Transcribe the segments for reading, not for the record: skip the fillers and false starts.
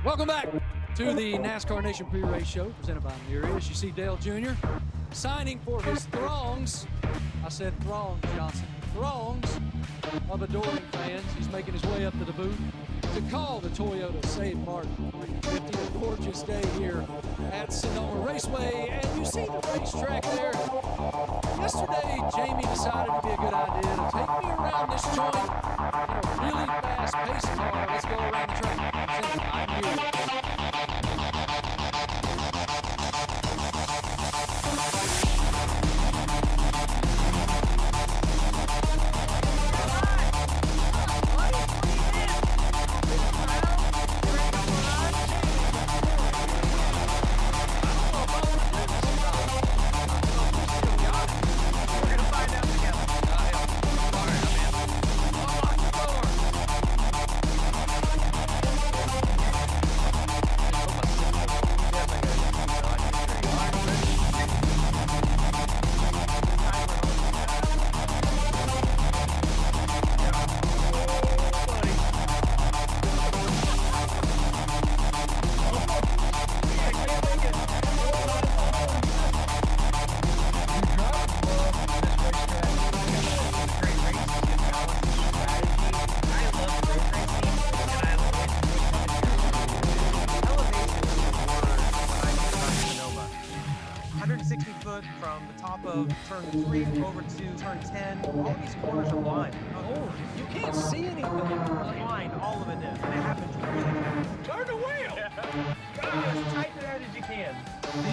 Welcome back to the NASCAR Nation pre-race show presented by Enquiries. You see Dale Jr. signing for his throngs. I said throngs, Johnson. Throngs of adoring fans. He's making his way up to the booth to call the Toyota St. Martin 50, a gorgeous day here at Sonoma Raceway. And you see the racetrack there. Yesterday, Jamie decided it'd be a good idea to take me around this joint in a really fast pace car. Let's go around the track. Since I'm here. From the top of turn 3 over to turn 10. All of these corners are blind. Oh, you can't see anything. Blind, all of it is. And it happens really fast. Turn the wheel! As tight to that as you can.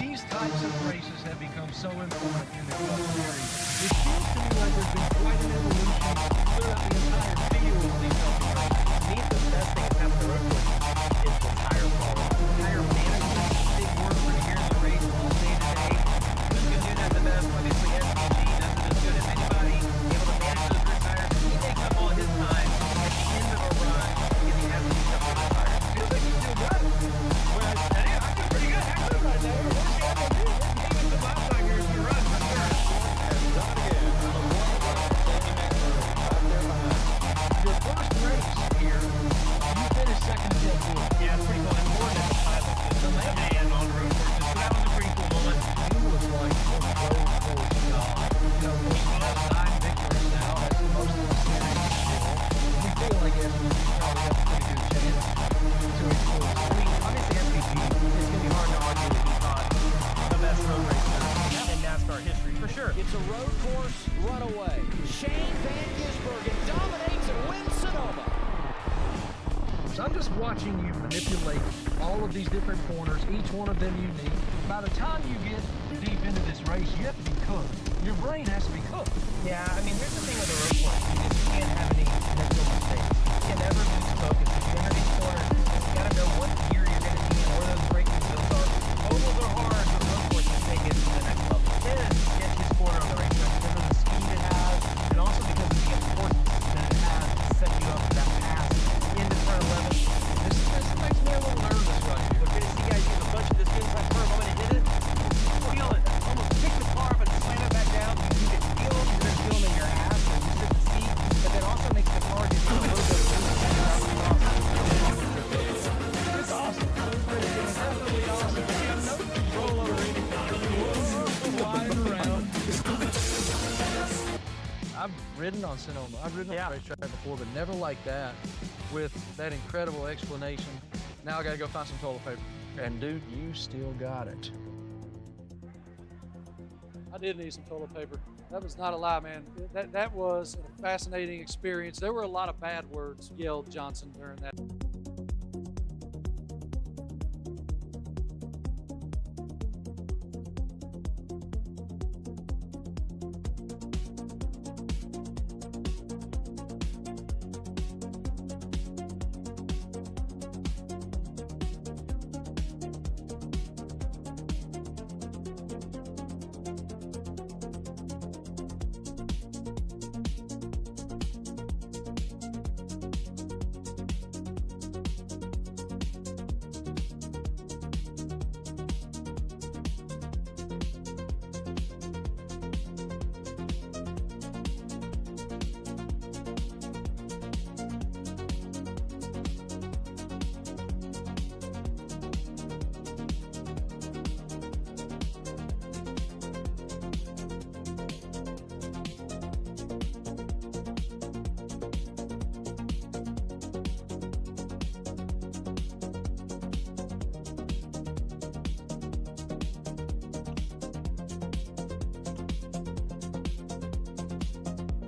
These types of races have become so important in the Cup Series. It feels to me like there's been quite an evolution throughout the entire field of these Cup races. To me, the best thing that's happened to road courses is the tire quality. Tire management is a big word for here in the race all day today. Who's going to do that the best? Obviously, SPG does it as good as anybody. Able to manage those rear tires. He makes up all his time at the end of a run because he has to use up his tires. Feels like you feel good. Well, I feel pretty good actually right now. Even the last time here to run for sure. And done again. Your first race here, you finished second to Jet Bull. Yeah, it's pretty cool. And more than the pilot. The man on the road courses. So that was a pretty cool moment. He was like a road course god. You know, he has 9 victories now. That's the most of the series still. We feel like SPG probably has a pretty good chance to explore. I mean, obviously SPG, it's going to be hard to argue that he's not the best road racer in NASCAR history, for sure. It's a road course runaway. Shane Van Gisbergen dominates and wins Sonoma. So I'm just watching you manipulate all of these different corners, each one of them unique. By the time you get deep into this race, you have to be cooked. Your brain has to be cooked. Yeah, I mean, here's the thing with a road course. You just can't have any mental mistakes. You can never lose focus. If you enter these corners, you got to know what gear you're going to be in, where those braking wheels are. Ovals are hard, but road courses take it to the next level. It is get you scored on the racetrack because of the speed it has, and also because of the importance that it has to set you up for that pass into turn 11. This makes me a little nervous right here. We're going to see guys use a bunch of this inside curve. I'm going to hit it. Feel it. Almost pick the car up and slam it back down. You can feel them. You're going to feel them in your ass when you sit in the seat. But that also makes the car just a little bit of It's awesome. It's absolutely awesome. You have no control over anything. Flying around. I've ridden on Sonoma. I've ridden on the racetrack before, but never like that with that incredible explanation. Now I got to go find some toilet paper. And dude, you still got it. I did need some toilet paper. That was not a lie, man. That was a fascinating experience. There were a lot of bad words yelled Johnson during that.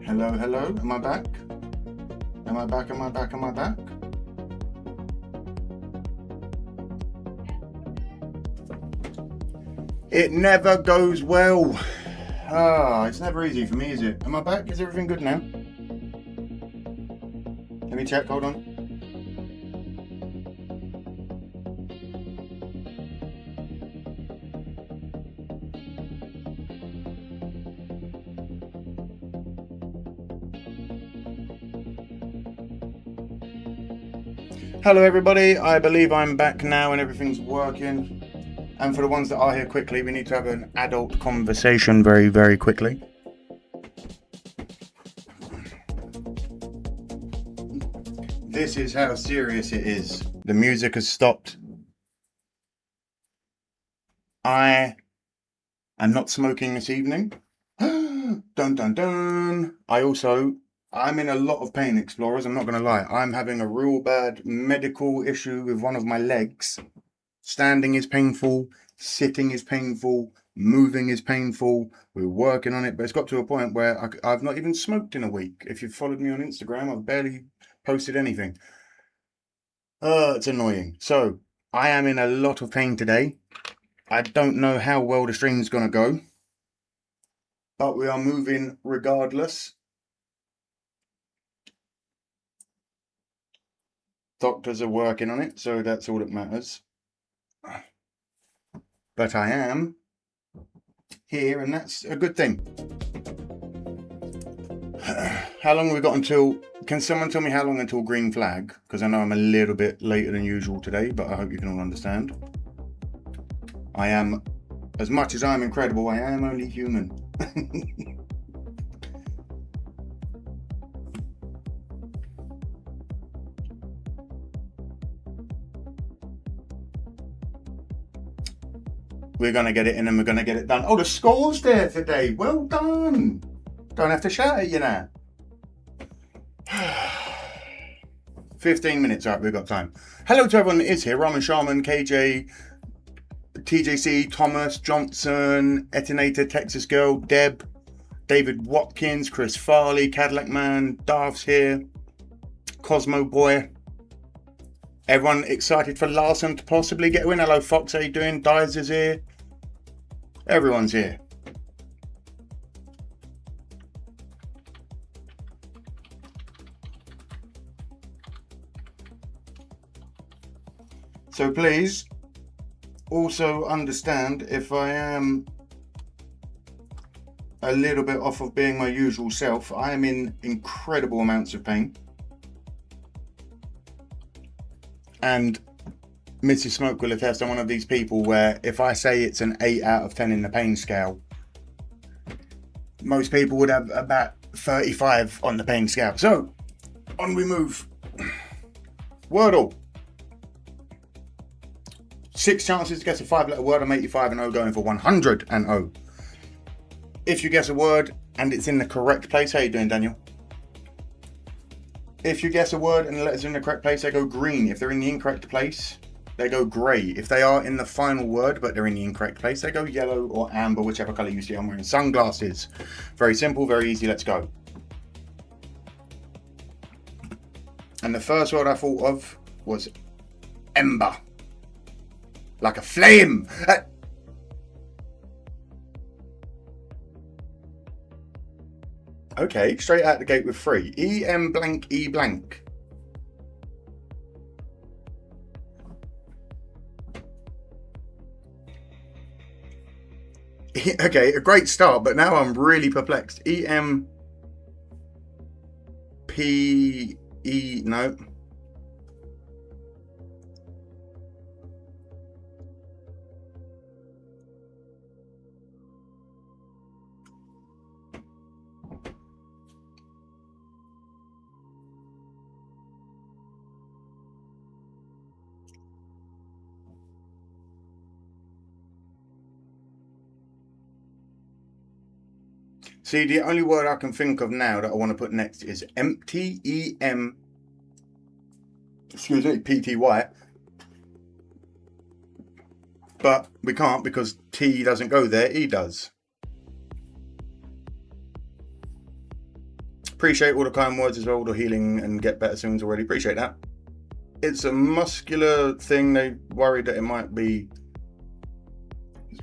Hello, hello. Am I back? Am I back? Am I back? Am I back? It never goes well. It's never easy for me, is it? Am I back? Is everything good now? Let me check. Hold on. Hello everybody, I believe I'm back now and everything's working. And for the ones that are here quickly, we need to have an adult conversation very, very quickly. This is how serious it is. The music has stopped. I am not smoking this evening. Dun dun dun. I'm in a lot of pain, Explorers, I'm not going to lie. I'm having a real bad medical issue with one of my legs. Standing is painful, sitting is painful, moving is painful. We're working on it, but it's got to a point where I've not even smoked in a week. If you've followed me on Instagram, I've barely posted anything. It's annoying. So, I am in a lot of pain today. I don't know how well the stream's going to go, but we are moving regardless. Doctors are working on it, so that's all that matters. But I am here, and that's a good thing. How long have we got until... Can someone tell me how long until green flag? Because I know I'm a little bit later than usual today, but I hope you can all understand. I am, as much as I'm incredible, I am only human. We're going to get it in and we're going to get it done. Oh, the score's there today. Well done. Don't have to shout at you now. 15 minutes up, we've got time. Hello to everyone that is here. Roman Sharman, KJ, TJC, Thomas, Johnson, Etinator, Texas Girl, Deb, David Watkins, Chris Farley, Cadillac Man, Darv's here, Cosmo Boy. Everyone excited for Larson to possibly get a win. Hello Fox, how you doing? Dyes is here. Everyone's here. So please also understand if I am a little bit off of being my usual self. I am in incredible amounts of pain. And Mrs. Smoke will attest, I'm one of these people where if I say it's an 8 out of 10 in the pain scale, most people would have about 35 on the pain scale. So, on we move. Wordle. 6 chances to guess a 5-letter word. I'm 85-0, going for 100-0. If you guess a word and it's in the correct place, how you doing, Daniel? If you guess a word and the letters are in the correct place, they go green. If they're in the incorrect place, they go grey. If they are in the final word, but they're in the incorrect place, they go yellow or amber, whichever colour you see. I'm wearing sunglasses. Very simple, very easy. Let's go. And the first word I thought of was ember. Like a flame. Okay, straight out the gate with 3. E-M blank E blank. Okay, a great start, but now I'm really perplexed. E-M P-E, no. See, the only word I can think of now that I want to put next is empty, E-M, excuse me, P-T-Y. But we can't because T doesn't go there, E does. Appreciate all the kind words as well, all the healing and get better soon already. Appreciate that. It's a muscular thing. They worried that it might be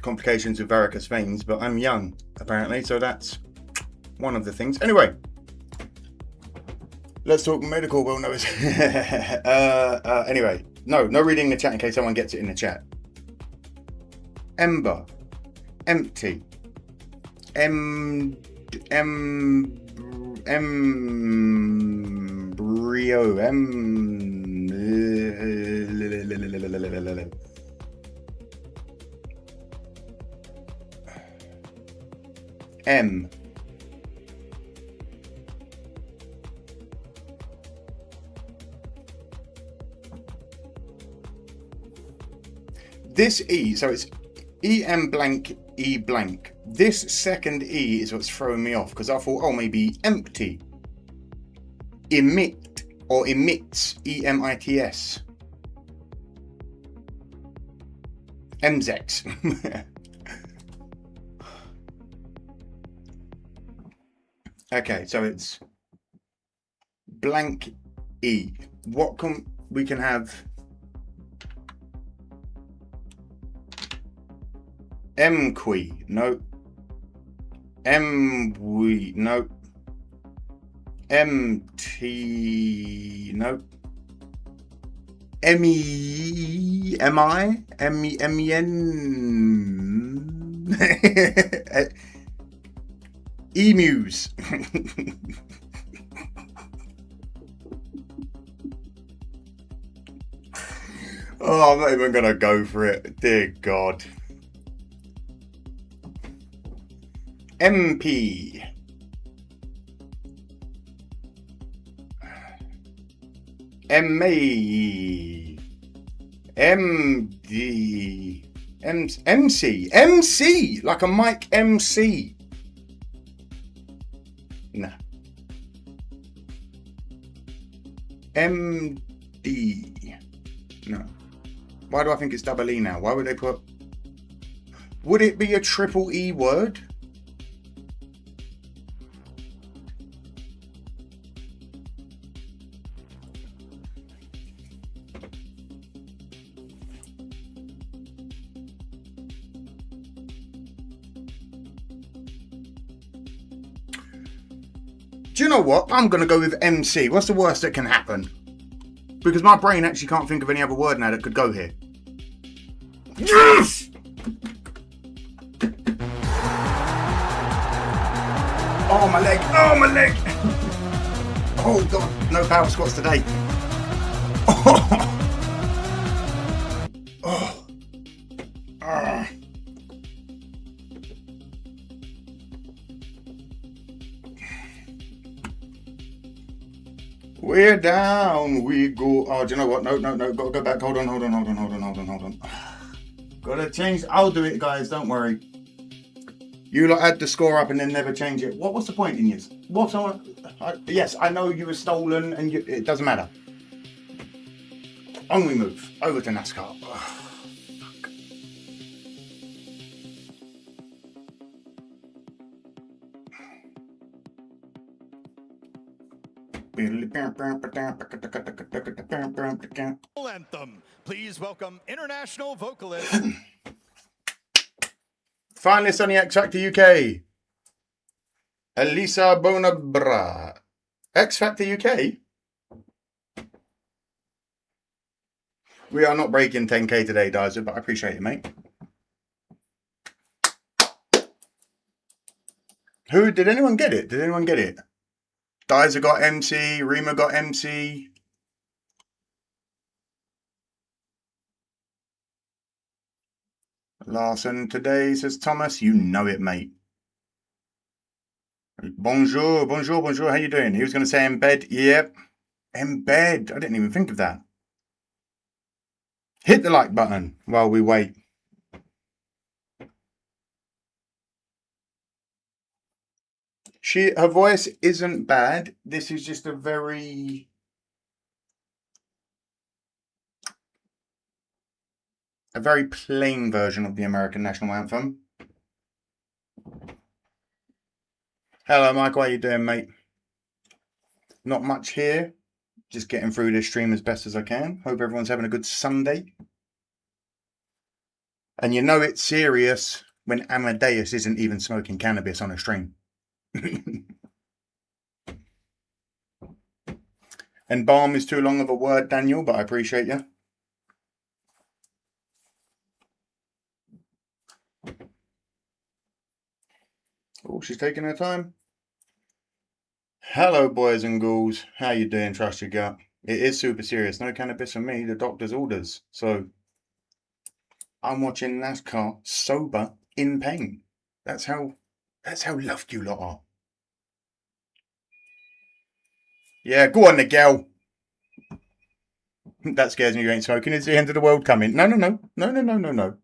complications with varicose veins, but I'm young apparently, so that's one of the things. Anyway, let's talk medical wellness. Anyway, no reading the chat in case someone gets it in the chat. Ember, empty, embryo, M. This E, so it's EM blank E blank. This second E is what's throwing me off because I thought, oh, maybe empty. Emit or emits, EMITS. MZEX. Okay, so it's blank E. What can we can have? Enquiries, no. Emwe, no. MT, no. ME, MI, MEN. Emus. Oh, I'm not even gonna go for it. Dear God. MP. MA. MD. MC. MC. Like a mic MC. Nah. MD. No. Why do I think it's double E now? Why would they put... Would it be a triple E word? Do you know what? I'm going to go with MC. What's the worst that can happen? Because my brain actually can't think of any other word now that could go here. Yes! Oh, my leg. Oh, my leg. Oh, God. No power squats today. Oh. Oh. Oh. We're down, we go. Oh, do you know what? No. Gotta go back. Hold on. Gotta change. I'll do it, guys. Don't worry. You lot add the score up and then never change it. What's the point in this? Yes, I know you were stolen and it doesn't matter. On we move. Over to NASCAR. Oh, Anthem. Please welcome international vocalist. Finalist on the X Factor UK. Elisa Bonabra. X Factor UK? We are not breaking 10k today, guys, but I appreciate it, mate. Did anyone get it? Diza got MC, Rima got MC. Larson today, says Thomas. You know it, mate. Bonjour. How you doing? He was going to say embed. Yep. Embed. I didn't even think of that. Hit the like button while we wait. Her voice isn't bad. This is just a very plain version of the American national anthem. Hello, Michael. How you doing, mate? Not much here. Just getting through this stream as best as I can. Hope everyone's having a good Sunday. And you know it's serious when Amadeus isn't even smoking cannabis on a stream. And balm is too long of a word, Daniel, but I appreciate you. Oh, she's taking her time. Hello, boys and ghouls. How you doing? Trust your gut. It is super serious. No cannabis for me. The doctor's orders. So I'm watching NASCAR sober in pain. That's how loved you lot are. Yeah, go on, Miguel. That scares me. You ain't smoking. Is the end of the world coming? No.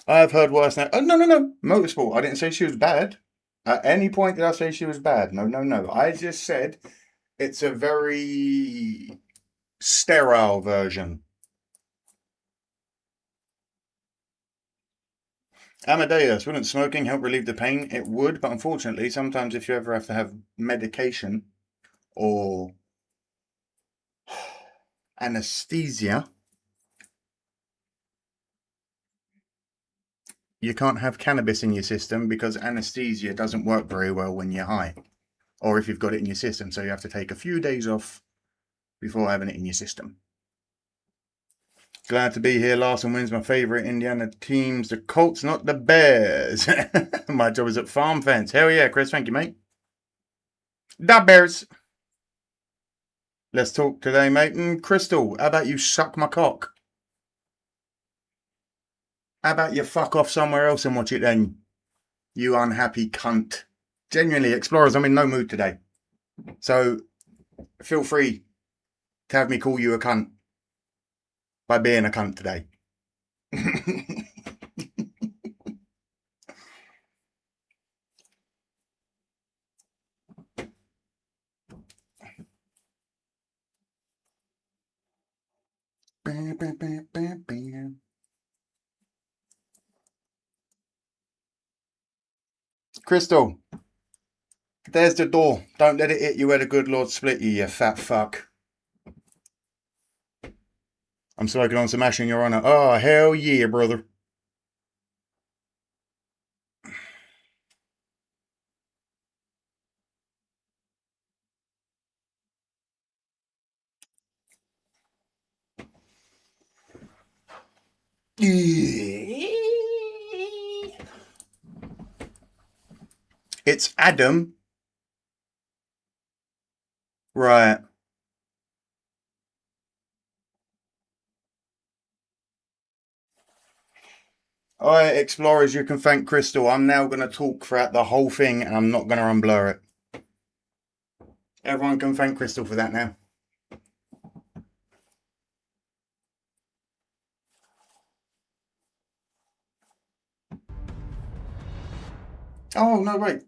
I've heard worse now. Oh, no. Motorsport. I didn't say she was bad. At any point did I say she was bad? No. I just said it's a very sterile version. Amadeus, wouldn't smoking help relieve the pain? It would, but unfortunately, sometimes if you ever have to have medication or anesthesia, you can't have cannabis in your system because anesthesia doesn't work very well when you're high, or if you've got it in your system, so you have to take a few days off before having it in your system. Glad to be here. Larson wins. My favourite Indiana teams, the Colts, not the Bears. My job is at Farm Fence. Hell yeah, Chris. Thank you, mate. The Bears. Let's talk today, mate. Crystal, how about you suck my cock? How about you fuck off somewhere else and watch it then, you unhappy cunt. Genuinely, Explorers, I'm in no mood today. So feel free to have me call you a cunt by being a cunt today. Crystal, there's the door. Don't let it hit you where the good Lord split you, you fat fuck. I'm smoking on some ash in your honour. Oh, hell yeah, brother. It's Adam. Right. Alright, Explorers, you can thank Crystal. I'm now going to talk throughout the whole thing and I'm not going to unblur it. Everyone can thank Crystal for that now. Oh, no, wait.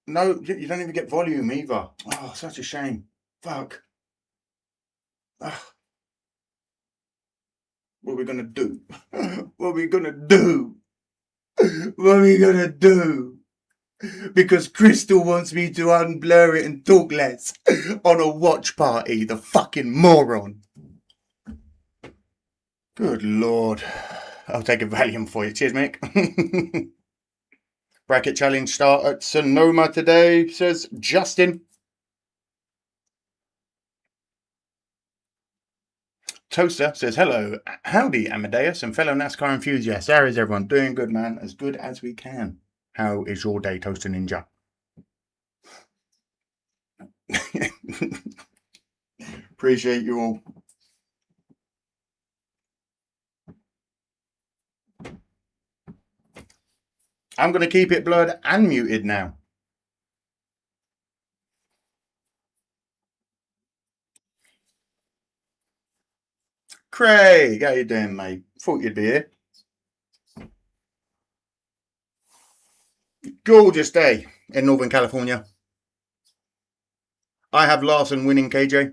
No, you don't even get volume either. Oh, such a shame. Fuck. Ugh. What are we going to do? What are we going to do? What are we going to do? Because Crystal wants me to unblur it and talk less on a watch party, the fucking moron. Good Lord. I'll take a Valium for you. Cheers, Mick. Bracket challenge start at Sonoma today, says Justin. Toaster says, hello, howdy Amadeus and fellow NASCAR enthusiasts. How is everyone? Doing good, man. As good as we can. How is your day, Toaster Ninja? Appreciate you all. I'm going to keep it blurred and muted now. Craig, how you doing, mate? Thought you'd be here. Gorgeous day in Northern California. I have Larson winning, KJ.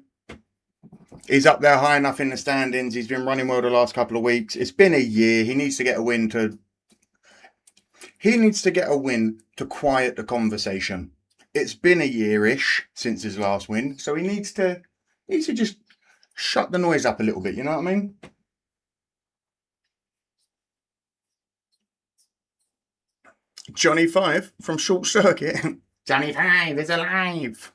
He's up there high enough in the standings. He's been running well the last couple of weeks. It's been a year. He needs to get a win to... He needs to get a win to quiet the conversation. It's been a year-ish since his last win, so he needs to just shut the noise up a little bit, you know what I mean? Johnny 5 from Short Circuit. Johnny 5 is alive.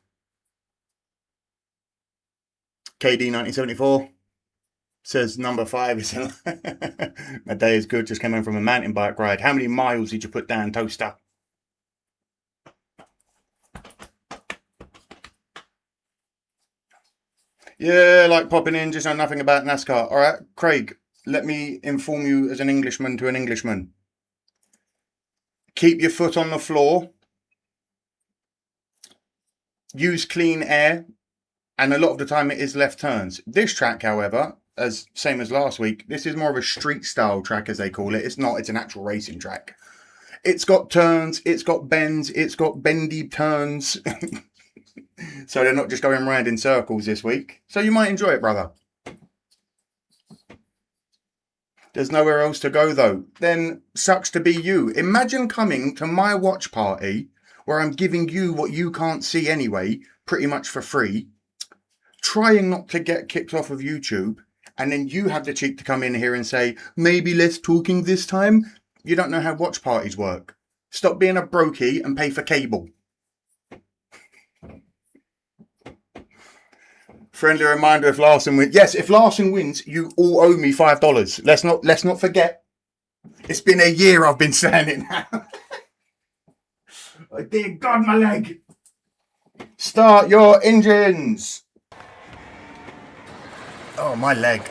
KD 1974 says number 5 is alive. My day is good, just came home from a mountain bike ride. How many miles did you put down, Toaster? Yeah, like popping in, just know nothing about NASCAR. All right, Craig, let me inform you as an Englishman to an Englishman. Keep your foot on the floor. Use clean air. And a lot of the time it is left turns. This track, however, same as last week, this is more of a street style track, as they call it. It's not, it's an actual racing track. It's got turns, it's got bends, it's got bendy turns. So they're not just going round in circles this week. So you might enjoy it, brother. There's nowhere else to go, though. Then sucks to be you. Imagine coming to my watch party where I'm giving you what you can't see anyway, pretty much for free, trying not to get kicked off of YouTube, and then you have the cheek to come in here and say, maybe less talking this time. You don't know how watch parties work. Stop being a brokey and pay for cable. Friendly reminder, if Larson wins. Yes, if Larson wins, you all owe me $5. Let's not forget. It's been a year I've been saying it now. Oh, dear God, my leg. Start your engines. Oh, my leg.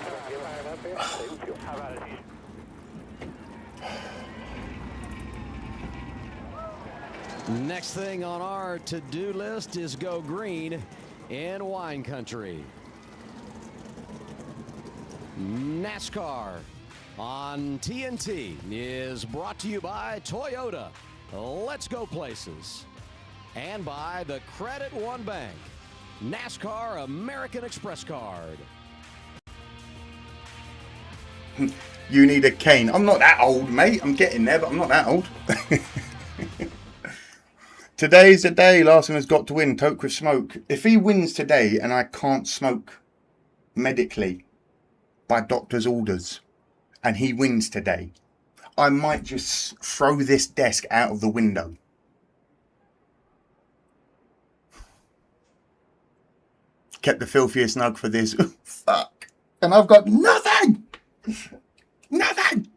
Next thing on our to-do list is go green in wine country. NASCAR on TNT is brought to you by Toyota. Let's go places. And by the Credit One Bank. NASCAR American Express card. You need a cane. I'm not that old, mate. I'm getting there, but I'm not that old. Today's the day Larson has got to win. Toke with smoke. If he wins today and I can't smoke medically by doctor's orders and he wins today, I might just throw this desk out of the window. Kept the filthiest nug for this. Fuck. And I've got nothing. Nothing.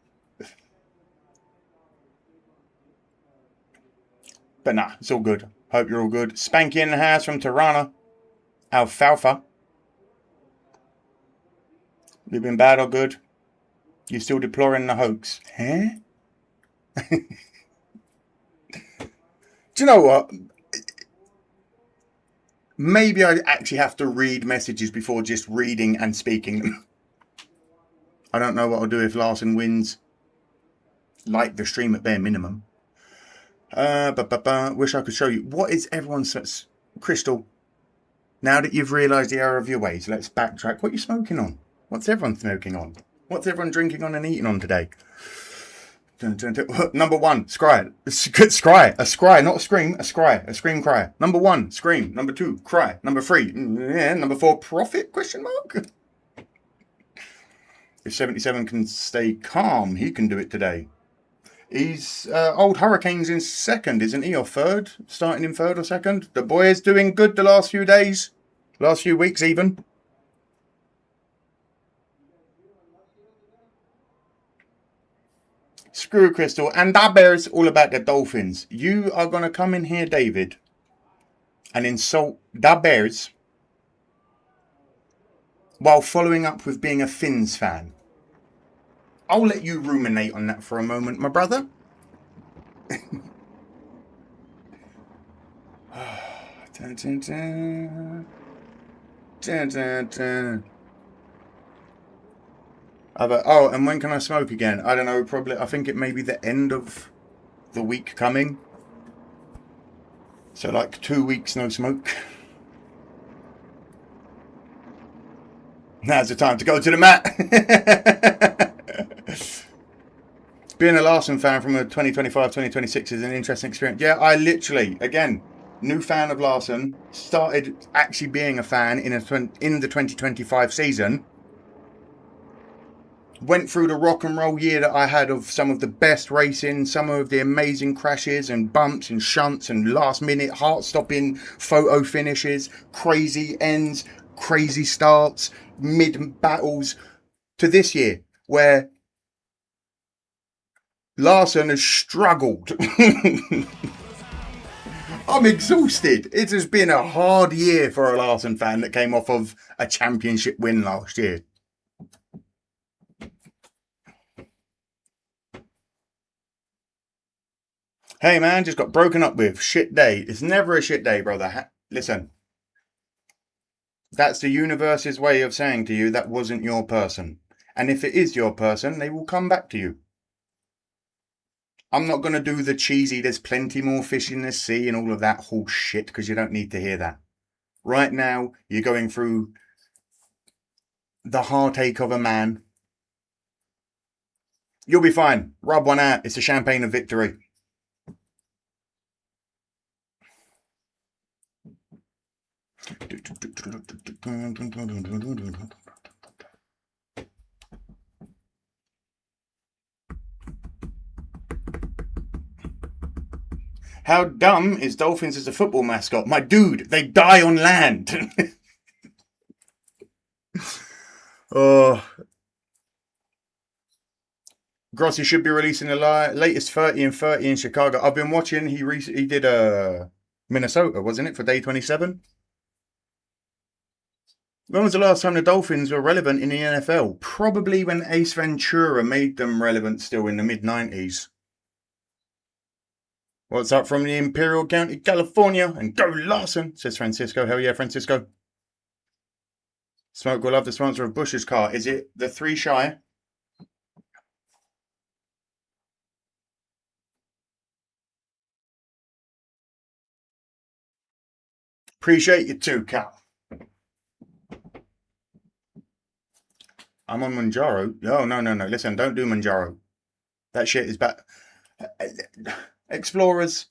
But nah, it's all good. Hope you're all good. Spanky in the house from Tirana. Alfalfa. You been bad or good? You still deploring the hoax? Huh? Do you know what? Maybe I actually have to read messages before just reading and speaking them. I don't know what I'll do if Larson wins. Like the stream at bare minimum. Wish I could show you. What is everyone's... Crystal, now that you've realised the error of your ways, let's backtrack. What are you smoking on? What's everyone smoking on? What's everyone drinking on and eating on today? Number 1, scry. Scry. A scry, not a scream. A scry. A scream cry. Number 1, scream. Number 2, cry. Number 3, yeah. Number 4, profit? Question mark. If 77 can stay calm, he can do it today. He's old Hurricane's in second, isn't he? Or third? Starting in third or second? The boy is doing good the last few days. Last few weeks even. Screw Crystal. And that bears all about the Dolphins. You are going to come in here, David, and insult Da Bears while following up with being a Finns fan. I'll let you ruminate on that for a moment, my brother. Dun, dun, dun. Dun, dun, dun. Oh, and when can I smoke again? I don't know, probably, I think it may be the end of the week coming. So like 2 weeks no smoke. Now's the time to go to the mat. Being a Larson fan from a 2025-2026 is an interesting experience. Yeah, I literally, again, new fan of Larson, started actually being a fan in the 2025 season. Went through the rock and roll year that I had of some of the best racing, some of the amazing crashes and bumps and shunts and last minute heart-stopping photo finishes, crazy ends, crazy starts, mid battles, to this year where Larson has struggled. I'm exhausted. It has been a hard year for a Larson fan that came off of a championship win last year. Hey man, just got broken up with. Shit day. It's never a shit day, brother. Listen. That's the universe's way of saying to you that wasn't your person. And if it is your person, they will come back to you. I'm not going to do the cheesy, there's plenty more fish in the sea and all of that whole shit, because you don't need to hear that. Right now, you're going through the heartache of a man. You'll be fine. Rub one out. It's a champagne of victory. How dumb is Dolphins as a football mascot? My dude, they die on land. Oh. Grossi should be releasing the latest 30 and 30 in Chicago. I've been watching. He did Minnesota, wasn't it, for day 27? When was the last time the Dolphins were relevant in the NFL? Probably when Ace Ventura made them relevant still in the mid-90s. What's up from the Imperial County, California? And go Larson, says Francisco. Hell yeah, Francisco. Smoke will love the sponsor of Bush's car. Is it the 3 Shy? Appreciate you too, Cal. I'm on Manjaro. Oh, no. Listen, don't do Manjaro. That shit is bad. Explorers,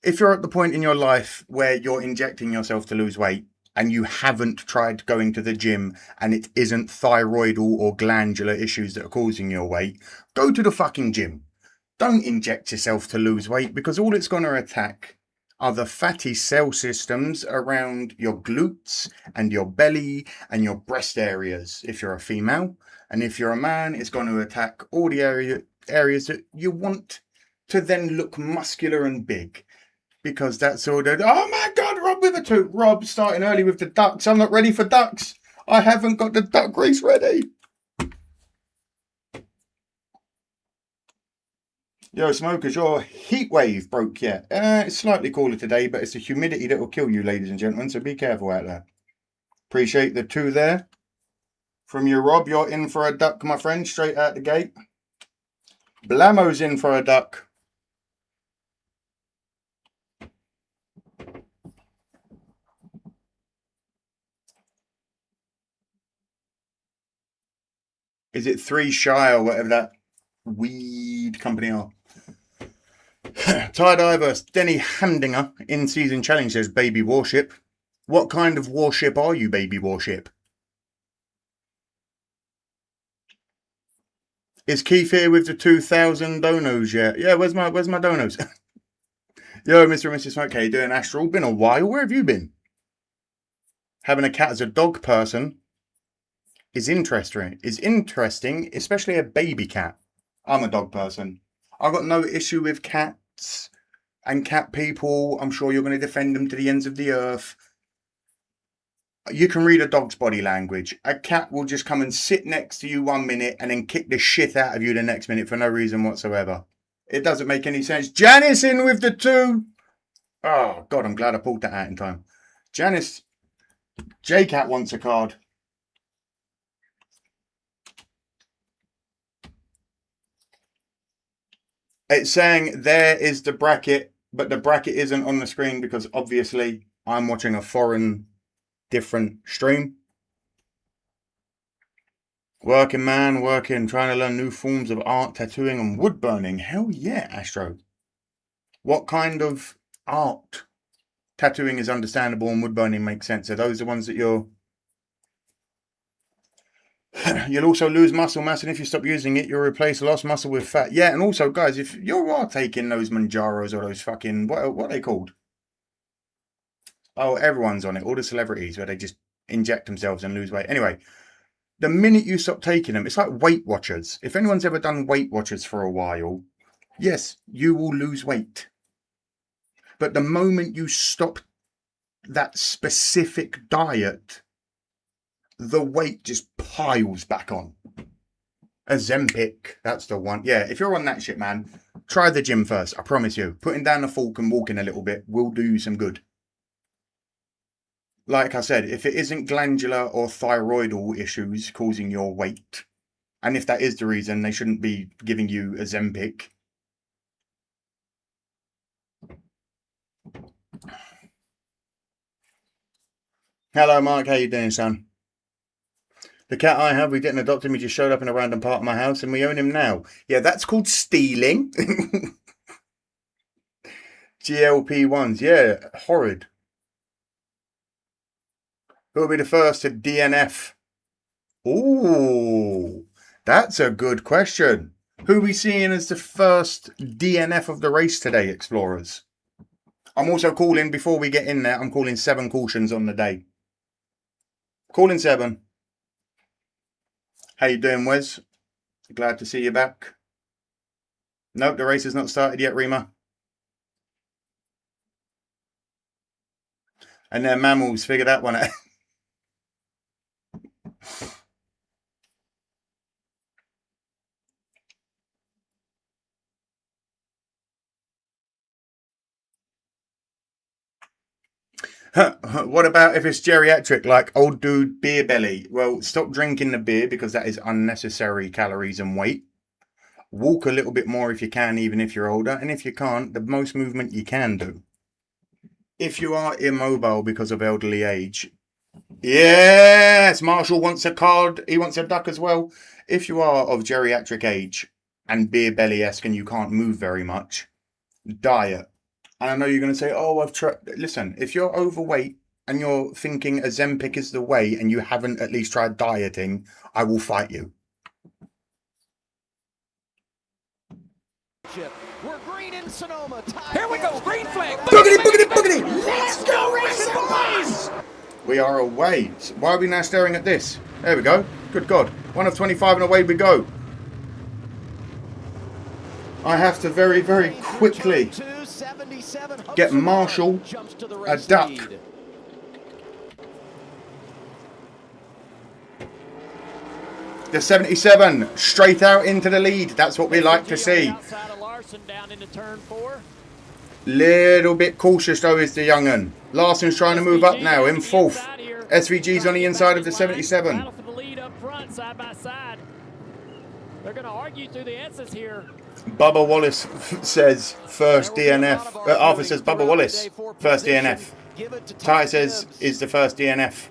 if you're at the point in your life where you're injecting yourself to lose weight and you haven't tried going to the gym and it isn't thyroidal or glandular issues that are causing your weight, go to the fucking gym. Don't inject yourself to lose weight, because all it's going to attack are the fatty cell systems around your glutes and your belly and your breast areas if you're a female. And if you're a man, it's going to attack all the areas that you want to then look muscular and big. Because that's all that... Oh my God, Rob with a toot. Rob starting early with the ducks. I'm not ready for ducks. I haven't got the duck race ready. Yo, smokers, your heat wave broke yet? It's slightly cooler today, but it's the humidity that will kill you, ladies and gentlemen, so be careful out there. Appreciate the 2 there. From you, Rob, you're in for a duck, my friend, straight out the gate. Blamo's in for a duck. Is it 3 Shy or whatever that weed company are? Tide Diver, Denny Hamdinger, in-season challenge says, Baby Warship. What kind of warship are you, Baby Warship? Is Keith here with the 2,000 donos yet? Yeah, where's my donos? Yo, Mr. and Mrs. Smoke, how you doing, Astral? Been a while. Where have you been? Having a cat as a dog person is interesting, especially a baby cat. I'm a dog person. I've got no issue with cats and cat people. I'm sure you're going to defend them to the ends of the earth. You can read a dog's body language. A cat will just come and sit next to you 1 minute and then kick the shit out of you the next minute for no reason whatsoever. It doesn't make any sense. Janice in with the 2. Oh, God, I'm glad I pulled that out in time. Janice, J-Cat wants a card. It's saying there is the bracket, but the bracket isn't on the screen because obviously I'm watching a foreign, different stream. Working, man, working, trying to learn new forms of art, tattooing and wood burning. Hell yeah, Astro. What kind of art Tattooing is understandable and wood burning makes sense. Are those the ones that you'll also lose muscle mass, and if you stop using it, you'll replace lost muscle with fat. Yeah, and also, guys, if you are taking those Manjaros or those fucking, what are they called? Oh, everyone's on it. All the celebrities where they just inject themselves and lose weight. Anyway, the minute you stop taking them, it's like Weight Watchers. If anyone's ever done Weight Watchers for a while, yes, you will lose weight. But the moment you stop that specific diet, the weight just piles back on. Ozempic, that's the one. Yeah, if you're on that shit, man, try the gym first. I promise you. Putting down the fork and walking a little bit will do you some good. Like I said, if it isn't glandular or thyroidal issues causing your weight, and if that is the reason, they shouldn't be giving you Ozempic. Hello, Mark. How you doing, son? The cat I have, we didn't adopt him. He just showed up in a random part of my house, and we own him now. Yeah, that's called stealing. GLP-1s. Yeah, horrid. Who will be the first to DNF? Ooh, that's a good question. Who are we seeing as the first DNF of the race today, Explorers? I'm also calling, before we get in there, I'm calling 7 cautions on the day. Calling 7. How you doing, Wes? Glad to see you back. Nope, the race has not started yet, Rima. And then mammals, figure that one out. What about if it's geriatric, like old dude beer belly? Well, stop drinking the beer because that is unnecessary calories and weight. Walk a little bit more if you can, even if you're older. And if you can't, the most movement you can do. If you are immobile because of elderly age. Yes, Marshall wants a card. He wants a duck as well. If you are of geriatric age and beer belly-esque and you can't move very much, diet. And I know you're going to say, oh, I've tried. Listen, if you're overweight and you're thinking Ozempic is the way and you haven't at least tried dieting, I will fight you. We're green in Sonoma. Here we go, green flag. Boogity, boogity, boogity. Let's go racing, boys. We are away. Why are we now staring at this? There we go. Good God. 1 of 25 and away we go. I have to very, very quickly get Marshall a duck. The 77 straight out into the lead. That's what we like to see. Little bit cautious though is the young'un. Larson's trying to move up now in 4th. SVG's on the inside of the 77. They're going to argue through the S's here. Bubba Wallace says first DNF. Arthur says Bubba Wallace first DNF. Ty says is the first DNF.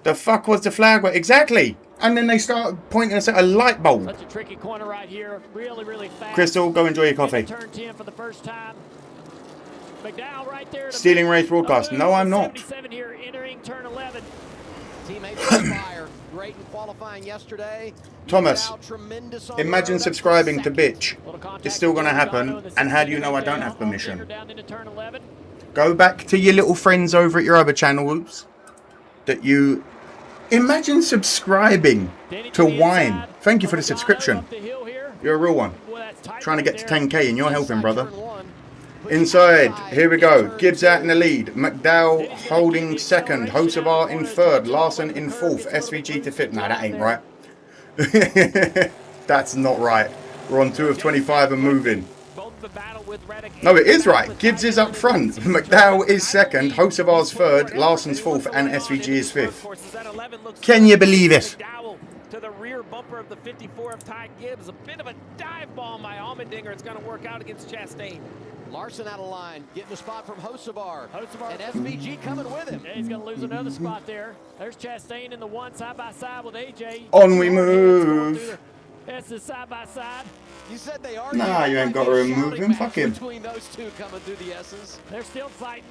The fuck was the flag? Exactly. And then they start pointing us at a light bulb. Such a tricky corner right here. Really, really fast. Crystal, go enjoy your coffee. Turn 10 for the first time. McDowell right there. Stealing race broadcast. No, I'm not. 77 here entering turn 11. Teammates fire. Great in qualifying yesterday. Thomas, imagine subscribing to Bitch. It's still going to happen. And how do you know I don't have permission? Go back to your little friends over at your other channels that you... Imagine subscribing to Wine. Thank you for the subscription. You're a real one. Trying to get to 10k and you're helping, brother. Inside, here we go. Gibbs out in the lead. McDowell holding 2nd. Hocevar in 3rd. Larson in 4th. SVG to 5th. Nah, that ain't right. That's not right. We're on 2 of 25 and moving. No, it is right. Gibbs is up front. McDowell is 2nd. Hocevar's 3rd. Larson's 4th. And SVG is 5th. Can you believe it? To the rear bumper of the 54 of Ty Gibbs. A bit of a dive bomb by Allmendinger. It's going to work out against Chastain. Larson out of line, getting a spot from Hocevar. And SVG coming with him. Yeah, he's going to lose another spot there. There's Chastain in the 1 side by side with AJ. On we move. That's the side by side. You said they are. Nah, you ain't got to remove him. Fuck him. Between those two coming through the S's. They're still fighting.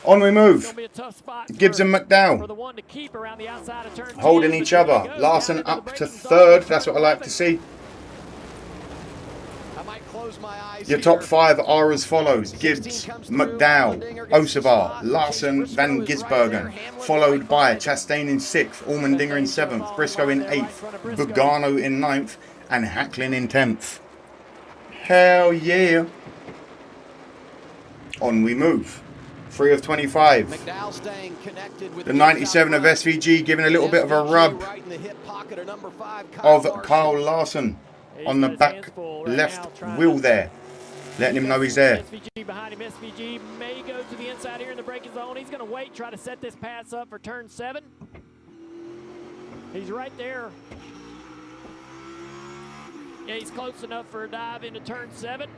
On we It's move. gonna be a tough spot Gibbs and for McDowell the one to keep around the outside of turn 10, holding but each there other. we go, Larson down into the up to braking zone, third. turn That's what I like 11. to see. I might close my eyes Your here. top 5 are as follows. Gibbs, McDowell, Osevar, Larson, Van Gisbergen, followed by Chastain in 6th, Allmendinger in 7th, Briscoe in 8th, Bugano in 9th, and Hacklin in 10th. Hell yeah. On we move. 3 of 25. McDowell staying connected with The 97 of SVG giving a little bit of a rub right in the hip pocket of number 5, of Kyle Larson on the He's got his back hands full right left now trying wheel to- there. Letting him know he's there. SVG behind him. SVG may go to the inside here in the braking zone. He's going to wait, try to set this pass up for turn 7. He's right there. Yeah, he's close enough for a dive into turn 7.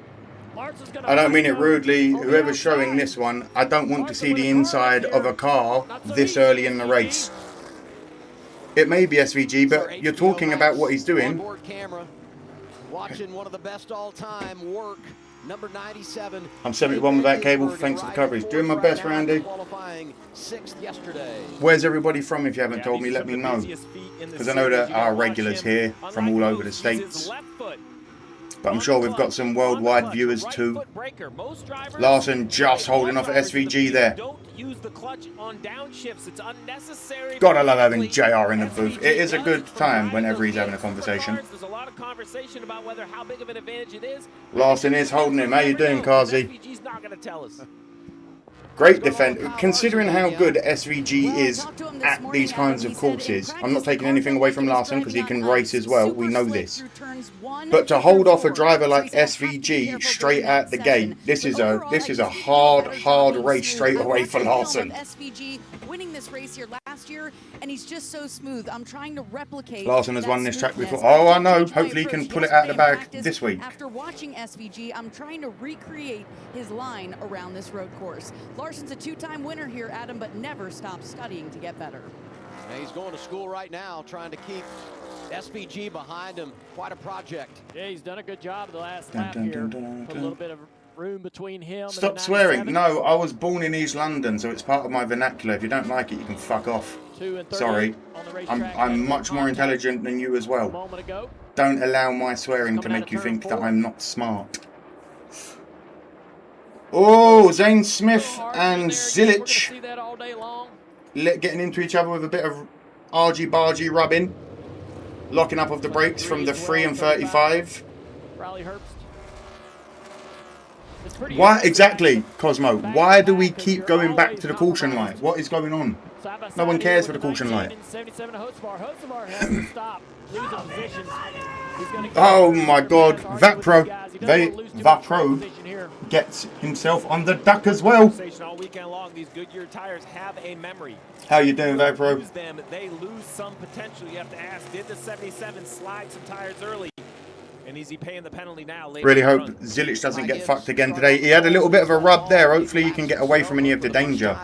Larson's gonna I don't mean it go rudely. on the Whoever's showing outside. this one, I don't want to Larson see with the a car inside up of here. a car Not so this easy, early in the SVG. race. It may be SVG, but you're talking about what he's doing. Onboard camera, watching one of the best all-time work. Number 97. I'm 71 without cable. Thanks for the coverage. Doing my best, Randy. Qualifying 6th yesterday. Where's everybody from? If you haven't told me, let me know. Because I know that our regulars here from all over the states. But I'm sure we've got some worldwide viewers too. Larson just holding off at SVG there. Gotta love having JR in the booth. It is a good time whenever he's having a conversation. There's a lot of conversation about whether how big of an advantage it is. Larson is holding him. How you doing, Kazi? SVG's not going to tell us. Great defense. Considering how good SVG is at these kinds of courses, I'm not taking anything away from Larson because he can race as well. We know this. But to hold off a driver like SVG straight out the gate, this is a hard race straight away for Larson. SVG winning this race here last year, and he's just so smooth. I'm trying to replicate. Larson has won this track before. Oh, I know. Hopefully he can pull it out of the bag this week. After watching SVG, I'm trying to recreate his line around this road course. Larson's a 2-time winner here, Adam, but never stops studying to get better. And he's going to school right now, trying to keep SVG behind him. Quite a project. Yeah, he's done a good job the last lap here. Put a little bit of room between him. Stop and the swearing. 97. No, I was born in East London, so it's part of my vernacular. If you don't like it, you can fuck off. 2 and 30 Sorry. on the racetrack. I'm much more intelligent than you as A well. moment ago. Don't allow my swearing to Coming out make of you turn think that 4. I'm not smart. Oh, Zane Smith and Zilich See that all day long. getting into each other with a bit of argy-bargy rubbing. Locking up of the brakes from the 3 and 35. Riley Herbst. It's pretty Why impressive. exactly, Cosmo? Back Why to do we back, 'cause keep you're going back always to the top caution of light? What is going on? Side by No side one here cares with for the caution 19 light. and 77 of Hocevar. Hocevar has to stop, losing positions. He's gonna get Oh back my to God, the back, argue with Vapro, these guys. He doesn't want to lose too much Vapro position here. gets himself on the duck as well. Conversation all weekend long. These Goodyear tires have a memory. How you doing, You Vapro? lose them, they lose some potential. You have to ask, did the 77 slide some tires early? And is he paying the penalty now? Later Really in the hope run? Zilich doesn't get fucked again today. He had a little bit of a rub there. Hopefully he can get away from any of the danger.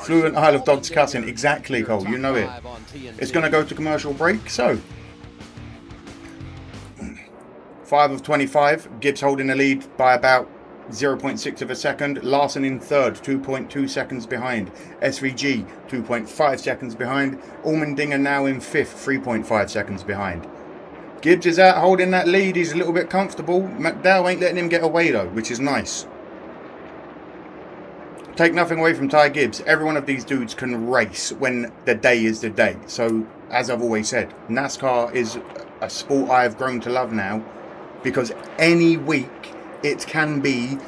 Fluent Isle of Dogs cussing. Exactly, Cole. You know it. It's going to go to commercial break, so 5 of 25. Gibbs holding the lead by about 0.6 of a second. Larson in third, 2.2 seconds behind. SVG, 2.5 seconds behind. Allmendinger now in fifth, 3.5 seconds behind. Gibbs is out holding that lead. He's a little bit comfortable. McDowell ain't letting him get away though, which is nice. Take nothing away from Ty Gibbs. Every one of these dudes can race when the day is the day. So, as I've always said, NASCAR is a sport I've grown to love now, because any week it can be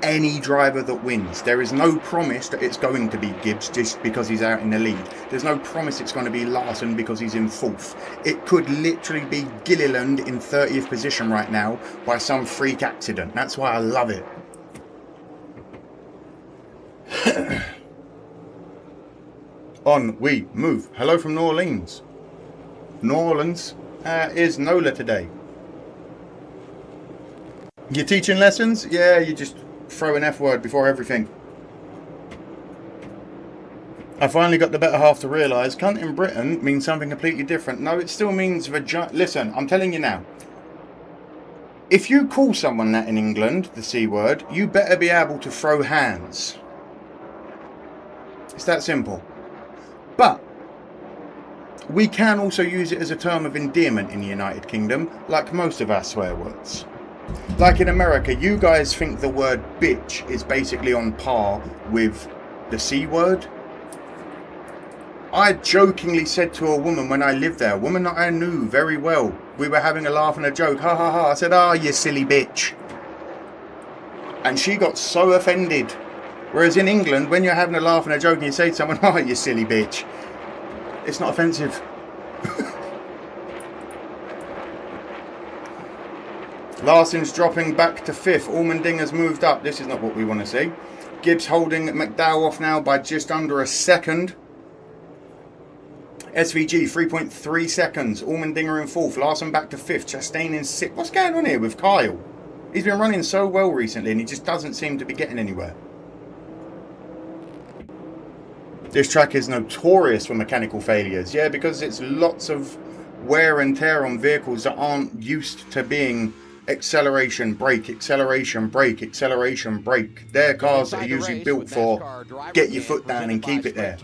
any driver that wins. There is no promise that it's going to be Gibbs just because he's out in the lead. There's no promise it's going to be Larson because he's in fourth. It could literally be Gilliland in 30th position right now by some freak accident. That's why I love it. On we move. Hello from New Orleans. New Orleans is NOLA today. You're teaching lessons? Yeah, you just throw an F word before everything. I finally got the better half to realise cunt in Britain means something completely different. No, it still means vagina. Listen, I'm telling you now. If you call someone that in England, the C word, you better be able to throw hands. It's that simple. But we can also use it as a term of endearment in the United Kingdom, like most of our swear words. Like in America, you guys think the word bitch is basically on par with the C word. I jokingly said to a woman when I lived there, a woman that I knew very well, we were having a laugh and a joke, ha ha ha, I said, "Ah, you silly bitch." And she got so offended. Whereas in England, when you're having a laugh and a joke and you say to someone, "Oh, you silly bitch," it's not offensive. Larson's dropping back to 5th. Allmendinger's moved up. This is not what we want to see. Gibbs holding McDowell off now by just under a second. SVG 3.3 seconds. Allmendinger in 4th. Larson back to 5th. Chastain in 6th. What's going on here with Kyle? He's been running so well recently and he just doesn't seem to be getting anywhere. This track is notorious for mechanical failures. Yeah, because it's lots of wear and tear on vehicles that aren't used to being acceleration, brake, acceleration, brake, acceleration, brake. They're cars that are usually built for get your foot down and keep it there.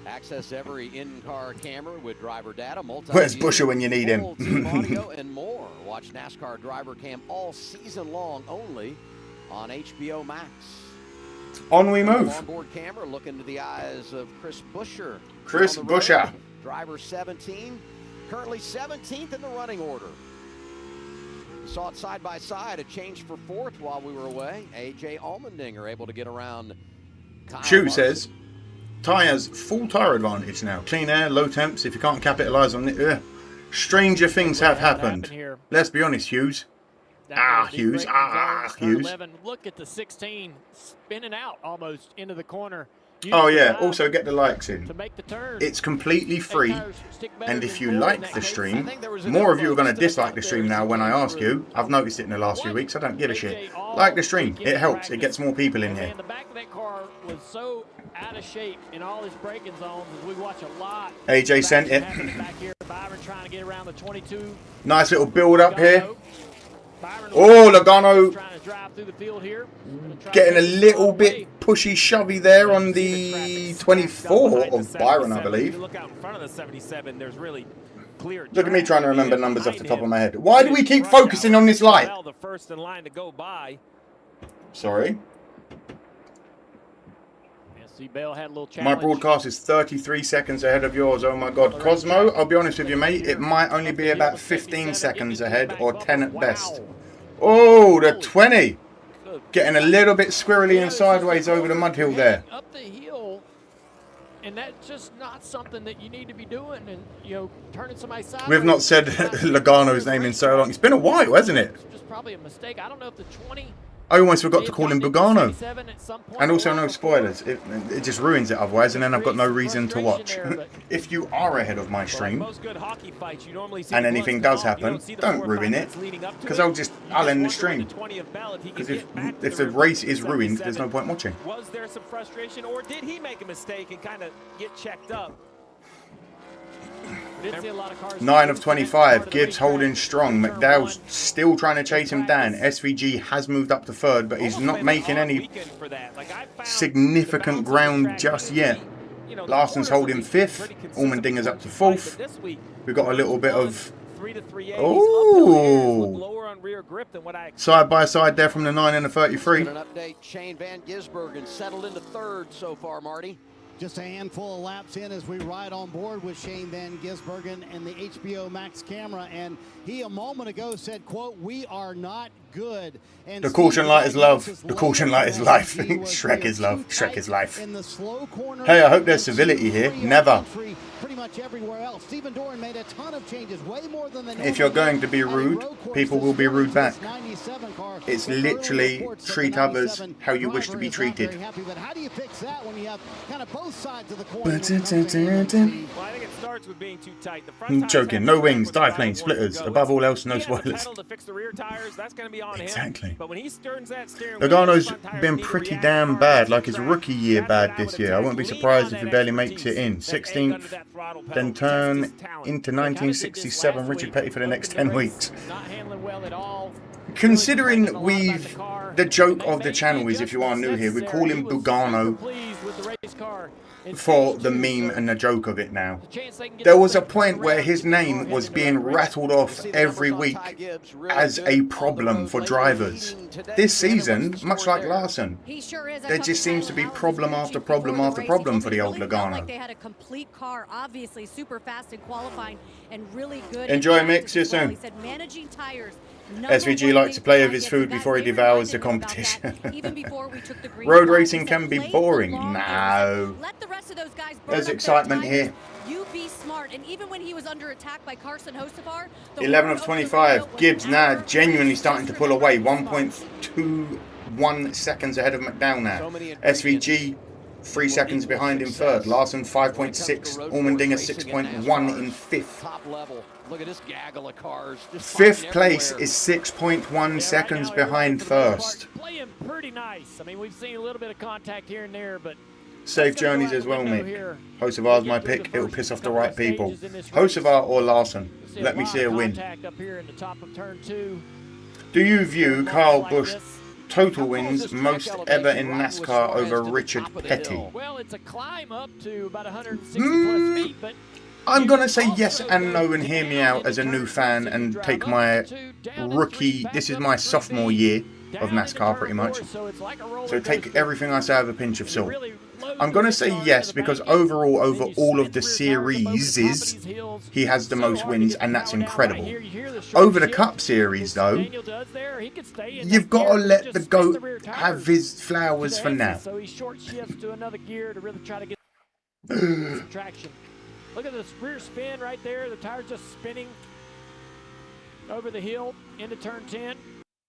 Access every in-car camera with driver data. Where's Busher when you need him? Audio and more. Watch NASCAR Driver Cam all season long only on HBO Max. On we move. Onboard camera, look into the eyes of Chris Busher. Chris Busher. Driver 17, currently 17th in the running order. Saw it side by side. It changed for 4th while we were away. AJ Allmendinger able to get around. Chu says, tyres full tyre advantage now. Clean air, low temps. If you can't capitalise on it, stranger things have happened. Let's be honest, Hughes. Hughes. Hughes. Look at the 16 spinning out almost into the corner. Oh yeah, also get the likes in. To make the turn. It's completely free, and if you like the stream, more of you are going to dislike the stream now when I ask you. I've noticed it in the last few weeks, I don't give a shit. Like the stream, it helps, it gets more people in here. And the back of that car was so out of shape in all his braking zones as we watch a lot. AJ sent it. Back here, Byron trying to get around the 22. Nice little build up here. Oh, Logano getting a little bit pushy shovey there on the 24 of Byron, I believe. Look out in front of the 77. There's really clear. Look at me trying to remember numbers off the top of my head. Why do we keep focusing on this light? The first in line to go by. Sorry. Bale had a little challenge. My broadcast is 33 seconds ahead of yours. Oh my God. Cosmo, I'll be honest with you, mate. It might only be about 15 seconds ahead or 10 at best. Oh, the 20. Getting a little bit squirrely and sideways over the mud hill there. Up the hill, and that's just not something that you need to be doing. And, you know, turning somebody sideways. We've not said Logano's name in so long. It's been a while, hasn't it? It's just probably a mistake. I don't know if the 20... I almost forgot to call him Bugano. And also no spoilers. It just ruins it otherwise, and then I've got no reason to watch. If you are ahead of my stream, and anything does happen, don't ruin it. Because I'll end the stream. Because if the race is ruined, there's no point watching. Was there some frustration, or did he make a mistake and kind of get checked up? 9 of 25. Gibbs holding strong. McDowell's still trying to chase him down. SVG has moved up to 3rd, but he's not making any significant ground just yet. Larson's holding 5th. Allmendinger's up to 4th. We've got a little bit of... Oh! Side by side there from the 9 and the 33. An update. Shane Van Gisbergen settled into 3rd so far, Marty. Just a handful of laps in as we ride on board with Shane Van Gisbergen and the HBO Max camera. And he a moment ago said, quote, "We are not good." And the caution light is love. The caution light is life. Shrek is love. Shrek is life. Hey, I hope there's civility here. Never. Pretty much everywhere else. Stephen Doran made a ton of changes, way more than they if you're going to be rude, people will be rude back. It's literally treat others how you wish to be treated. But how do you fix that when you have kind of both sides of the coin? Well, I think it starts works with being too tight. The front I'm tires joking. have No to wings, track where the dive plane, driver wants to splitters. go. Above all else, no He has a spoilers. pedal to fix the rear tires. That's going to be on Exactly. him. But when he turns that steering wheel, Logano's those front tires been need to pretty react damn hard bad, to like his track. rookie year That's what bad I this would year. I attack. wouldn't be Lean surprised on if he that barely makes it expertise. in. That egg 16th, under that throttle pedal. then Test turn his talent. into They kinda did this 1967 last Richard week. Petty for the next Opened 10 race, weeks. not handling well at all. Considering the joke of the channel is, if you are new here, we call him Bugano for the meme and the joke of it now. There was a point where his name was being rattled off every week as a problem for drivers. This season, much like Larson, there just seems to be problem after problem after problem for the old Logano. They had a complete car, obviously super fast in qualifying and really good. Enjoy, Mick. See you soon. He said managing tires. SVG likes to play with his food before he devours the competition. Road racing can be boring. No. There's excitement here. You be smart. And even when he was under attack by Carson Hocevar, 11 of 25. Gibbs now genuinely starting to pull away. 1.21 seconds ahead of McDowell now. SVG 3 seconds behind in third. Larson 5.6. Allmendinger 6.1 in fifth. Top level. Look at this gaggle of cars. Fifth place is 6.1 seconds behind first. Playing pretty nice. I mean, we've seen a little bit of contact here and there, but Safe journeys as well, Mick. Hocevar's my pick. It'll piss off the right people. Hocevar or Larson? Let me see a win. Do you view Kyle Busch total wins most ever in NASCAR over Richard Petty? Well, it's a climb up to about 160 plus feet, but I'm going to say yes and no and hear me out as a new fan and take my rookie, this is my sophomore year of NASCAR pretty much. So take everything I say with a pinch of salt. I'm going to say yes because overall over all of the series he has the most wins and that's incredible. Over the Cup Series though, you've got to let the GOAT have his flowers for now. So he short shifts to another gear to really try to get some traction. Look at this rear spin right there. The tire's just spinning over the hill into turn 10.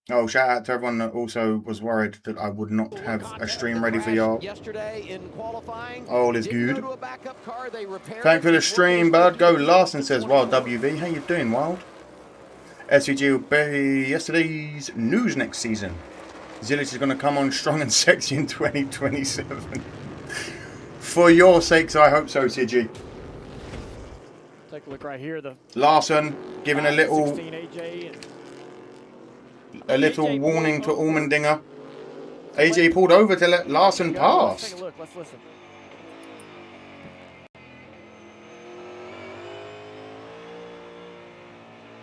Oh, shout out to everyone that also was worried that I would not have a stream ready for y'all. All is good. Thank for the stream, bud. Go Larson says, Wild WV. How you doing, Wild? SVG will be yesterday's news next season. Zillage is going to come on strong and sexy in 2027. For your sakes, I hope so, CG. Take a look right here. The Larson giving a little warning to Allmendinger. AJ pulled over to let Larson pass. Take a look. Let's listen.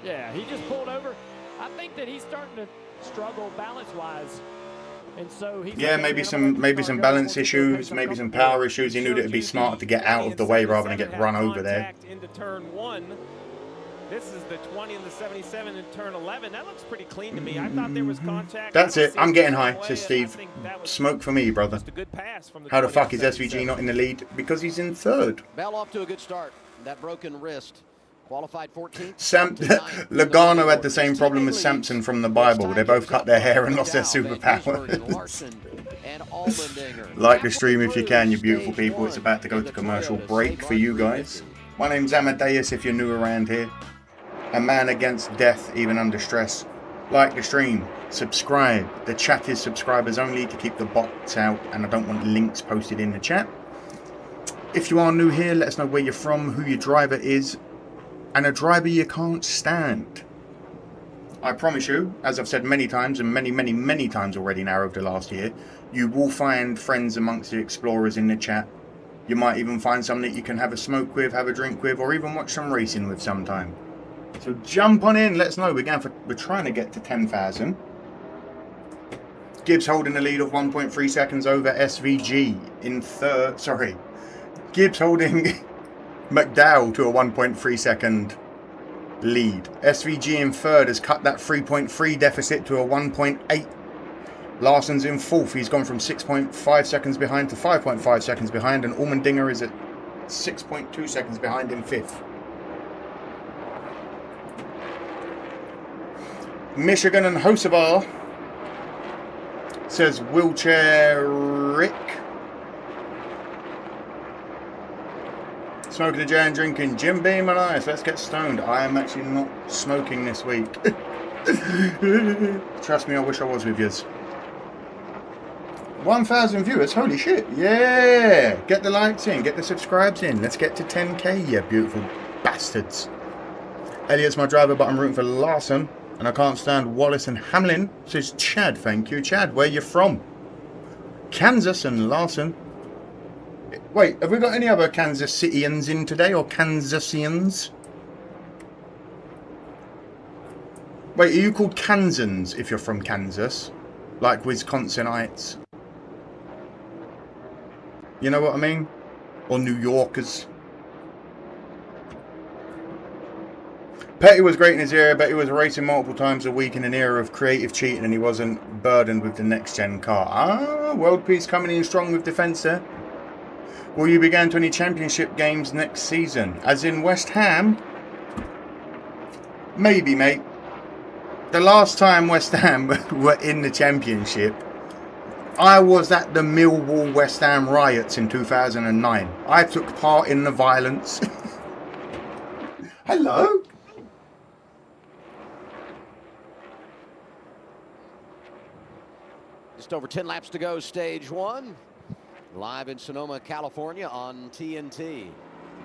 Yeah, he just pulled over. I think that he's starting to struggle balance-wise. And so he's maybe some balance issues, maybe some power issues. He knew that it'd be smarter to get out of the way rather than get run over there. Into turn 1. This is the 20 and the 77 in turn 11. That looks pretty clean to me. I thought there was contact. That's it. I'm getting high, says Steve. Smoke for me, brother. How the fuck is SVG not in the lead? Because he's in third. Bell off to a good start. That broken wrist. Qualified 14th. Logano had the same problem as Samson from the Bible. They both cut their hair and lost their superpowers. Like the stream if you can, you beautiful people. It's about to go to commercial break for you guys. My name's Amadeus if you're new around here. A man against death, even under stress. Like the stream, subscribe. The chat is subscribers only to keep the bots out, and I don't want links posted in the chat. If you are new here, let us know where you're from, who your driver is, and a driver you can't stand. I promise you, as I've said many times, and many times already now over the last year, you will find friends amongst the explorers in the chat. You might even find some that you can have a smoke with, have a drink with, or even watch some racing with sometime. So jump on in, let us know. We're trying to get to 10,000. Gibbs holding the lead of 1.3 seconds over SVG in third. Sorry. Gibbs holding McDowell to a 1.3 second lead. SVG in third has cut that 3.3 deficit to a 1.8. Larson's in fourth. He's gone from 6.5 seconds behind to 5.5 seconds behind, and Allmendinger is at 6.2 seconds behind in fifth. Michigan and Hocevar says Wheelchair Rick. Smoking a J and drinking Jim Beam and Ice. Let's get stoned. I am actually not smoking this week. Trust me, I wish I was with yous. 1,000 viewers, holy shit. Yeah! Get the likes in, get the subscribes in. Let's get to 10k, you beautiful bastards. Elliot's my driver, but I'm rooting for Larson. And I can't stand Wallace and Hamlin. Says Chad, thank you. Chad, where you from? Kansas and Larson. Wait, have we got any other Kansas Cityans in today, or Kansasians? Wait, are you called Kansans if you're from Kansas? Like Wisconsinites? You know what I mean? Or New Yorkers? Petty was great in his era, but he was racing multiple times a week in an era of creative cheating and he wasn't burdened with the next-gen car. Ah, World Peace coming in strong with defence there. Will you be going to any championship games next season? As in West Ham? Maybe, mate. The last time West Ham were in the championship, I was at the Millwall West Ham riots in 2009. I took part in the violence. Hello? Just over 10 laps to go, stage one. Live in Sonoma, California on TNT.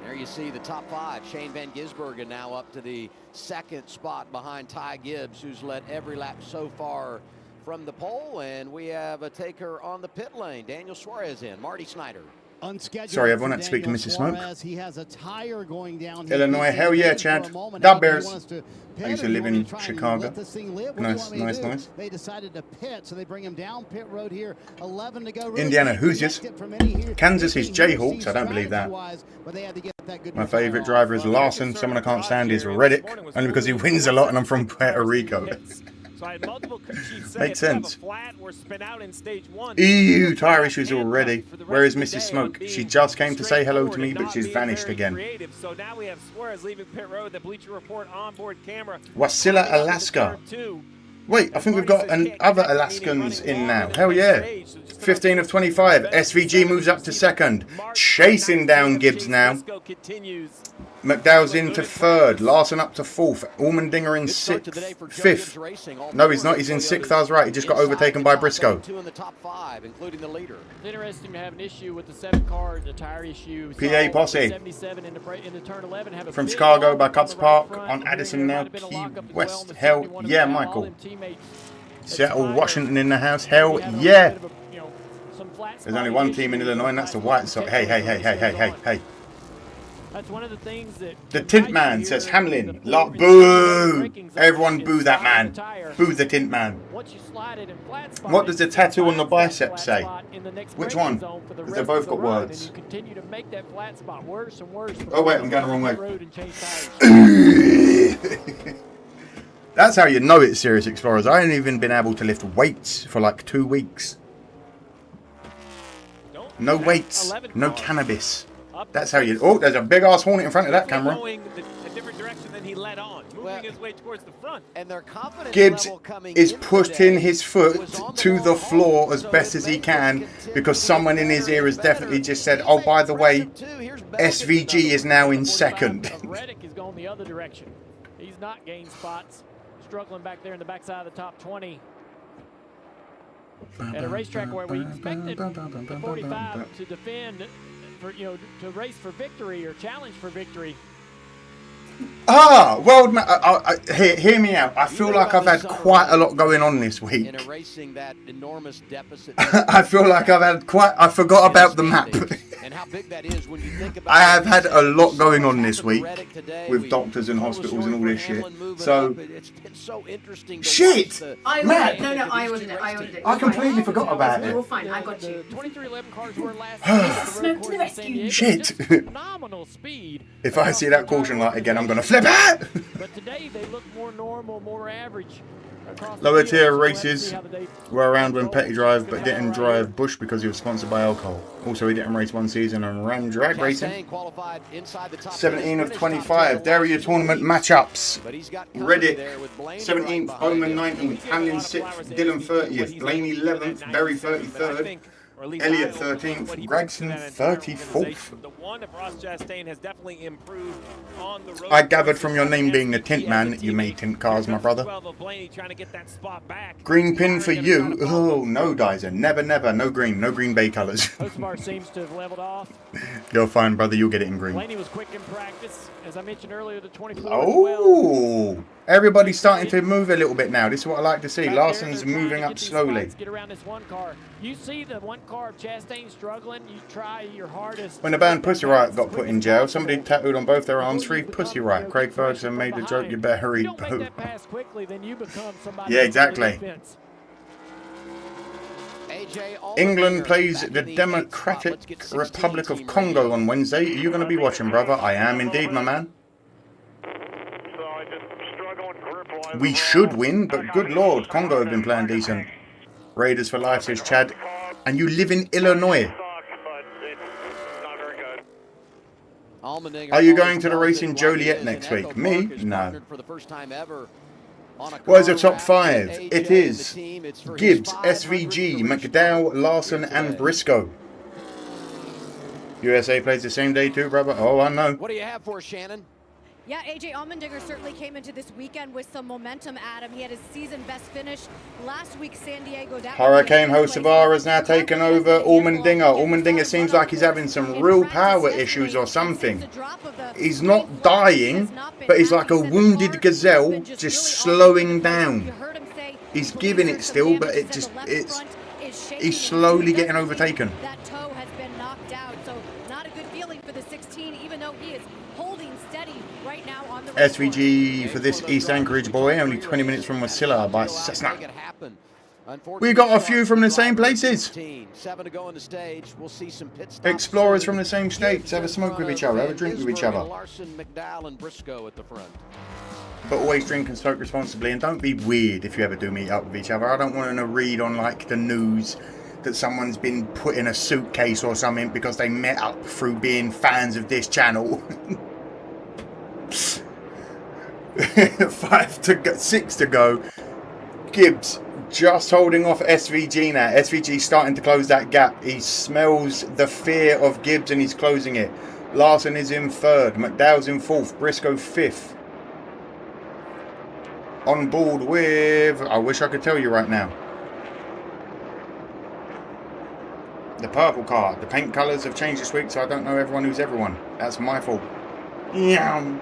There you see the top five. Shane Van Gisbergen now up to the second spot behind Ty Gibbs, who's led every lap so far from the pole. And we have a taker on the pit lane. Daniel Suarez in. Marty Snyder. Unscheduled. Sorry, everyone, had to speak to Mrs. Smoke. He has a tire going down. Illinois, hell yeah, Chad. Dub Bears. I used to live in Chicago. Nice. They decided to pit, so they bring him down pit road here. 11 to go. Indiana Hoosiers. Kansas is Jayhawks. I don't believe that. My favourite driver is Larson. Someone I can't stand is Reddick, only because he wins a lot and I'm from Puerto Rico. So I had multiple crew chiefs say Makes sense. Flat or spin out in stage one. EU tire issues already. Where is Mrs. Smoke? She just came to say hello to me, but she's vanished again. So now we have Suarez leaving pit road. The Bleacher Report onboard camera. Wasilla, Alaska. Wait, I think we've got other Alaskans in now. Hell yeah. 15 of 25. SVG moves up to second. Chasing down Gibbs now. McDowell's into third. Larson up to fourth. Allmendinger in fifth. No, he's not. He's in sixth. I was right. He just got overtaken by Briscoe. Interesting to have an issue with the 7 car, the tire issue. PA Posse. From Chicago by Cubs Park on Addison now. Key West. Hell yeah, Michael. Seattle, Washington in the house. Hell yeah. There's only one team in Illinois, and that's the White Sox. Hey. That's one of the things that the Tint Man says Hamlin. Boo! Everyone boo that man. Boo the Tint Man. What does the tattoo on the bicep say? Which one? Because they've both got words. Oh wait, I'm going the wrong way. That's how you know it's Serious Explorers. I ain't even been able to lift weights for like 2 weeks. No weights, no cannabis. That's how you... Oh, there's a big-ass Hornet in front of that camera. Going a different direction than he led on, moving his way towards the front. And their confidence Gibbs level coming is putting his foot to the floor as best as he can because someone in his ear has definitely just said, oh, by the way, SVG is now in second. Reddick is going the other direction. He's not gained spots. Struggling back there in the backside of the top 20. At a racetrack where we expected the 45 to defend, for, to race for victory or challenge for victory. World hear me out. I feel like I've had quite a lot going on this week. In erasing that enormous deficit. I feel like I've had I forgot about the map. And how big that is when you think about I have had a lot going on this week with doctors and hospitals and all this shit. So, shit! I wasn't. I completely forgot about it. We're fine. I got you. 2311 cars were last. Smoke to the rescue. Shit! Phenomenal speed. If I see that caution light again, I'm gonna flip it. But today they look more normal, more average. Lower tier races were around when Petty drove, but didn't drive Bush because he was sponsored by alcohol. Also, he didn't race one season and ran drag racing. 17 of 25. There are your tournament matchups. Reddick 17th, Bowman 19th, Hamlin 6th, Dillon 30th, Blaney 11th, Berry 33rd, or at least Elliott eye-opening 13th, what he Gregson brings to that entire 34th. organization. The one of Ross Chastain has definitely improved on the road. I gathered from your name being a tint man that you may tint cars, my brother. Green pin for you. Oh, no, Dyson. Never, never. No green. No Green Bay colours. Hocevar seems to have leveled off. You're fine, brother. You'll get it in green. Blaney was quick in practice. As I mentioned earlier, the 24 Oh, everybody's starting to move a little bit now. This is what I like to see. Larson's moving up slowly. Get around this one car. You see the one car of Chastain struggling. You try your hardest. When the band Pussy Riot got put in jail, somebody tattooed on both their arms 3 Pussy Riot. Craig Ferguson made the joke, you better read. Yeah, exactly. England plays the Democratic Republic of Congo on Wednesday. Are you going to be watching, brother? I am indeed, my man. We should win, but good lord, Congo have been playing decent. Raiders for life, says Chad. And you live in Illinois. Are you going to the race in Joliet next week? Me? No. What is the top 5? It is Gibbs, SVG, McDowell, Larson, and Briscoe. USA plays the same day too, brother. Oh, I know. What do you have for us, Shannon? Yeah, AJ Allmendinger certainly came into this weekend with some momentum, Adam. He had his season best finish last week, San Diego. Hurricane Hocevar has now taken over Allmendinger. Allmendinger seems like he's having some real power issues or something. He's not dying, but he's like a wounded gazelle, just slowing down. He's giving it still, but he's slowly getting overtaken. That toe has been knocked out, so not a good feeling for the 16, even though he is holding steady right now on the SVG for this East Anchorage boy, only 20 minutes from Wasilla by Cessna. We got a few from the same places. Explorers from the same states. Have a smoke with each other, have a drink with each other. But always drink and smoke responsibly, and don't be weird if you ever do meet up with each other. I don't want to read on like the news that someone's been put in a suitcase or something because they met up through being fans of this channel. 6 to go. Gibbs just holding off SVG now. SVG starting to close that gap. He smells the fear of Gibbs and he's closing it. Larson is in 3rd. McDowell's in 4th. Briscoe 5th. On board with... I wish I could tell you right now. The purple car. The paint colours have changed this week, so I don't know everyone who's everyone. That's my fault. Yeah.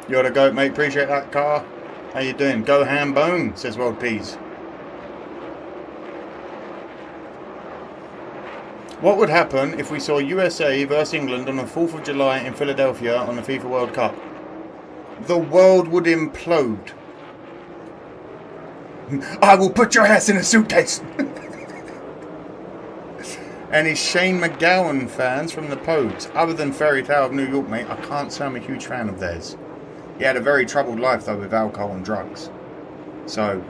You're the goat, mate. Appreciate that car. How you doing? Go ham bone, says World Peas. What would happen if we saw USA versus England on the 4th of July in Philadelphia on the FIFA World Cup? The world would implode. I will put your ass in a suitcase. Any Shane McGowan fans from the Pogues? Other than Fairy Tale of New York, mate, I can't say I'm a huge fan of theirs. He had a very troubled life, though, with alcohol and drugs. So...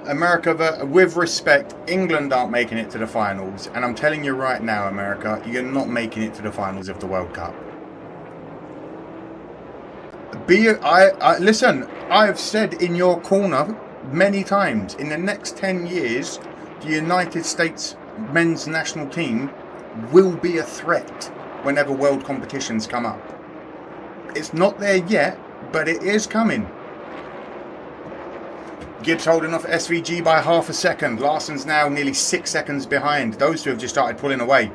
America, with respect, England aren't making it to the finals. And I'm telling you right now, America, you're not making it to the finals of the World Cup. Listen, I have said in your corner many times, in the next 10 years, the United States men's national team will be a threat whenever world competitions come up. It's not there yet, but it is coming. Gibbs holding off SVG by half a second. Larson's now nearly 6 seconds behind. Those two have just started pulling away.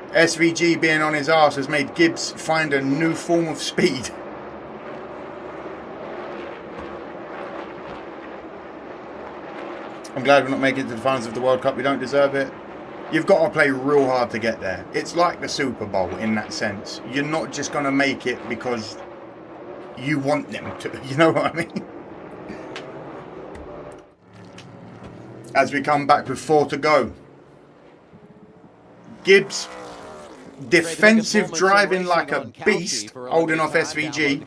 SVG being on his arse has made Gibbs find a new form of speed. I'm glad we're not making it to the finals of the World Cup. We don't deserve it. You've got to play real hard to get there. It's like the Super Bowl in that sense. You're not just going to make it because you want them to. You know what I mean? As we come back with 4 to go. Gibbs, defensive driving like a beast, holding off SVG.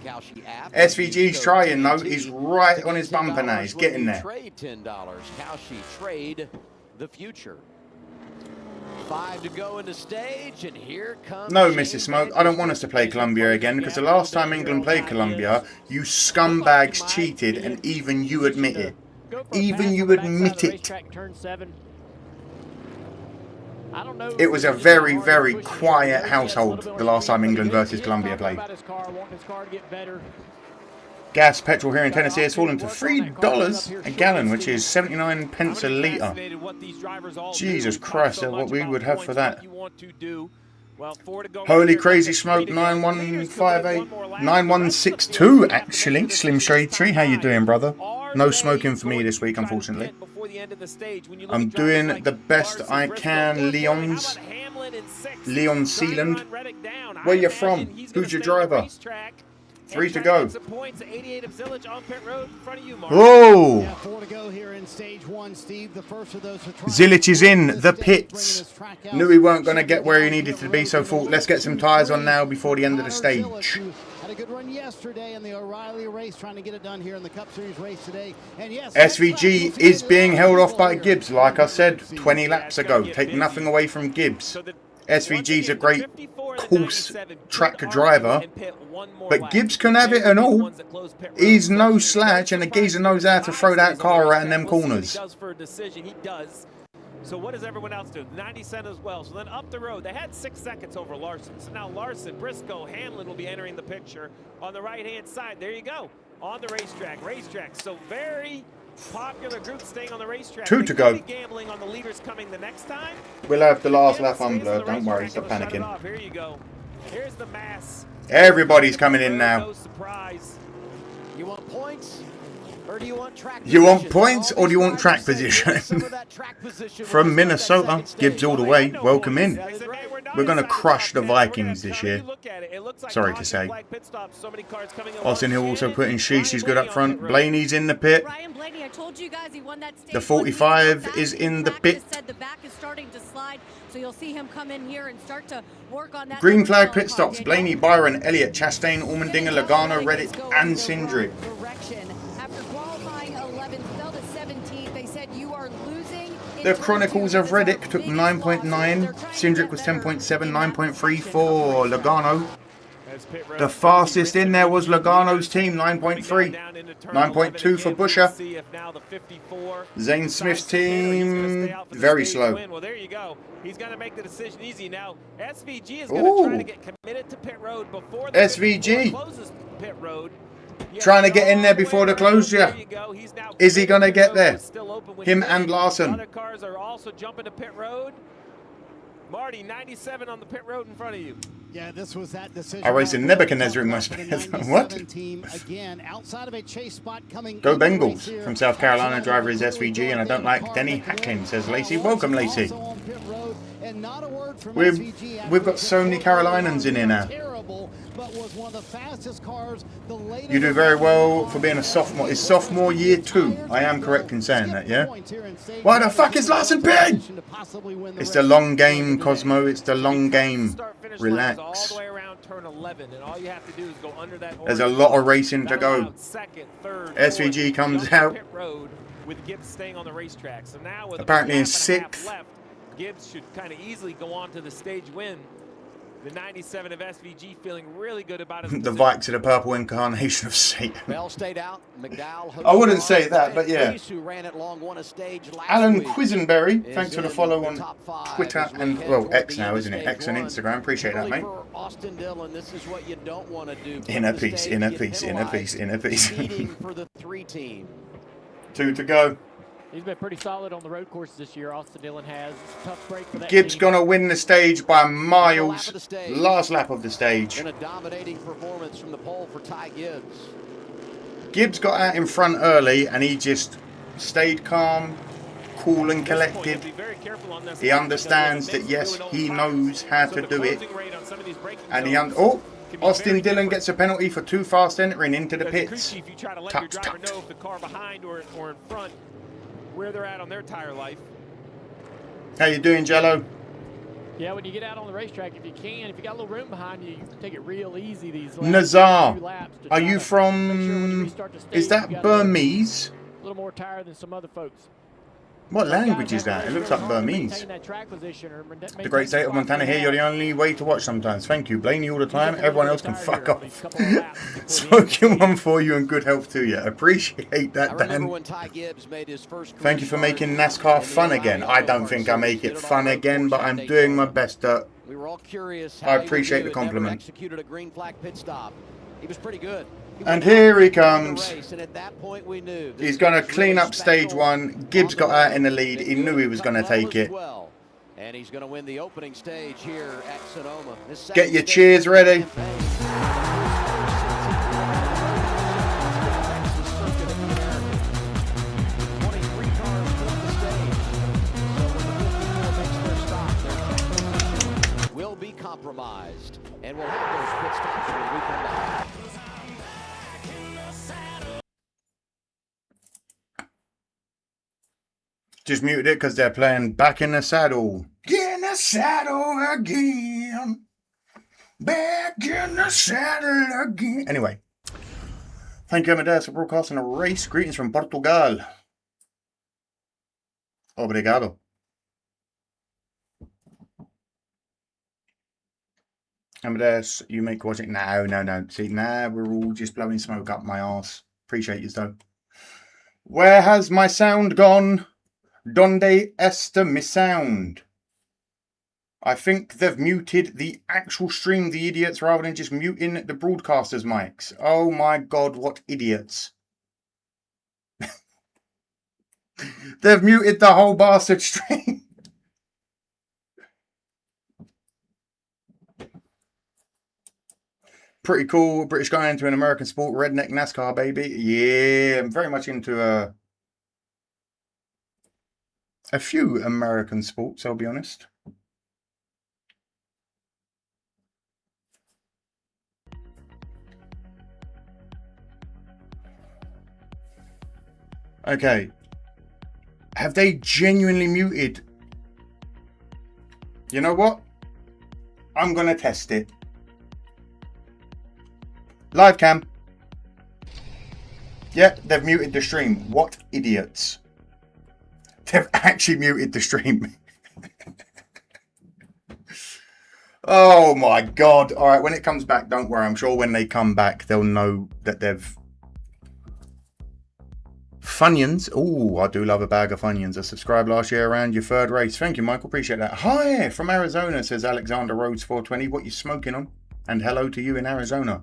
SVG's trying though, he's right on his bumper now, he's getting there. Trade $10. Cauchy trade the future. 5 to go in the stage, and here comes No, Shane Mrs. Smoke, Van I don't want us to play Colombia again, because the last time England played Colombia, you scumbags cheated, and even you admit it. Even you admit it. It was a very, very quiet household the last time England versus Colombia played. Gas petrol here in Tennessee has fallen to $3 a gallon, which is 79 pence a litre. Jesus Christ, that's what we would have for that. Holy crazy smoke, 9158, 9162 actually. Slim Shade Tree, how you doing, brother? No smoking for me this week, unfortunately. I'm doing the best I can, Leon Sealand. Where you from? Who's your driver? 3 to go. Whoa! Zilich is in the pits. Knew he weren't going to get where he needed to be, so thought, let's get some tyres on now before the end of the stage. Had a good run yesterday in the O'Reilly race, trying to get it done here in the Cup Series race today. And yes, SVG is being held off by Gibbs, like I said 20 laps ago. Take nothing away from Gibbs. SVG's a great course track driver, but Gibbs can have it and all. He's no slouch, and the geezer knows how to throw that car around them corners. So what does everyone else do? 90 cent as well. So then up the road, they had 6 seconds over Larson. So now Larson, Briscoe, Hamlin will be entering the picture on the right-hand side. There you go, on the racetrack. So very popular group staying on the racetrack. 2 to go. Gambling on the leaders coming the next time. We'll have the last lap unblurred. Don't worry, stop panicking. Here you go. Here's the mass. Everybody's coming in now. No surprise. You want points? Or do you want track You want points or do you want track position? From Minnesota, Gibbs all the way. Welcome in. We're going to crush the Vikings this year. Sorry to say. Austin Hill also put in Sheesh. He's good up front. Blaney's in the pit. The 45 is in the pit. Green flag pit stops. Blaney, Byron, Elliott, Chastain, Allmendinger, Logano, Reddick, and Cindric. The Chronicles of Reddick took 9.9. Cindric was 10.7, 9.3 for Logano. The fastest in there was Logano's team, 9.3. 9.2 for Busher. Zane Smith's team, very slow. Well, there you go. He's going to make the decision easy now. SVG is going to try to get committed to pit road before the SVG closes pit road. trying to get in there before the closure. Is he going to get there? Him and Larson. Other cars are also jumping to pit road. Marty, 97 on the pit road in front of you. Yeah, this was that decision. I raced in Nebuchadnezzar in my space. What? Again, outside of a chase spot coming Go Bengals. From South Carolina, driver is SVG, and I don't like Denny Hacklin, says Lacey. Welcome, Lacey. We've got so many Carolinans in here now. You do very well for being a sophomore. It's sophomore year 2. I am correct in saying that, yeah? Why the fuck is Larson pitting? It's the long game, Cosmo. It's the long game. Relax. There's a lot of racing to go. SVG comes out. Apparently in 6th. Gibbs should kind of easily go on to the stage win. The 97 of SVG feeling really good about his The Vikes are the purple incarnation of Satan. Bell stayed out. McDowell, I wouldn't say that, but yeah. Who ran it long, won a stage last Alan week. Quisenberry, thanks for the follow on Twitter and, well, X now, isn't it? X and Instagram. Appreciate that, mate. Austin Dillon, this is what you don't want to do. Inner peace, inner peace, inner peace, inner peace. For the 3 team. 2 to go. He's been pretty solid on the road courses this year. Austin Dillon has. It's a tough break for that Gibbs team. gonna win the stage by miles. Last lap of the stage. And a dominating performance from the pole for Ty Gibbs. Gibbs got out in front early and he just stayed calm, cool and collected. He understands that yes, he knows how to do it. And Austin Dillon gets a penalty for too fast entering into the pits. Touch. Where they're at on their tire life. How you doing, Jello? Yeah, when you get out on the racetrack, if you got a little room behind you, you can take it real easy these Nazar, laps. are you from, is that Burmese? A little more tired than some other folks. What language is that? It looks like Burmese. The great state of Montana here. You're the only way to watch sometimes. Thank you. Blame you all the time. Everyone else can fuck off. Smoking one for you and good health to you. Appreciate that, Dan. Thank you for making NASCAR fun again. I don't think I make it fun again, but I'm doing my best to. I appreciate the compliment. Executed a green flag pit stop. He was pretty good. And here he comes. He's going to clean up stage one. Gibbs got out in the lead. He knew he was going to take it. And he's going to win the opening stage here at Sonoma. Get your cheers ready. Will be compromised. And we'll have those pit stops when we come back. Just muted it because they're playing Back in the Saddle. Get in the saddle again. Back in the saddle again. Anyway. Thank you, Amadeus, for broadcasting a race. Greetings from Portugal. Obrigado. Amadeus, you make watching. No. See, we're all just blowing smoke up my arse. Appreciate you, though. Where has my sound gone? Donde está mi sound? I think they've muted the actual stream, the idiots, rather than just muting the broadcasters' mics. Oh my god, what idiots. They've muted the whole bastard stream. Pretty cool. British guy into an American sport. Redneck NASCAR, baby. Yeah, I'm very much into a few American sports, I'll be honest. Okay. Have they genuinely muted? You know what? I'm going to test it. Live cam. Yeah, they've muted the stream. What idiots. They've actually muted the stream. Oh my god. Alright, when it comes back, don't worry. I'm sure when they come back, they'll know that they've... Funyuns. Oh, I do love a bag of Funyuns. I subscribed last year around your third race. Thank you, Michael. Appreciate that. Hi, from Arizona, says Alexander Rhodes 420. What you smoking on? And hello to you in Arizona.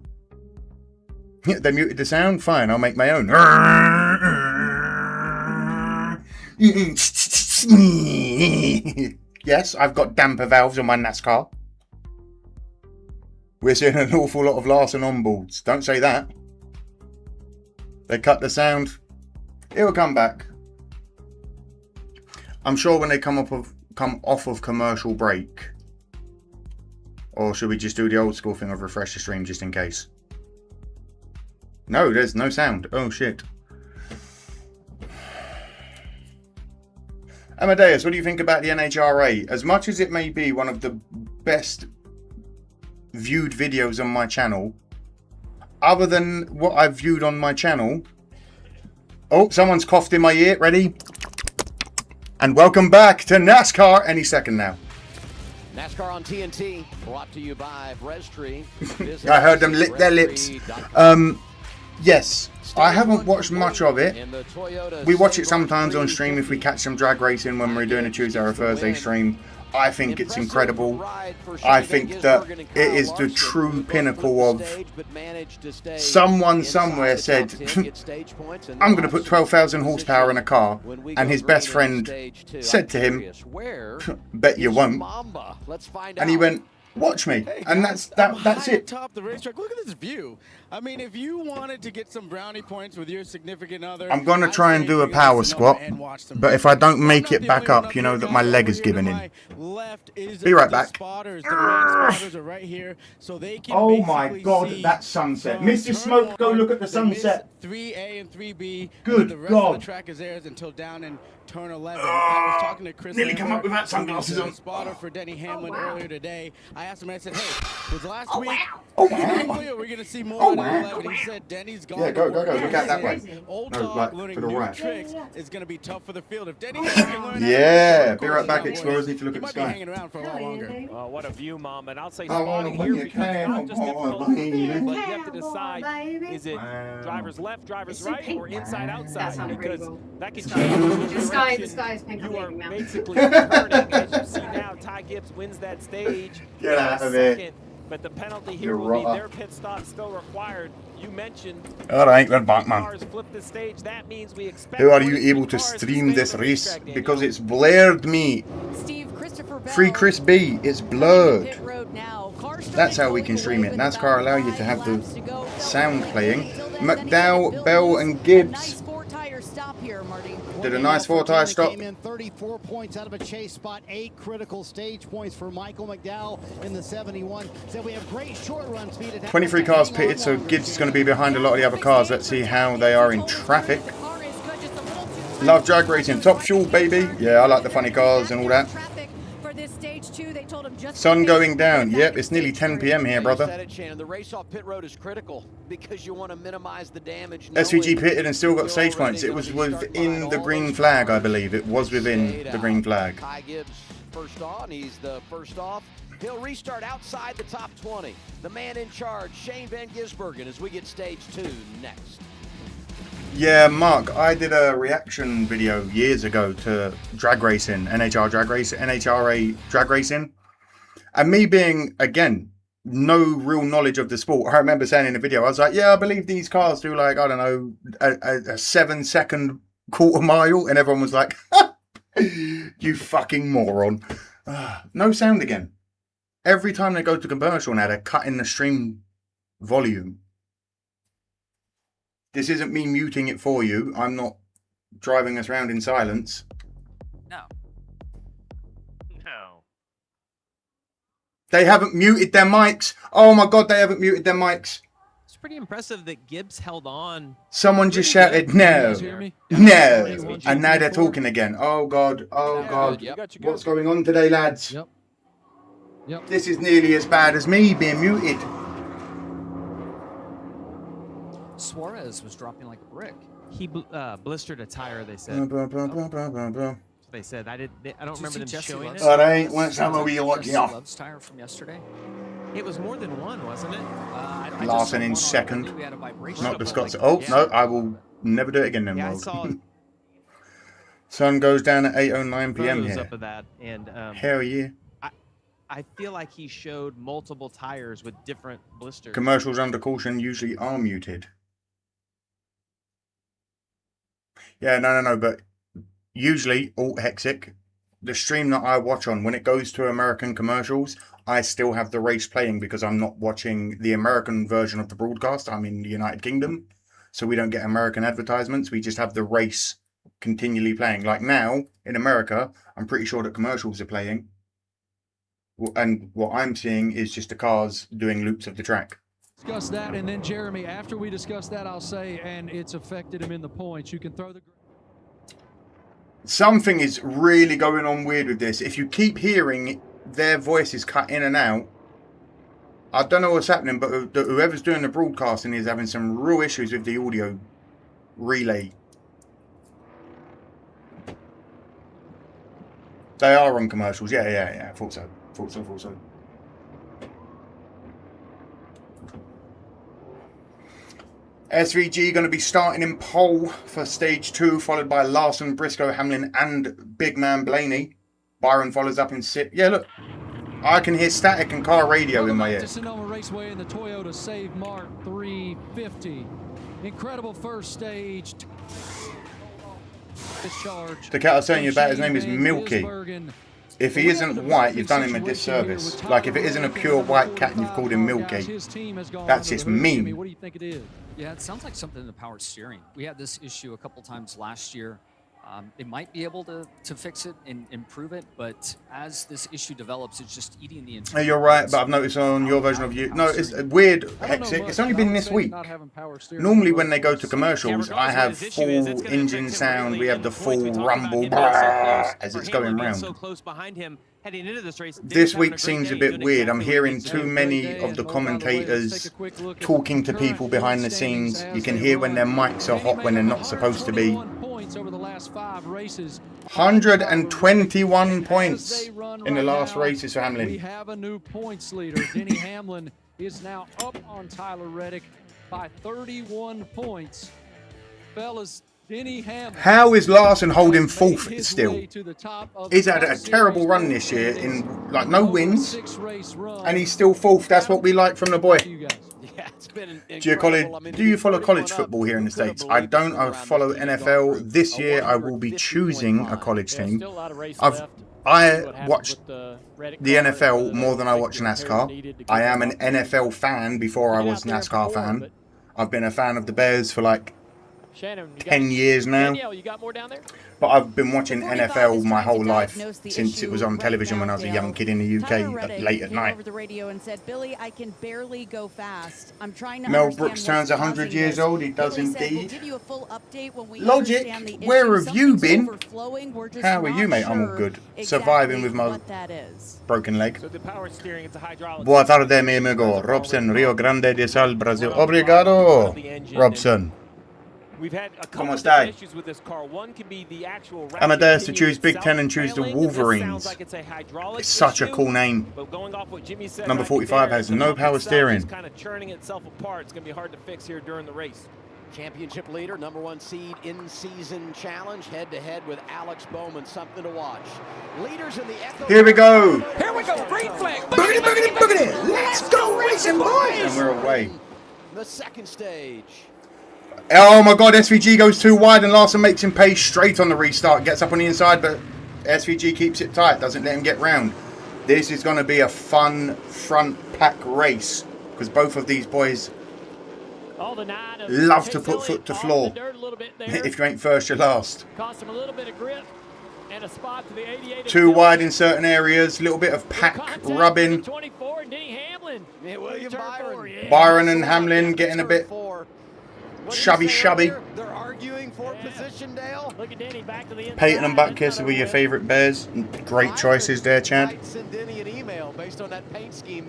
They muted the sound? Fine, I'll make my own. Yes, I've got damper valves on my NASCAR. We're seeing an awful lot of Larson onboards. Don't say that. They cut the sound. It will come back. I'm sure when they come off of commercial break. Or should we just do the old school thing of refresh the stream just in case? No, there's no sound. Oh shit. Amadeus, what do you think about the NHRA? As much as it may be one of the best viewed videos on my channel, other than what I've viewed on my channel... Oh, someone's coughed in my ear. Ready? And welcome back to NASCAR any second now. NASCAR on TNT, brought to you by Brestree. I heard them lick their lips. Yes, I haven't watched much of it. We watch it sometimes on stream if we catch some drag racing when we're doing a Tuesday or a Thursday stream. I think it's incredible. I think that it is the true pinnacle of... Someone somewhere said, I'm going to put 12,000 horsepower in a car. And his best friend said to him, bet you won't. And he went, watch me. And that's it. Top the racetrack. Look at this view. I mean, if you wanted to get some brownie points with your significant other, I'm going to try and do a power squat, but if I don't make it back up, you know that my leg is giving in. Be right back. Oh my god, that sunset. Mr. Smoke, go look at the sunset. 3A and 3B. Good the rest god. of the track is theirs until down in turn 11. I was talking to Chris. Nearly come up without sunglasses on. Spotter for Denny Hamlin earlier today. I asked him, I said, hey, was last week? Oh, are we going to see more of 11. He said Denny's gone. Yeah, go. Look out that way. Old No, dog like, learning to the new right. tricks is going to be tough for the field. If Denny can learn Yeah, be right back, Explorers. Need to look at the might be sky. hanging around for a lot longer. What a view, Mom. And I'll say I wanna spotting play here a because it's not just cowboy, difficult, baby. but you have to decide, is it drivers left, drivers right, or inside, outside? Because that can change The sky is pink. You are basically turning. As you see now, Ty Gibbs wins that stage. Get out of it. But the penalty here You're will be right. their pit stop still required. You mentioned All right, good back, man. cars flip the stage. That means we expect How are you 23 able to cars stream stay this on the race? racetrack, Daniel. Because it's blurred me. Steve, Christopher Bell. Free Chris B, it's blurred. Pit road now. Cars That's how we can stream it. NASCAR allow you to have the sound playing. McDowell, Bell and Gibbs stop here, Marty. did a nice 4-tire stop. Came in 34 points out of a chase spot, 8 critical stage points for Michael McDowell in the 71. So we have great short run speed. 23 cars pitted, so Gibbs is going to be behind a lot of the other cars. Let's see how they are in traffic. Love drag racing. Top fuel, baby. Yeah, I like the funny cars and all that. Sun going down. Yep, it's nearly 10 p.m. here, brother. The race off pit road is critical because you want to minimize the damage. SVG pitted and still got stage points. It was within the green flag, I believe. It was within the green flag. Ty Gibbs first on. He's the first off. He'll restart outside the top 20. The man in charge, Shane Van Gisbergen, as we get stage 2 next. Yeah, Mark, I did a reaction video years ago to drag racing, NHRA drag racing. And me being, again, no real knowledge of the sport, I remember saying in the video, I was like, yeah, I believe these cars do like, I don't know, a 7-second quarter mile. And everyone was like, you fucking moron. No sound again. Every time they go to commercial now, they're cutting the stream volume. This isn't me muting it for you. I'm not driving us around in silence. No. They haven't muted their mics. Oh my God, they haven't muted their mics. It's pretty impressive that Gibbs held on. Someone just shouted, no, no. And now they're talking again. Oh God, oh God. What's going on today, lads? Yep. This is nearly as bad as me being muted. Suarez was dropping like a brick. He blistered a tire, they said. They said. I don't remember them showing it. All right, let's have a wee look here. Love's tire from yesterday. It was more than one, wasn't it? Larson in second. Not the Scots. Oh, no, I will never do it again then. Yeah, I saw Sun goes down at 8:09 p.m. here. up of that, and Hell yeah. I feel like he showed multiple tires with different blisters. Commercials under caution usually are muted. Yeah, no, but usually, Alt-Hexic, the stream that I watch on, when it goes to American commercials, I still have the race playing because I'm not watching the American version of the broadcast. I'm in the United Kingdom, so we don't get American advertisements. We just have the race continually playing. Like now, in America, I'm pretty sure that commercials are playing. And what I'm seeing is just the cars doing loops of the track. Discuss that, and then Jeremy, after we discuss that, I'll say, and it's affected him in the points. You can throw the... Something is really going on weird with this. If you keep hearing their voices cut in and out, I don't know what's happening, but whoever's doing the broadcasting is having some real issues with the audio relay. They are on commercials. Yeah. Thought so. SVG going to be starting in pole for stage 2, followed by Larson, Briscoe, Hamlin, and Big Man Blaney. Byron follows up in 6. Yeah, look. I can hear static and car radio in my ear. Sonoma Raceway in the Toyota Save Mart 350. Incredible first stage. The cat I was telling you about, his name is Milky. If he isn't white, you've done him a disservice. Like, if it isn't a pure white cat and you've called him Milky, that's just mean. What do you think it is? Yeah, it sounds like something in the power steering. We had this issue a couple times last year. They might be able to fix it and improve it, but as this issue develops, it's just eating the entire... Hey, you're right, but I've noticed on your version of you... No, it's weird, Hexic. It's only been this week. Normally when they go to commercials, I have full engine sound. We have the full rumble as it's going round. So close behind him, heading into this race. This week seems a bit weird. I'm hearing too many of the commentators talking to people behind the scenes. You can hear when their mics are hot when they're not supposed to be. 121 points in the last races for Hamlin. We have a new points leader. Denny Hamlin is now up on Tyler Reddick by 31 points. Fellas, Denny Hamlin. How is Larson holding fourth still? He's had a terrible run this year in like no wins, and he's still fourth. That's what we like from the boy. Do you follow college football here in the States? I don't. I follow NFL. This year I will be choosing a college team. I watched the NFL more than I watch NASCAR. I am an NFL fan before I was a NASCAR fan. I've been a fan of the Bears for like 10 years now. But I've been watching NFL my whole life since it was on television when I was a young kid in the UK late at night. Mel Brooks turns 100 years old. He does indeed. Logic, where have you been? How are you, mate? I'm all good. Surviving with my broken leg. Boa tarde, mi amigo. Robson, Rio Grande do Sul, Brazil. Obrigado, Robson. We've had a couple of issues with this car. One can be the actual Amadeus to choose Big Ten and choose the Wolverines. It's such a cool name. Number 45 has no power steering. Kind of churning itself apart. It's going to be hard to fix here during the race. Championship leader, #1 seed in-season challenge, head-to-head with Alex Bowman. Something to watch. Leaders in the Echo. Here we go. Here we go. Green flag. Boogity, boogity, boogity. Let's go racing, boys. And we're away. The second stage. Oh my God, SVG goes too wide and Larson makes him pay straight on the restart. Gets up on the inside, but SVG keeps it tight. Doesn't let him get round. This is going to be a fun front pack race because both of these boys love to put foot to floor. If you ain't first, you're last. Cost him a little bit of grip and a spot to the 88. Too wide in certain areas. Little bit of pack rubbing. 24 and Denny Hamlin. Yeah, William Byron. Byron and Hamlin getting a bit shubby. They're arguing for position, Dale. Look at Denny back to the inside. Peyton and Butkus were your favourite Bears. Great choices there, Chad.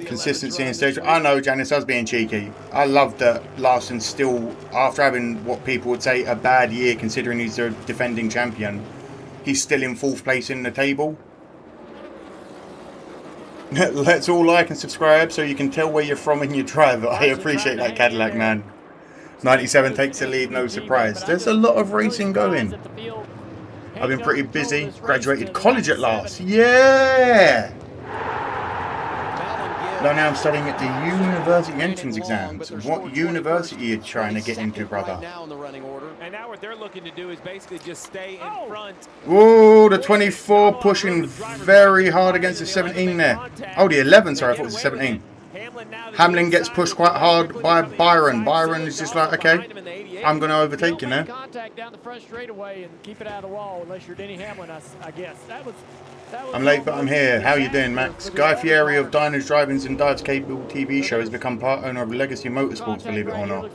Consistency in stage. I know, Janice, I was being cheeky. I love that Larson still, after having what people would say a bad year, considering he's a defending champion, he's still in 4th place in the table. Let's all like and subscribe so you can tell where you're from in your drive. I appreciate that, Cadillac man. 97 takes the lead, no surprise. There's a lot of racing going. I've been pretty busy. Graduated college at last. Yeah! Now I'm studying at the university entrance exams. What university are you trying to get into, brother? And now what they're looking to do is basically just stay in front. Whoa, the 24 pushing very hard against the 17 there. Oh, the 11, sorry, I thought it was the 17. Hamlin gets pushed quite hard by Byron. Byron is just like, okay, I'm going to overtake you now. Contact down the front straightaway and keep it out of the wall unless you're Denny Hamlin, I guess. That was I'm late, but I'm here. How you doing, Max? Guy Fieri of Diners, Drive-Ins and Dives cable TV show has become part owner of Legacy Motorsports, believe it or not.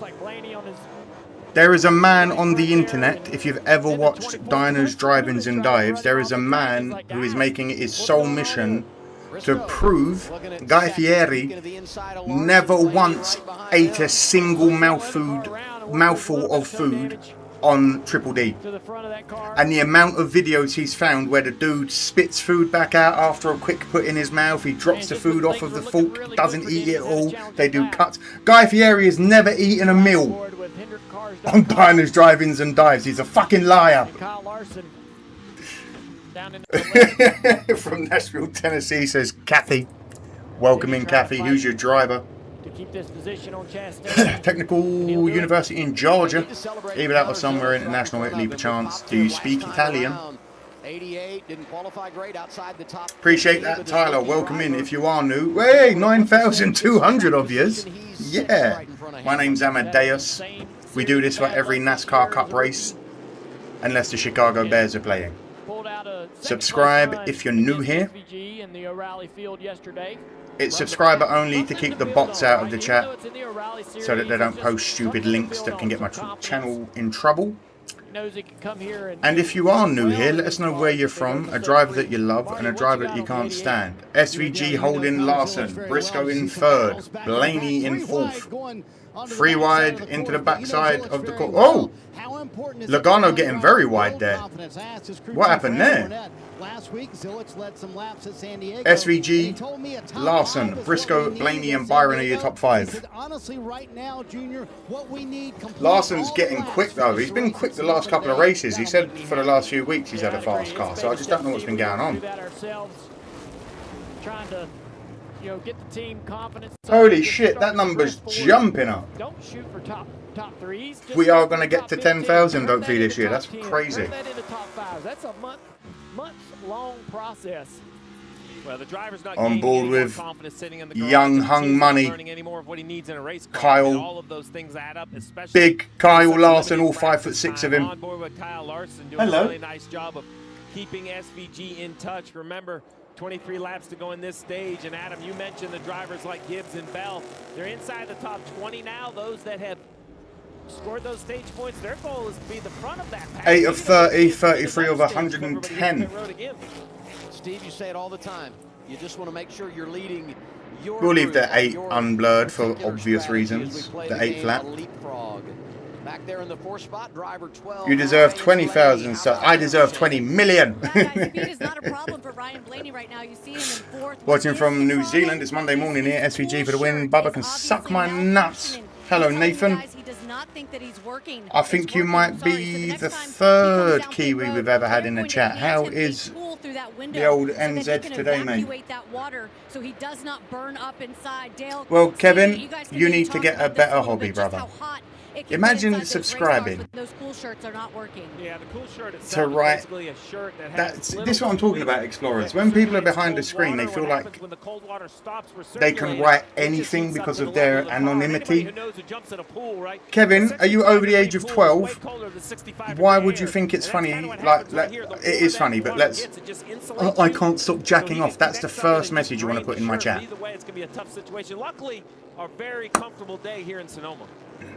There is a man on the internet, if you've ever watched Diners, Drive-Ins and Dives, there is a man who is making it his sole mission to prove Guy Fieri never once ate a single mouthful of food on Triple D. And the amount of videos he's found where the dude spits food back out after a quick put in his mouth, he drops the food off of the fork, doesn't eat it at all, they do cuts. Guy Fieri has never eaten a meal on Diners, Drive-Ins and Dives. He's a fucking liar. From Nashville, Tennessee, says Kathy. Welcome in, Kathy. Who's your driver? To keep this position on Chastain. Technical University in Georgia. Either that or somewhere international, Italy, perchance. Do you speak Italian? 88 didn't qualify great outside the top. Appreciate that, Tyler. Welcome in if you are new. Hey, 9,200 of yous. Yeah. My name's Amadeus. We do this for every NASCAR Cup race, unless the Chicago Bears are playing. Subscribe if you're new here. It's subscriber only to keep the bots out of the chat so that they don't post stupid links that can get my channel in trouble. knows he can come here And if you are new here, let us know where you're from, a driver that you love, and a driver that you can't stand. SVG holding Larson, Briscoe in third, Blaney in fourth. 3 wide into the backside of the court. Oh! Logano getting very wide there. What happened there? SVG, Larson, Briscoe, Blaney, and Byron are your top 5. Larson's getting quick though. He's been quick the last couple of races. He said for the last few weeks he's had a fast car, so I just don't know what's been going on. Trying to, get the team confidence. Holy shit, that number's jumping up. Don't shoot for top threes. We are going to get to 10,000 hopefully this year. That's crazy. Turn that into top 5. That's a month-long process. Well, the driver's not on board with sitting in the Young Hung Money, Kyle, all of those things add up, Big Kyle Larson, all 5'6" of him. On board with Kyle Larson doing Hello. a really nice job of keeping SVG in touch. Remember, 23 laps to go in this stage, and Adam, you mentioned the drivers like Gibbs and Bell. They're inside the top 20 now. Those that have scored those stage points, their goal is to be the front of that pack. 8 of 30, 33 of 110. Steve, you say it all the time. You just want to make sure you're leading your We'll leave the group, 8 your unblurred for particular obvious strategy as reasons. we play The the 8 game flat. on leapfrog. Back there in the 4 spot, driver 12. You deserve 20,000, so I deserve 20 million. Speed is not a problem for Ryan Blaney right now. You see him in 4th. Watching from New Zealand, it's Monday morning here. SVG for the win. Bubba can suck my nuts. Hello, Nathan. He does not think that he's working. I think you might be the 3rd Kiwi we've ever had in the chat. How is the old NZ today, mate? So he does not burn up inside. Dale, Well, Kevin, you need to get a better hobby, brother. Imagine subscribing those cool shirts are not working. Yeah, the cool shirt to itself is write. basically a shirt that has This is what I'm talking about, Explorers. When people are behind the screen, they feel like they can write anything because of their anonymity. Kevin, are you over the age of 12? Why would you think it's funny? Like it is funny, but let's. Oh, I can't stop jacking off. That's the first message you want to put in my chat. Either way, it's going to be a tough situation. Luckily, a very comfortable day here in Sonoma.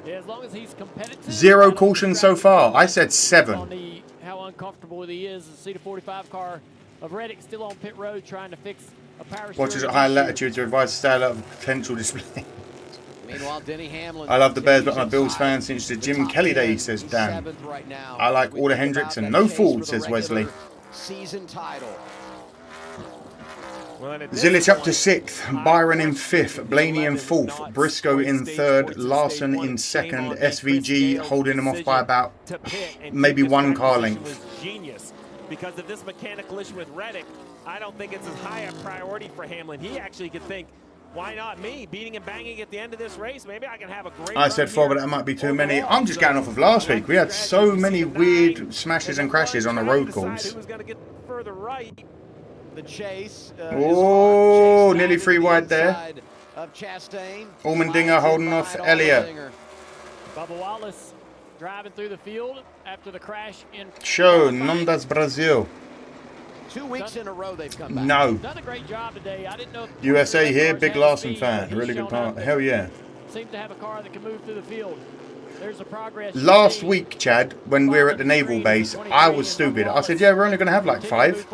Yeah, as long as he's competitive. 0 caution so far. I said 7. On how uncomfortable he is. The C45 car of Reddick still on pit road trying to fix a power steering. Watches at high latitude to advise style of potential display. Meanwhile, Denny Hamlin. I love the Bears, but I'm a Bills fan since the Jim Kelly days, says Dan. I like all the Hendricks and no Ford, says Wesley. Season title. Zilich up to 6th, Byron in 5th, Blaney in 4th, Briscoe in 3rd, Larson in 2nd, SVG holding them off by about maybe 1 car length. Genius, because of this mechanical issue with Reddick, I don't think it's as high a priority for Hamlin. He actually could think, why not me? Beating and banging at the end of this race, maybe I can have a great I said 4, but that might be too many. I'm just going off of last week. We had so many weird smashes and crashes on the road course. The chase. Oh, nearly 3 wide there. Allmendinger holding off Elliott. Bubba Wallace driving through the field after the crash in. Show, Nondas Brazil. 2 weeks in a row they've come back. No. Done a great job today. I didn't know. USA here, big Larson fan. Really good part. Hell yeah. Seems to have a car that can move through the field. There's a progress. Last week, Chad, when we were at the naval base, I was stupid. I said, yeah, we're only going to have like 5.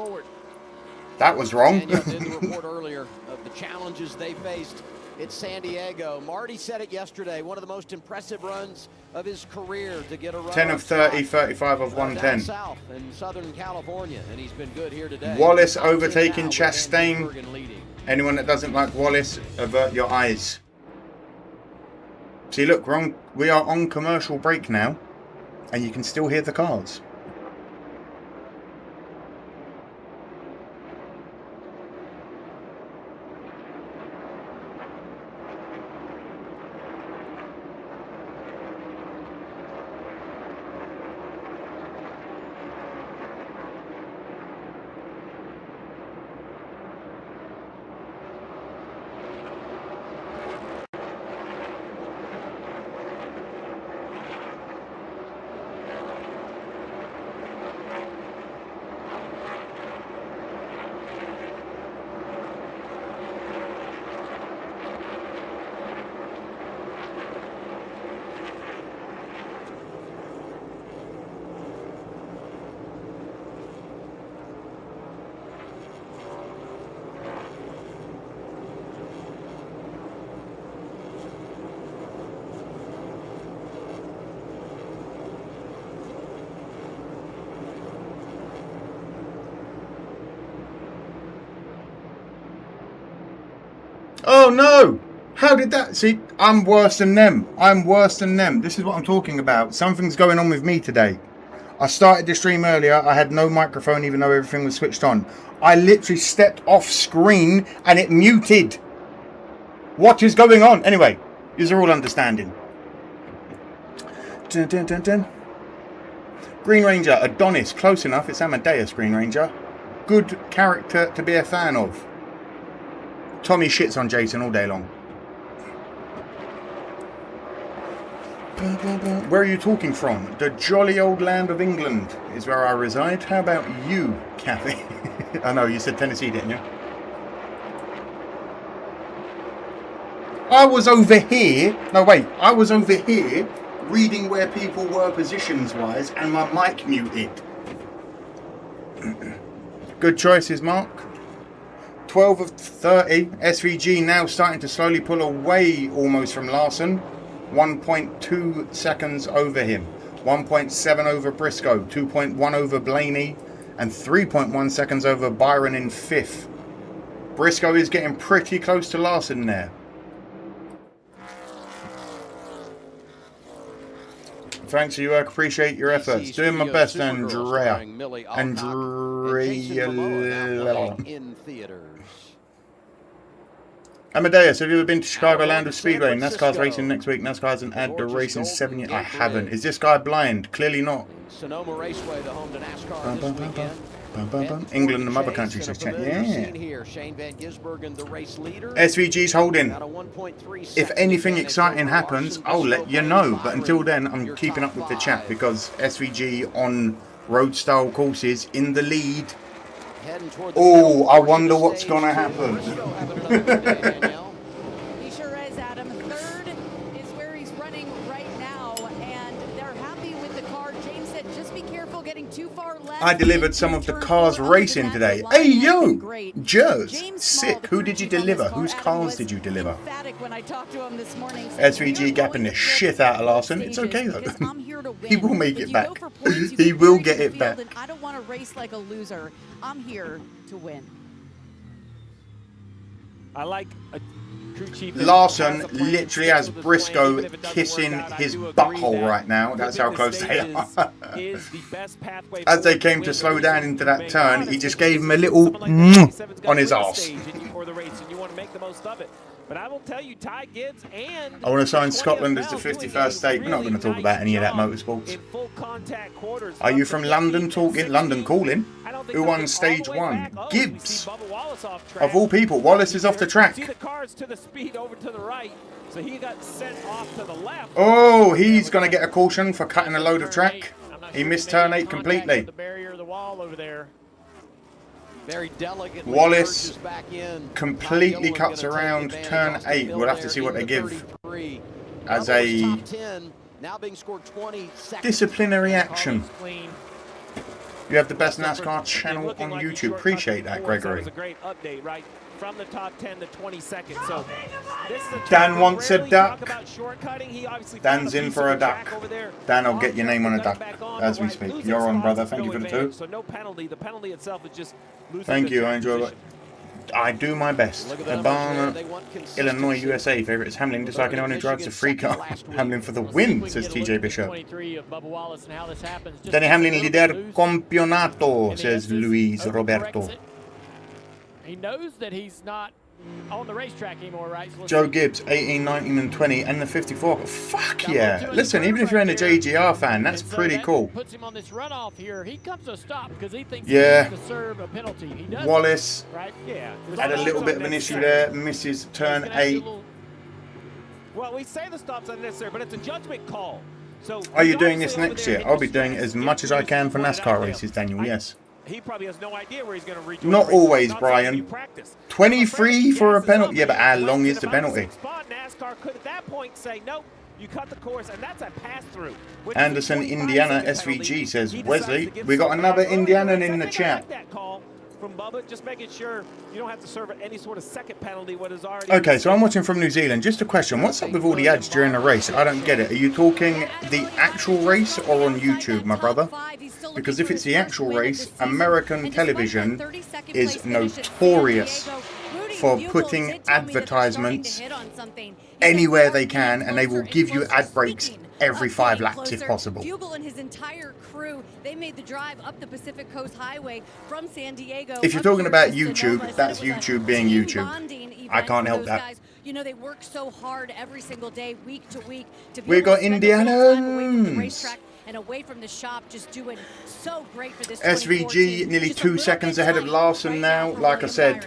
That was wrong. Daniel did the report earlier of the challenges they faced at San Diego. Marty said it yesterday, one of the most impressive runs of his career to get a run. 10 of 30, 35 of 110. Down south in Southern California, and he's been good here today. Wallace overtaking Chastain. Anyone that doesn't like Wallace, avert your eyes. See, look, we are on commercial break now, and you can still hear the cars. Oh no! How did that? See, I'm worse than them. I'm worse than them. This is what I'm talking about. Something's going on with me today. I started the stream earlier. I had no microphone even though everything was switched on. I literally stepped off screen and it muted. What is going on? Anyway, these are all understanding. Dun, dun, dun, dun. Green Ranger, Adonis. Close enough. It's Amadeus, Green Ranger. Good character to be a fan of. Tommy shits on Jason all day long. Where are you talking from? The jolly old land of England is where I reside. How about you, Kathy? I know, you said Tennessee, didn't you? I was over here. No, wait. I was over here reading where people were positions-wise and my mic muted. Good choices, Mark. 12 of 30. SVG now starting to slowly pull away almost from Larson. 1.2 seconds over him, 1.7 over Briscoe, 2.1 over Blaney, and 3.1 seconds over Byron in 5th. Briscoe is getting pretty close to Larson there. Thanks for your work, appreciate your efforts. Doing my best, Andrea. In theaters. Amadeus, have you ever been to Chicago Land of Speedway? NASCAR's racing next week. NASCAR hasn't had the race in 7 years. I haven't. Is this guy blind? Clearly not. Sonoma Raceway, the home to NASCAR this weekend. England, the mother country, says chat. Yeah. SVG's SVG's holding. If anything exciting happens, I'll let you know. But until then, I'm keeping up with the chat because SVG on road style courses in the lead. Oh, I wonder what's going to happen. He sure is, Adam. Third is where he's running right now, and they're happy with the car. James said just be careful getting too far left. I delivered some of the cars racing today. Hey, yo! Jers, sick. Who did you deliver? Whose cars did you deliver? SVG gapping the shit out of Larson. It's okay, though. He will make it back. He will get it back. I don't want to race like a loser. I'm here to win. I like a crew chief. Larson literally has Briscoe kissing his butthole right now. That's how close they are. As they came to slow down into that turn, he just gave him a little on his ass. But I will tell you, Ty Gibbs and I want to sign Scotland as the 51st state. We're not going to talk about any of that motorsports. Are you from London talking? London calling? Who won stage 1? Gibbs. Of all people, Wallace is off the track. Oh, he's going to get a caution for cutting a load of track. He missed turn 8 completely. Very delicately, Wallace completely cuts around turn 8. We'll have to see what they give as a disciplinary action. You have the best NASCAR channel on YouTube. Appreciate that, Gregory. That was a great update, right? From the top 10 to 22nd. So this is a Dan wants a duck. He Dan's in for a duck. Dan, I'll get your name on a duck as we speak. You're on, brother. Thank you for the 2. So no penalty. The penalty itself is just losing. Thank you. I enjoy it. I do my best. Urbana, Illinois, USA. Favorite is Hamlin. Just like anyone who drives a free car. Hamlin for the win, says TJ Bishop. Danny Hamlin, líder campeonato, says Luis Roberto. He knows that he's not on the racetrack anymore, right? So Joe Gibbs, 18, 19, and 20, and the 54. Fuck yeah! Listen, even if you're in a JGR fan, that's pretty cool. Puts him on this runoff here. He comes to a stop because he thinks he yeah. needs to serve a penalty. He doesn't, Wallace right? Yeah. had a little bit of an issue there. Misses turn 8. Well, we say the stop's unnecessary, but it's a judgment call. So are you doing this next year? I'll be doing it as much as I can for NASCAR races, Daniel. Yes. He probably has no idea where he's going to rejoin. Not always, Brian. 23 for a penalty. Yeah, but how long is the penalty? NASCAR could at that point say, nope, you cut the course, and that's a pass-through. Anderson, Indiana, SVG says, Wesley, we got another Indianan in the chat. From Bubba, just making sure you don't have to serve any sort of second penalty what is already. Okay, so I'm watching from New Zealand. Just a question, what's up with all the ads during the race? I don't get it. Are you talking the actual race or on YouTube, my brother? Because if it's the actual race, American television is notorious for putting advertisements anywhere they can, and they will give you ad breaks every 5 laps if possible. Fugle and his entire crew, they made the drive up the Pacific Coast Highway from San Diego. If you're talking about YouTube, that's YouTube being YouTube. I can't help that. Guys, you know, they work so hard every single day, week to week, to be We able got to spend a little time away from the Indianans. racetrack and away from the shop, just doing so great for this SVG nearly 2 seconds ahead of Larson now. Like I said,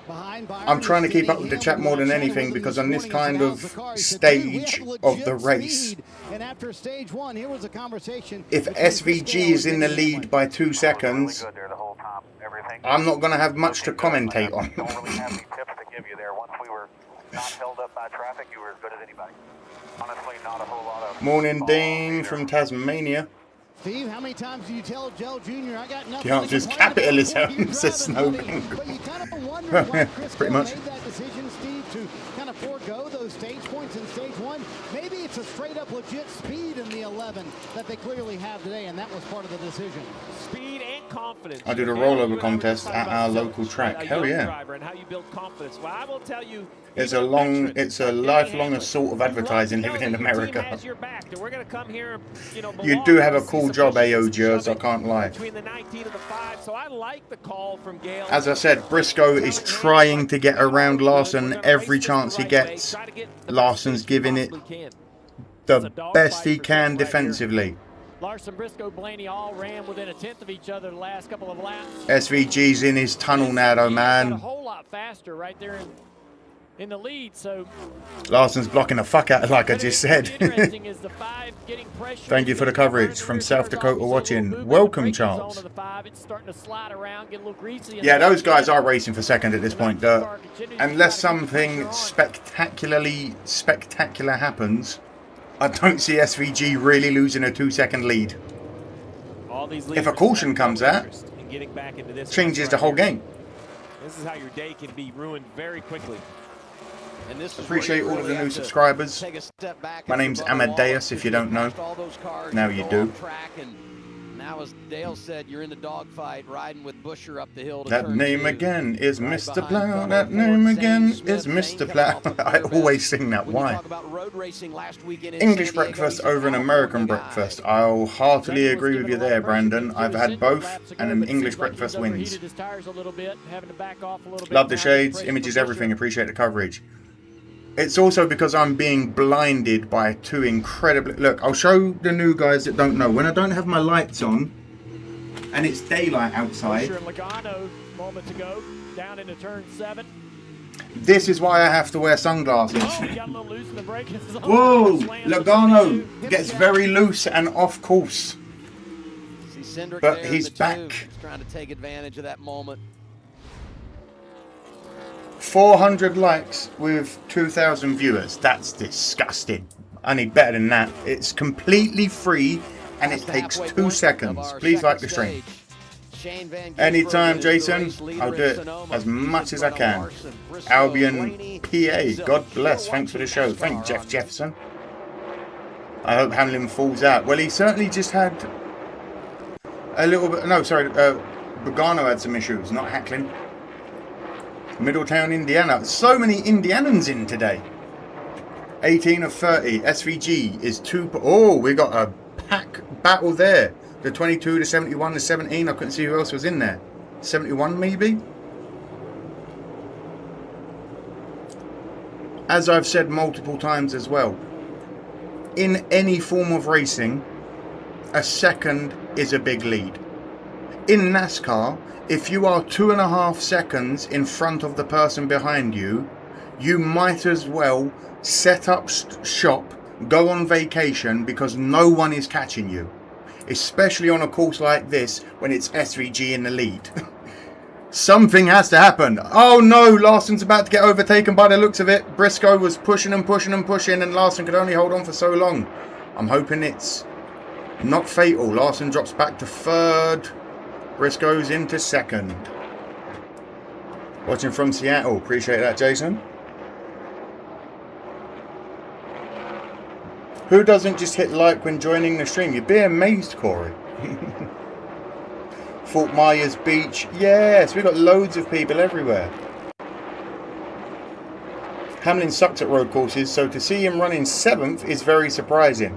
I'm trying to keep up with the chat more than anything, because on this kind of stage of the race, if SVG is in the lead by 2 seconds, I'm not going to have much to commentate on. Morning, Dean from Tasmania. Steve, how many times do you tell Joe Jr. I got nothing? The answer is capitalism, says Snowbank. Pretty much. Made that decision, Steve, to kind of forego those stage points in stage 1. Maybe it's a straight up legit speed in the 11 that they clearly have today, and that was part of the decision. Speed and confidence. I did a rollover contest at our local track. Hell yeah. And how you build confidence. Well, I will tell you, it's a lifelong assault of advertising living in America. You do have a cool job, AOGers, I can't lie. As I said, Briscoe is trying to get around Larson every chance he gets. Larson's giving it the best he can defensively. Larson, Briscoe, Blaney all ran within a tenth of each other the last couple of laps. SVG's in his tunnel now, though, man. A whole lot faster right there in the lead, so Larson's blocking the fuck out, like I just said. Thank you for the coverage from South Dakota watching. Welcome, Charles. Yeah, those guys are racing for second at this point. Unless something spectacular happens, I don't see SVG really losing a 2-second lead. If a caution comes out, changes the whole game. This is how your day can be ruined very quickly. Appreciate all of the new subscribers. My name's Amadeus, if you don't know. Now you do. Now, as Dale said, you're in the dogfight, riding with Busher up the hill. That name again is Mr. Plow. That name again is Mr. Plow. I always sing that. Why? English breakfast over an American breakfast. I'll heartily agree with you there, Brandon. I've had both, and an English breakfast wins. Love the shades, images, everything. Appreciate the coverage. It's also because I'm being blinded by two incredibly... Look, I'll show the new guys that don't know. When I don't have my lights on and it's daylight outside, moments ago, down into turn 7. This is why I have to wear sunglasses. Oh, got a little loose in the brake. Whoa! Logano gets very loose and off course. But he's back. He's trying to take advantage of that moment. 400 likes with 2,000 viewers. That's disgusting. I need better than that. It's completely free and it takes 2 seconds. Please like the stream. Anytime, Jason. I'll do it as much as I can. Albion PA. God bless. Thanks for the show. Thank you, Jeff Jefferson. I hope Hamlin falls out. Well, he certainly just had a little bit... No, sorry. Bogano had some issues, not Hacklin. Middletown, Indiana. So many Indianans in today. 18 of 30. SVG is 2... Oh, we got a pack battle there. The 22, the 71, the 17. I couldn't see who else was in there. 71 maybe? As I've said multiple times as well, in any form of racing, a second is a big lead. In NASCAR, if you are 2.5 seconds in front of the person behind you, you might as well set up shop, go on vacation, because no one is catching you. Especially on a course like this when it's SVG in the lead. Something has to happen. Oh no, Larson's about to get overtaken by the looks of it. Briscoe was pushing and pushing and pushing, and Larson could only hold on for so long. I'm hoping it's not fatal. Larson drops back to third. Briscoe's into second. Watching from Seattle. Appreciate that, Jason. Who doesn't just hit like when joining the stream? You'd be amazed, Corey. Fort Myers Beach. Yes, we've got loads of people everywhere. Hamlin sucked at road courses, so to see him running 7th is very surprising.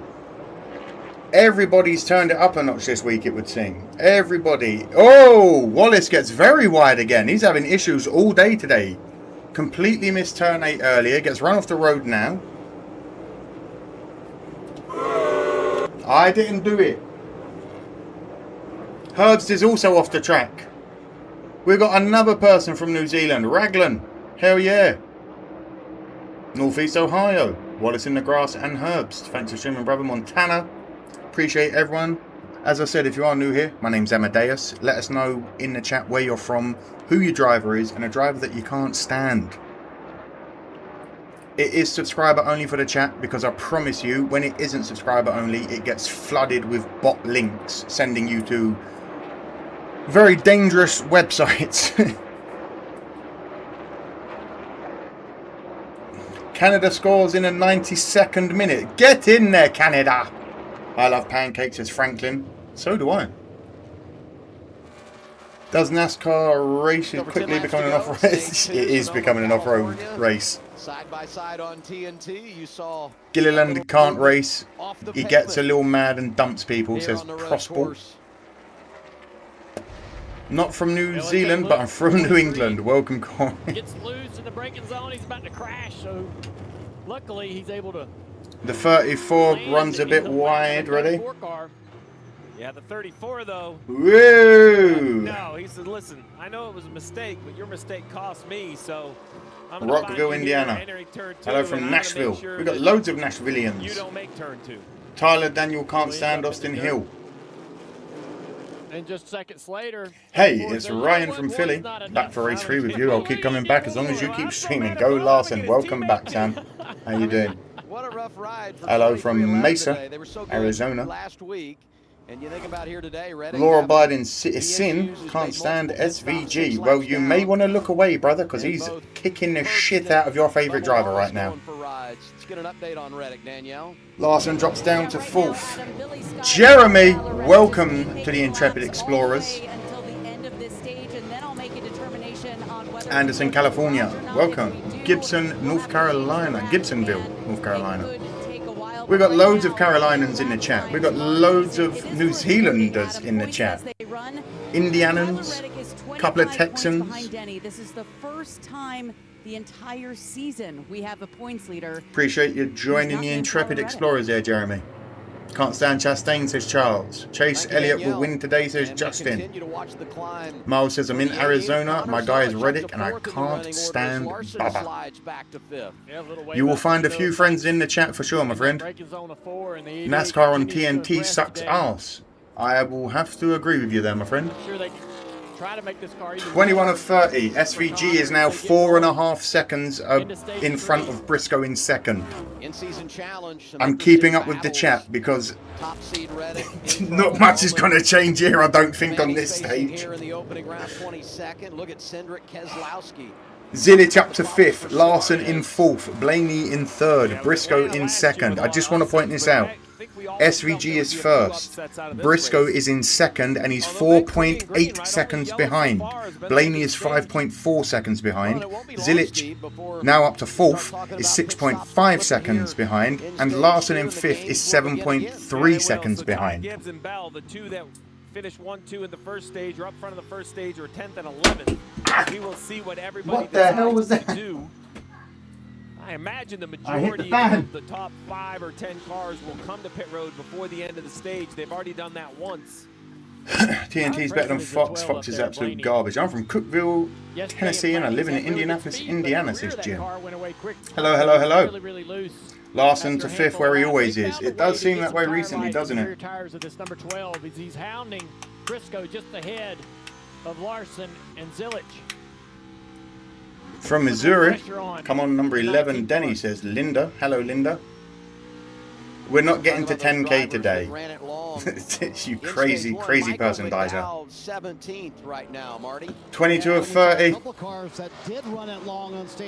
Everybody's turned it up a notch this week, it would seem. Everybody. Oh, Wallace gets very wide again. He's having issues all day today. Completely missed turn 8 earlier. Gets run off the road now. I didn't do it. Herbst is also off the track. We've got another person from New Zealand. Raglan. Hell yeah. Northeast Ohio. Wallace in the grass and Herbst. Thanks for streaming, brother. Montana. Appreciate everyone. As I said, if you are new here, my name's Amadeus. Let us know in the chat where you're from, who your driver is, and a driver that you can't stand. It is subscriber only for the chat, because I promise you, when it isn't subscriber only, it gets flooded with bot links, sending you to very dangerous websites. Canada scores in a 92nd minute. Get in there, Canada! I love pancakes, says Franklin. So do I. Does NASCAR races quickly become an off-road race? It is becoming an off-road race. Side by side on TNT, you saw Gilliland can't race. He gets a little mad and dumps people, says Prospal. Not from New Zealand, but I'm from New England. Welcome, Corey. Gets loose in the braking zone. He's about to crash, so luckily he's able to. The 34 runs a bit wide. Ready? Yeah, the 34 though. Woo! No, he said, listen, I know it was a mistake, but your mistake cost me, so I'm gonna Rockville, Indiana. Hello from Nashville. We've got loads of Nashvillians. You don't make turn 2. Tyler Daniel can't stand Austin Hill. And just seconds later. Hey, it's Ryan from Philly. Back for race 3 with you. I'll keep coming back as long as you keep streaming. Go Larson. Welcome back, Sam. How you doing? What a rough ride. Hello from Mesa, Arizona. Last week. And you think about here today, Law abiding sin can't stand SVG. Well, you may want to look away, brother, because he's kicking the shit out of your favourite driver right now. Let's get an update on Reddick, Danielle. Larson drops down to 4th. Jeremy, welcome to the Intrepid Explorers. Anderson, California, welcome. Gibson, North Carolina, Gibsonville, North Carolina. We've got loads of Carolinians in the chat. We've got loads of New Zealanders in the chat. Indianans, a couple of Texans. This is the first time the entire season we have a points leader. Appreciate you joining the Intrepid Explorers there, Jeremy. Can't stand Chastain, says Charles. Chase Elliott will win today, says Justin. Miles says, I'm in Arizona. My guy is Reddick, and I can't stand Bubba. You will find a few friends in the chat for sure, my friend. NASCAR on TNT sucks ass. I will have to agree with you there, my friend. 21 of 30. SVG is now 4.5 seconds in front of Briscoe in second. I'm keeping up with the chat because not much is going to change here, I don't think, on this stage. Zilich up to 5th, Larson in 4th, Blaney in 3rd, Briscoe in 2nd. I just want to point this out. SVG is 1st, Briscoe is in 2nd, and he's 4.8 seconds behind. Blaney is 5.4 seconds behind. Zilich, now up to 4th, is 6.5 seconds behind, and Larson in 5th is 7.3 seconds behind. Gibbs and Bell, the two that finished 1-2 in the first stage, or up front of the first stage, or 10th and 11th. We will see what everybody decides to do. I imagine the majority of the top 5 or 10 cars will come to pit road before the end of the stage. They've already done that once. TNT's better than Fox. Fox is absolute garbage. I'm from Cookeville, Tennessee, and I live in Indianapolis, Indiana, says Jim. Hello, hello, hello. Larson to 5th, where he always is. It does seem that way recently, doesn't it? Tires of this number 12. He's hounding Briscoe just ahead of Larson and Zilich. From Missouri, come on, number 11, Denny says, Linda. Hello, Linda. We're not getting to 10K today. You crazy, crazy person, Dizer. 22 of 30.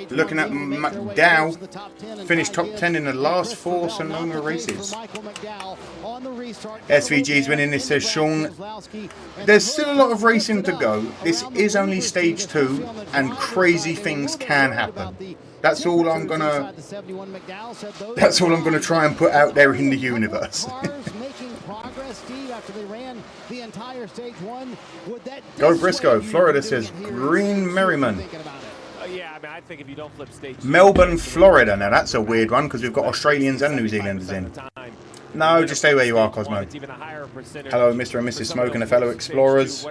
Looking at McDowell. Finished top 10 in the last 4 Sonoma races. SVG's winning this, says Sean. There's still a lot of racing to go. This is only stage 2, and crazy things can happen. That's all I'm gonna. That's all I'm gonna try and put out there in the universe. Making progress, Steve, after they ran the entire stage one. Would that Go Briscoe. Florida says Green Merriman. Yeah, I mean, I think if you don't flip stage Melbourne, Florida. Now that's a weird one because we've got Australians and New Zealanders in. No, just stay where you are, Cosmo. Hello, Mr. and Mrs. Smoke and the fellow explorers.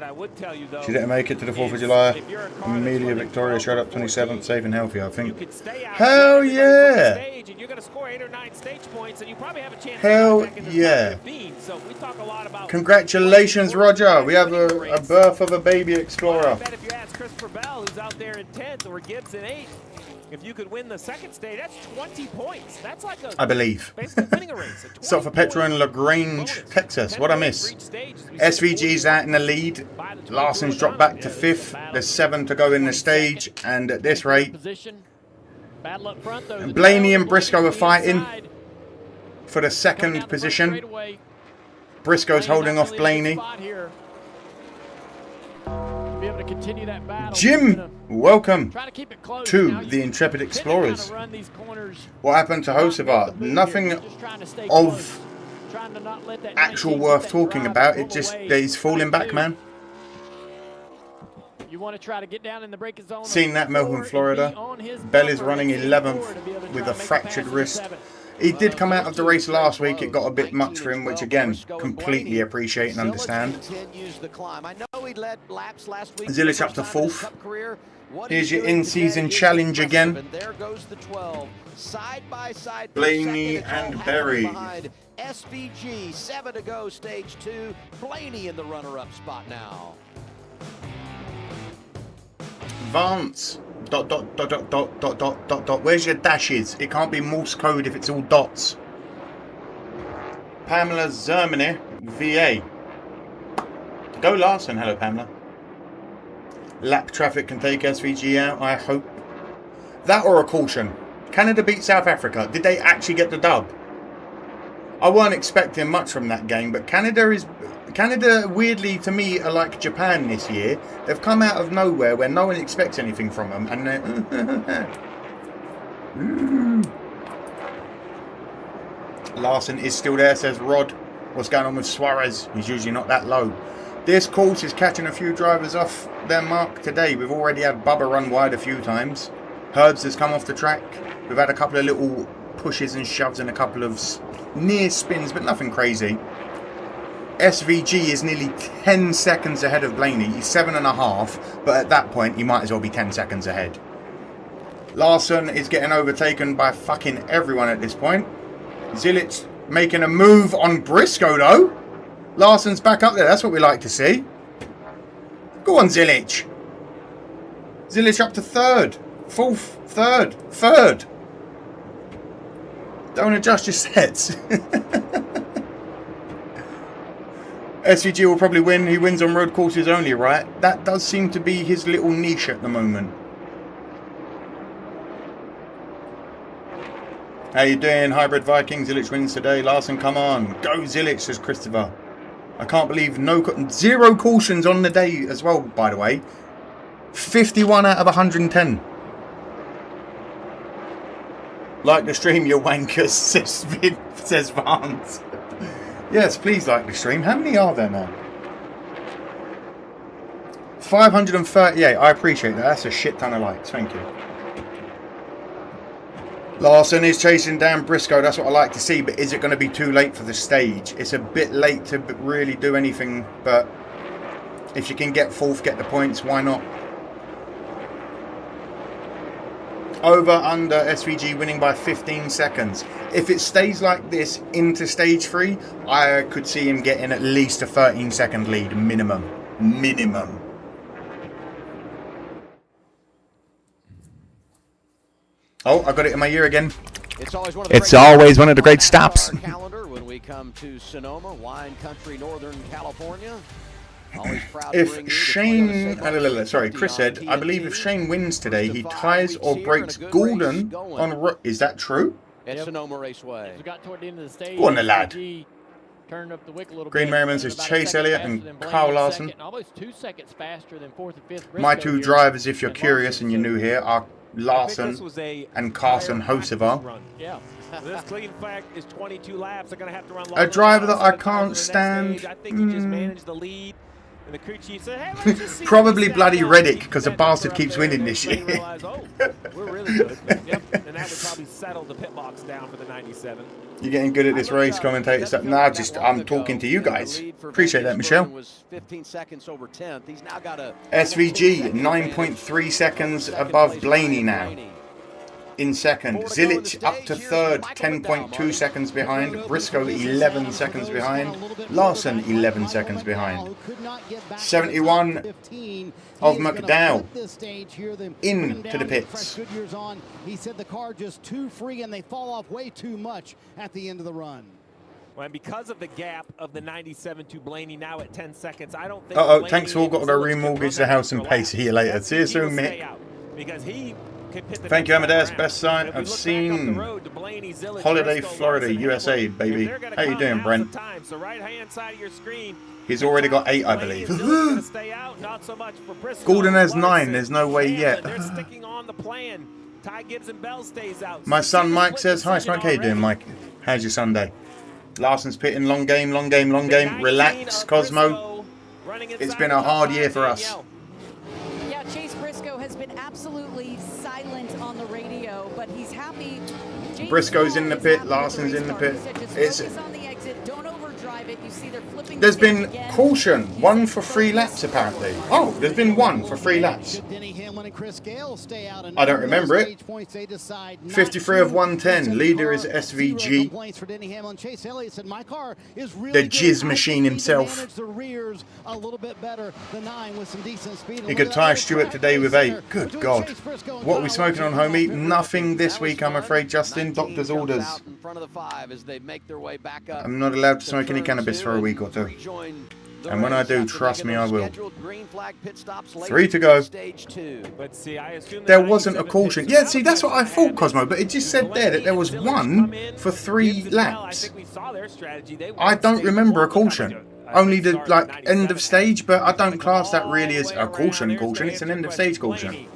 She didn't make it to the 4th of July. Amelia Victoria showed up 27th, safe and healthy, I think. Hell yeah! Hell yeah! Congratulations, Roger. We have a birth of a baby explorer. I bet if you ask Christopher Bell, who's out there in 10th, or Gibbs in 8th, if you could win the second stage, that's 20 points. That's like a, I believe. basically winning a race. Stop for Petra in LaGrange, Texas. What I miss? SVG's out in the lead. Larson's dropped back to 5th. There's 7 to go in the stage. And at this rate, Blaney and Briscoe are fighting for the 2nd position. Briscoe's holding off Blaney. Be able to continue that battle. Jim, welcome to the Intrepid Explorers. What happened to Hocevar? Nothing of actual worth talking about. It just, he's falling back, man. You want to try to get down in the braking zone. Seen that, Melbourne, Florida. Bell is running 11th with a fractured wrist. He did come out of the race last week. It got a bit much for him, which again, completely appreciate and understand. Zilich up to 4th. Here's your in-season challenge again. Blaney and Berry. SVG, 7 to go, stage 2. Blaney in the runner-up spot now. Vance. ... Where's your dashes? It can't be Morse code if it's all dots. Pamela Zermany, VA. Go Larson. Hello, Pamela. Lap traffic can take SVG out, I hope. That or a caution. Canada beat South Africa. Did they actually get the dub? I weren't expecting much from that game, but Canada, weirdly, to me, are like Japan this year. They've come out of nowhere where no one expects anything from them, and they're... Larson is still there, says Rod. What's going on with Suarez? He's usually not that low. This course is catching a few drivers off their mark today. We've already had Bubba run wide a few times. Herbs has come off the track. We've had a couple of little pushes and shoves and a couple of near spins, but nothing crazy. SVG is nearly 10 seconds ahead of Blaney. He's 7.5, but at that point, he might as well be 10 seconds ahead. Larson is getting overtaken by fucking everyone at this point. Zilich making a move on Briscoe, though. Larson's back up there. That's what we like to see. Go on, Zilich. Zilich up to 3rd. 4th. 3rd. 3rd. Don't adjust your sets. SVG will probably win. He wins on road courses only, right? That does seem to be his little niche at the moment. How you doing, Hybrid Viking? Zilich wins today. Larson, come on. Go Zilich, says Christopher. I can't believe 0 cautions on the day as well, by the way. 51 out of 110. Like the stream, you wankers, says Vance. Yes, please like the stream. How many are there now? 538. I appreciate that. That's a shit ton of likes. Thank you. Larson is chasing down Briscoe. That's what I like to see. But is it going to be too late for the stage? It's a bit late to really do anything. But if you can get 4th, get the points, why not? Over, under, SVG winning by 15 seconds. If it stays like this into stage 3, I could see him getting at least a 13-second lead, minimum. Minimum. Oh, I got it in my ear again. It's always one of the great stops. Calendar when we come to Sonoma, wine country, Northern California. If Shane, sorry, Chris said, I believe if Shane wins today, he ties or breaks Gordon on. Is that true? At Sonoma Raceway. Got toward the end of the stage, Go on, the lad. Turn up the wick a little Green bit. Merriman says Chase Elliott and Kyle Larson. Almost 2 seconds faster than 4th and 5th. My Briscoe 2 here. drivers, if you're And curious and you're new here, are Larson and Carson Hocevar. Yeah. This clean flag is 22 laps. They're going to have to run A driver that I can't stand. I think he just managed the lead. And the crew chief said, hey, let's just see Probably bloody Reddick, because the bastard keeps winning this year. We're really good. Yep. And that would probably settle the pit box down for the 97. You're getting good at this race, commentator stuff. Nah, just I'm talking to you guys. Appreciate that, Michelle. Was 15 seconds over 10th. He's now got a SVG 9.3 seconds above Blaney now. In second, Zilich up to third, 10.2 seconds behind. Briscoe 11 seconds behind. Larson 11 seconds behind. 71 of McDowell into the pits. He said the car just too free and they fall off way too much at the end of the run. Well, and because of the gap of the 97 to Blaney now at 10 seconds, I don't think. Uh-oh, thanks all. Got to go remortgage the house and pay. See you later. See you soon, Mick. Because he Thank you, Amadeus. Best sign I've seen. Holiday, Florida, USA, baby. How you doing, Brent? He's already got 8, I believe. Gordon has 9. There's no way yet. My son Mike says, hi, Smoke. How you doing, Mike? How's your Sunday? Larson's pitting. Long game, long game, long game. Relax, Cosmo. It's been a hard year for us. Yeah, Chase Briscoe has been absolutely silent on the radio, but he's happy. James Briscoe's in the pit, Larson's in the pit. There's been caution, 1 for 3 laps apparently. Oh, there's been 1 for 3 laps. I don't remember it. 53 of 110. Leader is SVG. The jizz machine himself. He could tie Stewart today with 8. Good God. What are we smoking on, homie? Nothing this week, I'm afraid, Justin. Doctor's orders. I'm not allowed to smoke any cannabis for a week or 2. And when I do, trust me, I will. 3 to go. There wasn't a caution. Yeah, see, that's what I thought, Cosmo. But it just said there that there was 1 for 3 laps. I don't remember a caution. Only the end of stage, but I don't class that really as a caution. It's an end of stage caution.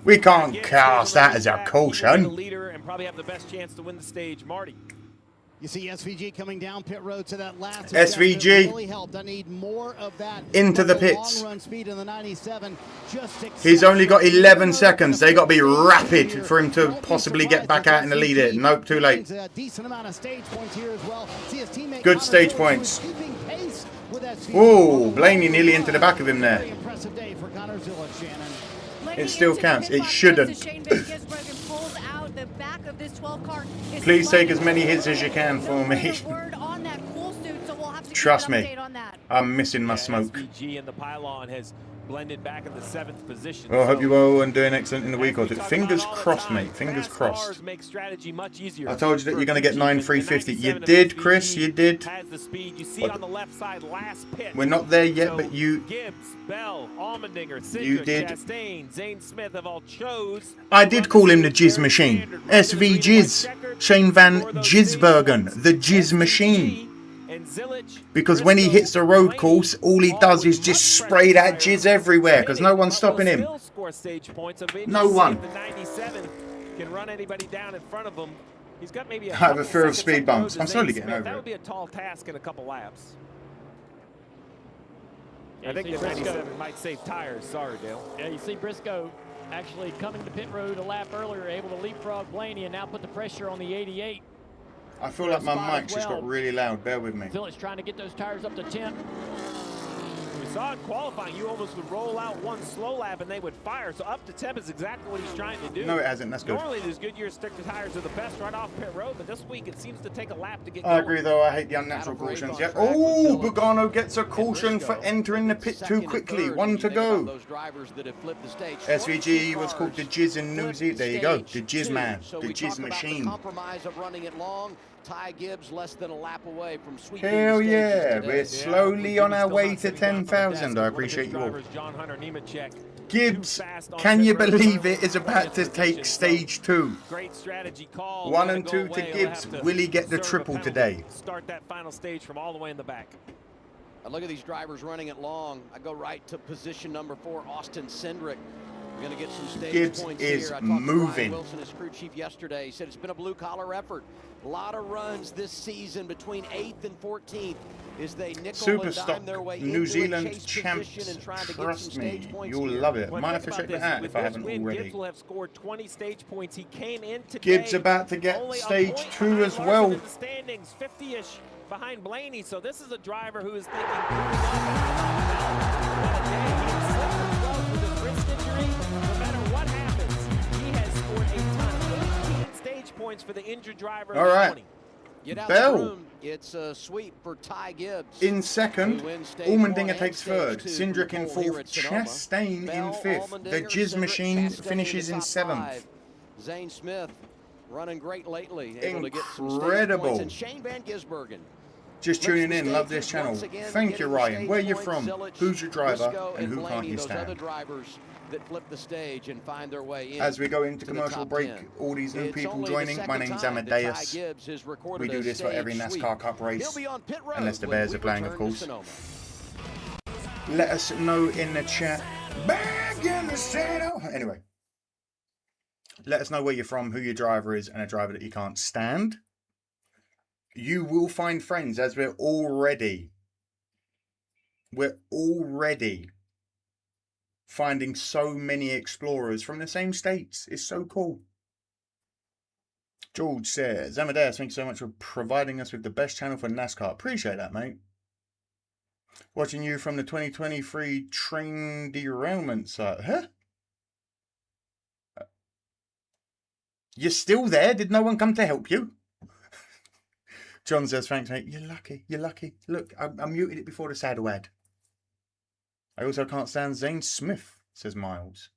We can't class that as a caution. You see SVG coming down pit road to that last SVG really helped. I need more of that into the pits. Long run speed in the 97. He's only got 11 seconds. They got to be rapid for him to possibly get back out in the lead here. Nope, too late. Good stage points. Oh, Blaney nearly into the back of him there. It still counts. It shouldn't. Please take as many hits as you can for me. Trust me, I'm missing my smoke. Blended back in the 7th position. Well, I hope you all are doing excellent in the week or 2. Fingers crossed, mate. Fingers crossed. I told you that you're going to get 9,350. You did, Chris. You did. We're not there yet, but you. You did. I did call him the Jizz Machine. SV Jizz. Shane Van Gisbergen, the Jizz Machine. Because when he hits the road course, all he does is just spray that jizz everywhere because no one's stopping him. No one. I have a fear of speed bumps. I'm slowly getting over it. That would be a tall task in a couple laps. I think the 97 might save tires. Sorry, Dale. Yeah, you see Briscoe actually coming to pit road a lap earlier, able to leapfrog Blaney and now put the pressure on the 88. I feel like my mic's just got really loud. Bear with me. Zilich trying to get those tires up to 10. We saw in qualifying, you almost would roll out 1 slow lap and they would fire. So up to 10 is exactly what he's trying to do. No, it hasn't. That's good. Normally, these Goodyear sticker tires are the best right off pit road, but this week it seems to take a lap to get I agree, though. I hate the unnatural cautions. Yeah. Oh, Bugano gets a caution for entering the pit too quickly. 1 to go. SVG was called the Jizz in New Zealand. There you go. The Jizz Man. The Jizz Machine. Ty Gibbs less than a lap away from sweeping Hell the stages yeah, today. we're slowly on our way to 10,000. I appreciate you all. Gibbs, can you believe it is about to take stage 2? Great strategy call. 1 and 2 to Gibbs. Will he get the triple today? Start that final stage from all the way in the back. Look at these drivers running it long. I go right to position number 4, Austin Cindric. We're going to get some stage Gibbs points is here. I talked moving. to Ryan Wilson, his crew chief, yesterday. He said it's been a blue-collar effort. A lot of runs this season between 8th and 14th as they nickel and dime their way New into Zealand a chase champs, position and trying to get trust some me, stage points you'll here. love it. Well, Might have to think check about that out this. if I With haven't this win, already. Gibbs will have scored 20 stage points. He came in today. Gibbs about to get only a stage point 2 behind as Larson well. in the standings, 50-ish behind Blaney. So this is a driver who is thinking, what a day. He has slipped the 12 with his wrist injury. No matter what happens, he has scored a ton. 18 stage points for the injured driver. All right. 20. Get out Bell. the room. It's a sweep for Ty Gibbs. In second, Who wins stage Allmendinger 1 takes and third, stage 2 from the Cindric in pole here fourth, at Sonoma. Chastain in Bell, fifth. The Allmendinger, Jizz Cindric, Machine Chastain finishes the in top 7th. 5. Zane Smith running great lately, able to get some stage Incredible. points. And Shane Van Gisbergen. Just tuning in, love this channel. Thank you, Ryan. Where you from? Who's your driver? And who can't you those other stand? drivers that flip the stage and find their way in. As we go into to the commercial top break, 10. all these new It's people only the joining. My second name's time that Ty Amadeus. Gibbs has recorded We do a this for every stage NASCAR sweep. Cup race, He'll be on pit road unless the when Bears we are playing, of return to course. Sonoma. Let us know in the chat. Back in the saddle. Anyway, let us know where you're from, who your driver is, and a driver that you can't stand. You will find friends, as we're already finding so many explorers from the same states. It's so cool. George says, Amadeus, thank you so much for providing us with the best channel for NASCAR. Appreciate that, mate. Watching you from the 2023 train derailment site. Huh? You're still there? Did no one come to help you? John says, thanks, mate. You're lucky. You're lucky. Look, I muted it before the saddle ad. I also can't stand Zane Smith, says Miles.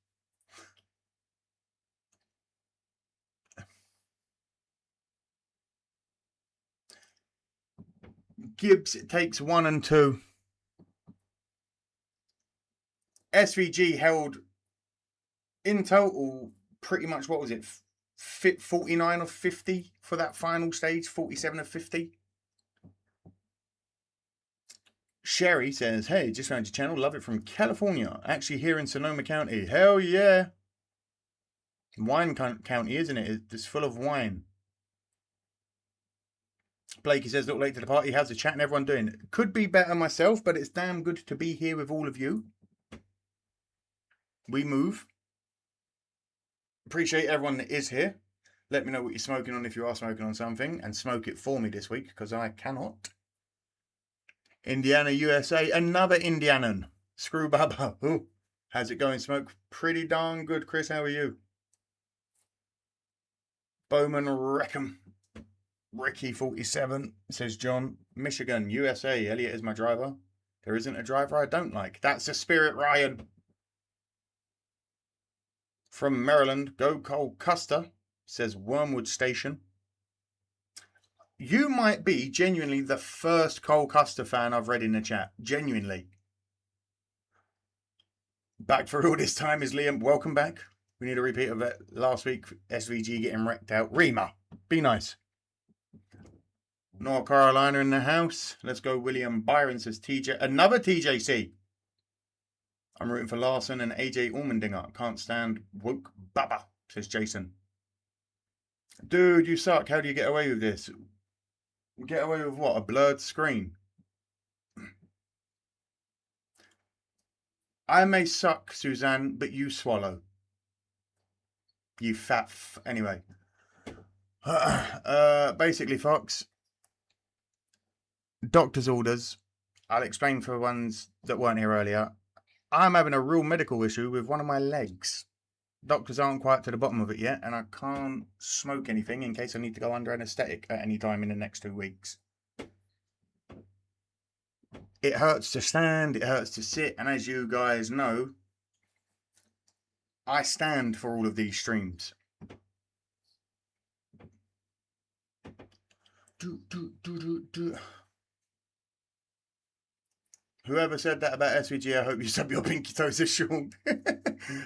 Gibbs takes 1 and 2. SVG held in total pretty much, what was it, 49 of 50 for that final stage, 47 of 50. Sherry says, hey, just found your channel, love it from California, actually here in Sonoma County. Hell yeah. Wine county, isn't it? It's full of wine. Blakey says, look late to the party, how's the chat and everyone doing? Could be better myself, but it's damn good to be here with all of you. We move. Appreciate everyone that is here. Let me know what you're smoking on if you are smoking on something, and smoke it for me this week because I cannot. Indiana, USA, another Indianan. Screw Baba. Ooh, how's it going, Smoke? Pretty darn good, Chris. How are you? Bowman Reckham. Ricky 47 says John. Michigan, USA. Elliot is my driver. There isn't a driver I don't like. That's the spirit, Ryan. From Maryland, go Cole Custer, says Wormwood Station. You might be genuinely the first Cole Custer fan I've read in the chat. Genuinely. Back for all this time is Liam. Welcome back. We need a repeat of it last week. SVG getting wrecked out. Rima, be nice. North Carolina in the house. Let's go William Byron, says TJ. Another TJC. I'm rooting for Larson and AJ Allmendinger. Can't stand woke baba, says Jason. Dude, you suck. How do you get away with this? Get away with what? A blurred screen? I may suck, Suzanne, but you swallow. You fat anyway. Basically, Fox. Doctor's orders. I'll explain for ones that weren't here earlier. I'm having a real medical issue with one of my legs. Doctors aren't quite to the bottom of it yet, and I can't smoke anything in case I need to go under anaesthetic at any time in the next 2 weeks. It hurts to stand, it hurts to sit, and as you guys know, I stand for all of these streams. Whoever said that about SVG, I hope you sub your pinky toes are Sean.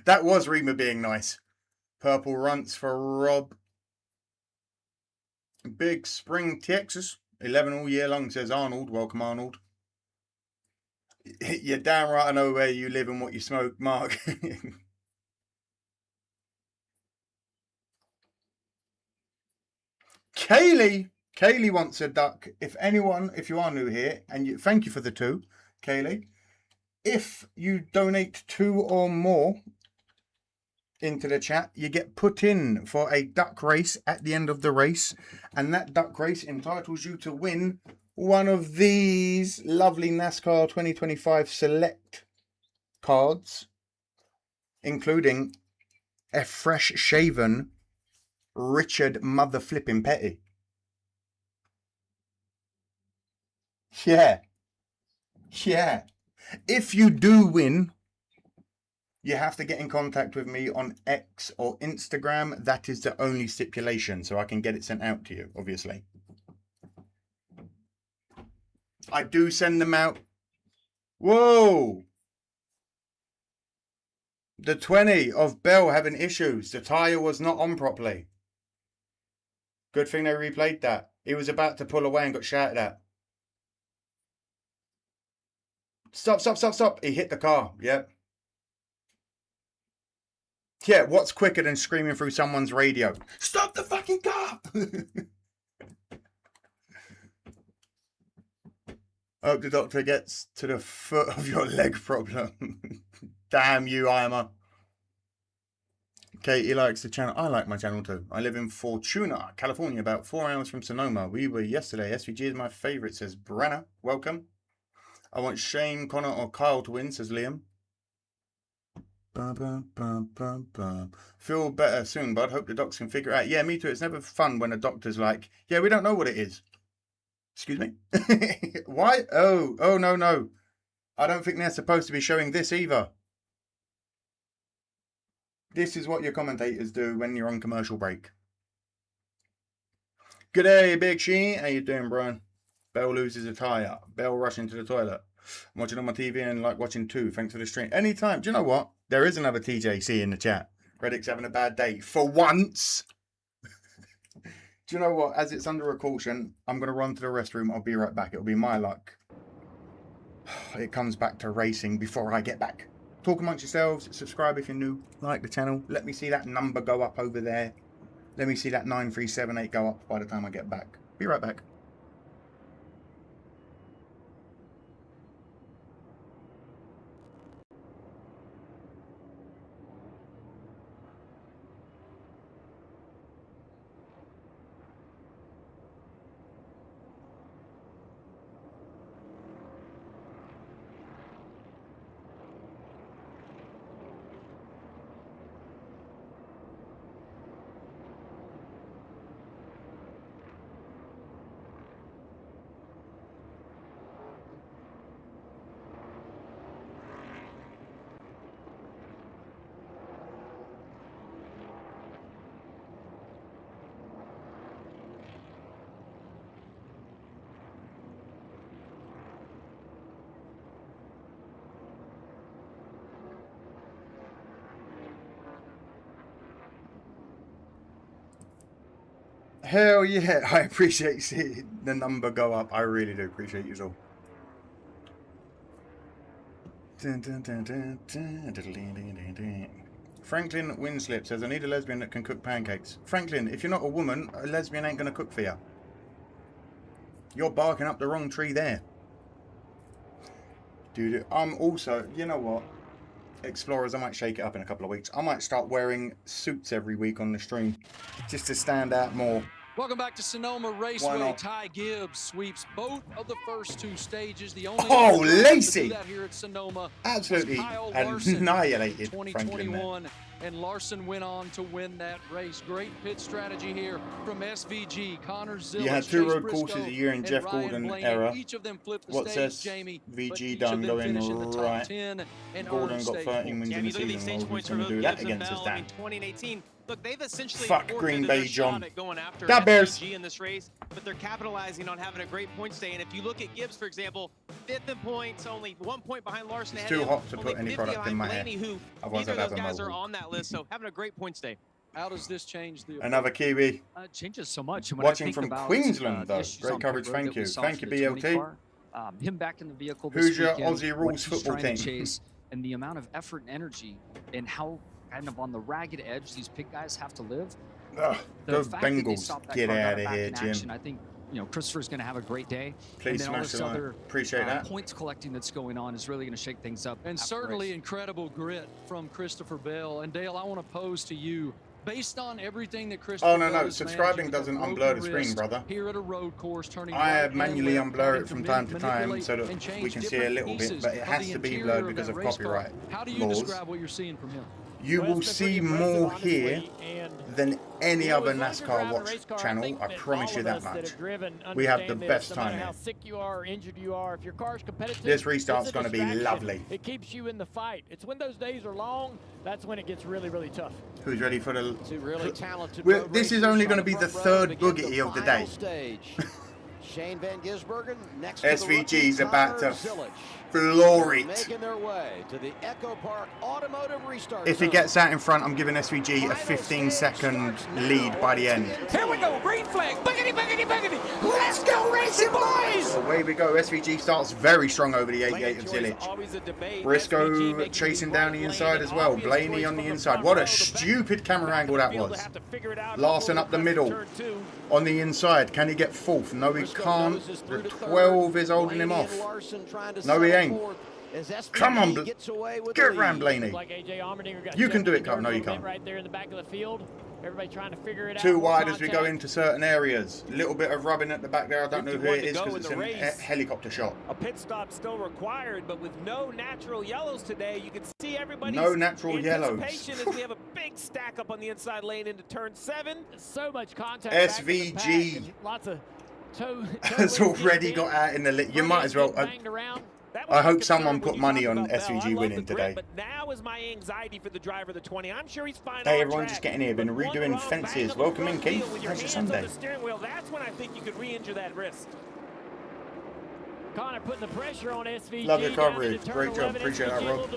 That was Rima being nice. Purple runts for Rob. Big Spring, Texas. 11 all year long, says Arnold. Welcome, Arnold. You're damn right I know where you live and what you smoke, Mark. Kaylee wants a duck. If you are new here, and thank you for the 2, Kaylee. If you donate 2 or more into the chat, you get put in for a duck race at the end of the race, and that duck race entitles you to win one of these lovely NASCAR 2025 select cards, including a fresh shaven Richard Mother Flipping Petty. Yeah. If you do win, you have to get in contact with me on X or Instagram. That is the only stipulation, so I can get it sent out to you, obviously. I do send them out. Whoa! The 20 of Bell having issues. The tyre was not on properly. Good thing they replayed that. He was about to pull away and got shouted at. Stop. He hit the car. Yep. Yeah, what's quicker than screaming through someone's radio? Stop the fucking car! Hope the doctor gets to the foot of your leg problem. Damn you, Ima. Katie likes the channel. I like my channel too. I live in Fortuna, California, about 4 hours from Sonoma. We were yesterday. SVG is my favourite, says Brenna. Welcome. I want Shane, Connor, or Kyle to win, says Liam. Feel better soon, bud. Hope the docs can figure it out. Yeah, me too. It's never fun when a doctor's like, yeah, we don't know what it is. Excuse me? Why? Oh, no. I don't think they're supposed to be showing this either. This is what your commentators do when you're on commercial break. Good day, Big She. How you doing, Brian? Bell loses a tyre. Bell rushing to the toilet. I'm watching on my TV and like watching too. Thanks for the stream. Anytime. Do you know what? There is another TJC in the chat. Reddick's having a bad day. For once. Do you know what? As it's under a caution, I'm going to run to the restroom. I'll be right back. It'll be my luck. It comes back to racing before I get back. Talk amongst yourselves. Subscribe if you're new. Like the channel. Let me see that number go up over there. Let me see that 9378 go up by the time I get back. Be right back. Hell yeah, I appreciate seeing the number go up. I really do appreciate you all. Franklin Winslip says, I need a lesbian that can cook pancakes. Franklin, if you're not a woman, a lesbian ain't going to cook for you. You're barking up the wrong tree there. Dude, I'm also, you know what? Explorers, I might shake it up in a couple of weeks. I might start wearing suits every week on the stream just to stand out more. Welcome back to Sonoma Raceway. Ty Gibbs sweeps both of the first 2 stages. The only Lacey! to do that here at Sonoma Absolutely annihilated 2021, and Larson went on to win that race. Great pit strategy here from SVG. Connor Zillis, you had 2 road Briscoe, courses a year in Jeff Gordon Blaney. era. Each of them flipped the What stage, says Jamie, VG done going right? 10 and Gordon got 13 wins in the Look at these season. stage Who's points for going to do both that Gibbs and against us, Bell. I Dan? mean, 2018, Look, they've essentially Fuck forfeited Green their Bay, shot John. at going after Da Bears. SVG in this race, but they're capitalizing on having a great point stay. And if you look at Gibbs, for example, 5th in points, only 1 point behind Larson. It's ahead too of him, hot to only put any 50 product in my hair. Blaney, who Otherwise neither I'd of have those a guys are mohawk. on that list, so having a great point stay. How does this change the Another Kiwi. Changes so much. And when I Watching think from about, Queensland, though. issues Great on coverage, pit road thank that we you. saw Thank for you, the 20 BLT. car, him back in the vehicle this Who's your weekend, Aussie what rules he's football trying team? to chase, and the amount of effort and energy, and how kind of on the ragged edge these pit guys have to live. Ugh, The go fact that they Bengals. stopped that Get car, got out it of back here, in Jim. action, I think Christopher's going to have a great day. Please and then all smash this the line. other Appreciate that. points collecting that's going on is really going to shake things up. And after the certainly race. incredible grit from Christopher Bell. And Dale, I want to pose to you, based on everything that Christopher Oh, no, Bell no. is Subscribing managing with a doesn't broken unblur the screen, wrist brother. Here at a road course, turning I right and manually left, unblur having it from to time to time manipulate so and that change we can see a different little bit, pieces but it of has the to be interior blurred of because that of race car. copyright How do you laws. describe what you're seeing from him? You will see more here than any other NASCAR watch channel. I promise you that much. We have the best time here. How sick you are or injured you are, if your car's competitive, This restart's it's a going to be distraction. lovely. It keeps you in the fight. It's when those days are long, that's when it gets really, really tough. Who's ready for the... Two really talented We're- road this is racers only on going to be the front row third begin boogity of the final day. Stage. Shane Van Gisbergen next to the SVG's rookie about to Connor Zilic. floor it. Making their way to the Echo Park Automotive Restart If he Zone. gets out in front, I'm giving SVG a 15-second lead by the end. Here we go, green flag, boogity, boogity, boogity. Let's go racing, boys! Away we go. SVG starts very strong over the 88 of Zilic. Briscoe chasing down the inside as well. Blaney on the inside. What a stupid camera angle that was. Larson up the middle on the inside. Can he get fourth? No, he can't. The 12 is holding him off. No, he ain't. Come on, get around, Blaney. You can do it, Carl. No, you can't. Right there in the back of the field. Everybody trying to figure it out. Too wide as we go into certain areas. Little bit of rubbing at the back there. I don't know who it is because it's a helicopter shot. A pit stop still required, but with no natural yellows today, you can see everybody's No natural yellows. anticipation as we have a big stack up on the inside lane into turn 7. So much contact. SVG Lots of toe has already got out in the lead. You might as well. I hope someone put money on SVG winning today. But now is my anxiety for the driver of the 20. I'm sure he's fine. Hey, everyone, just getting here. Been redoing fences. Welcome in, Keith. How's your Sunday? Steering wheel. That's when I think you could re-injure that wrist. Connor putting the pressure on SVG. Love your coverage. Great job. Appreciate that, Rob.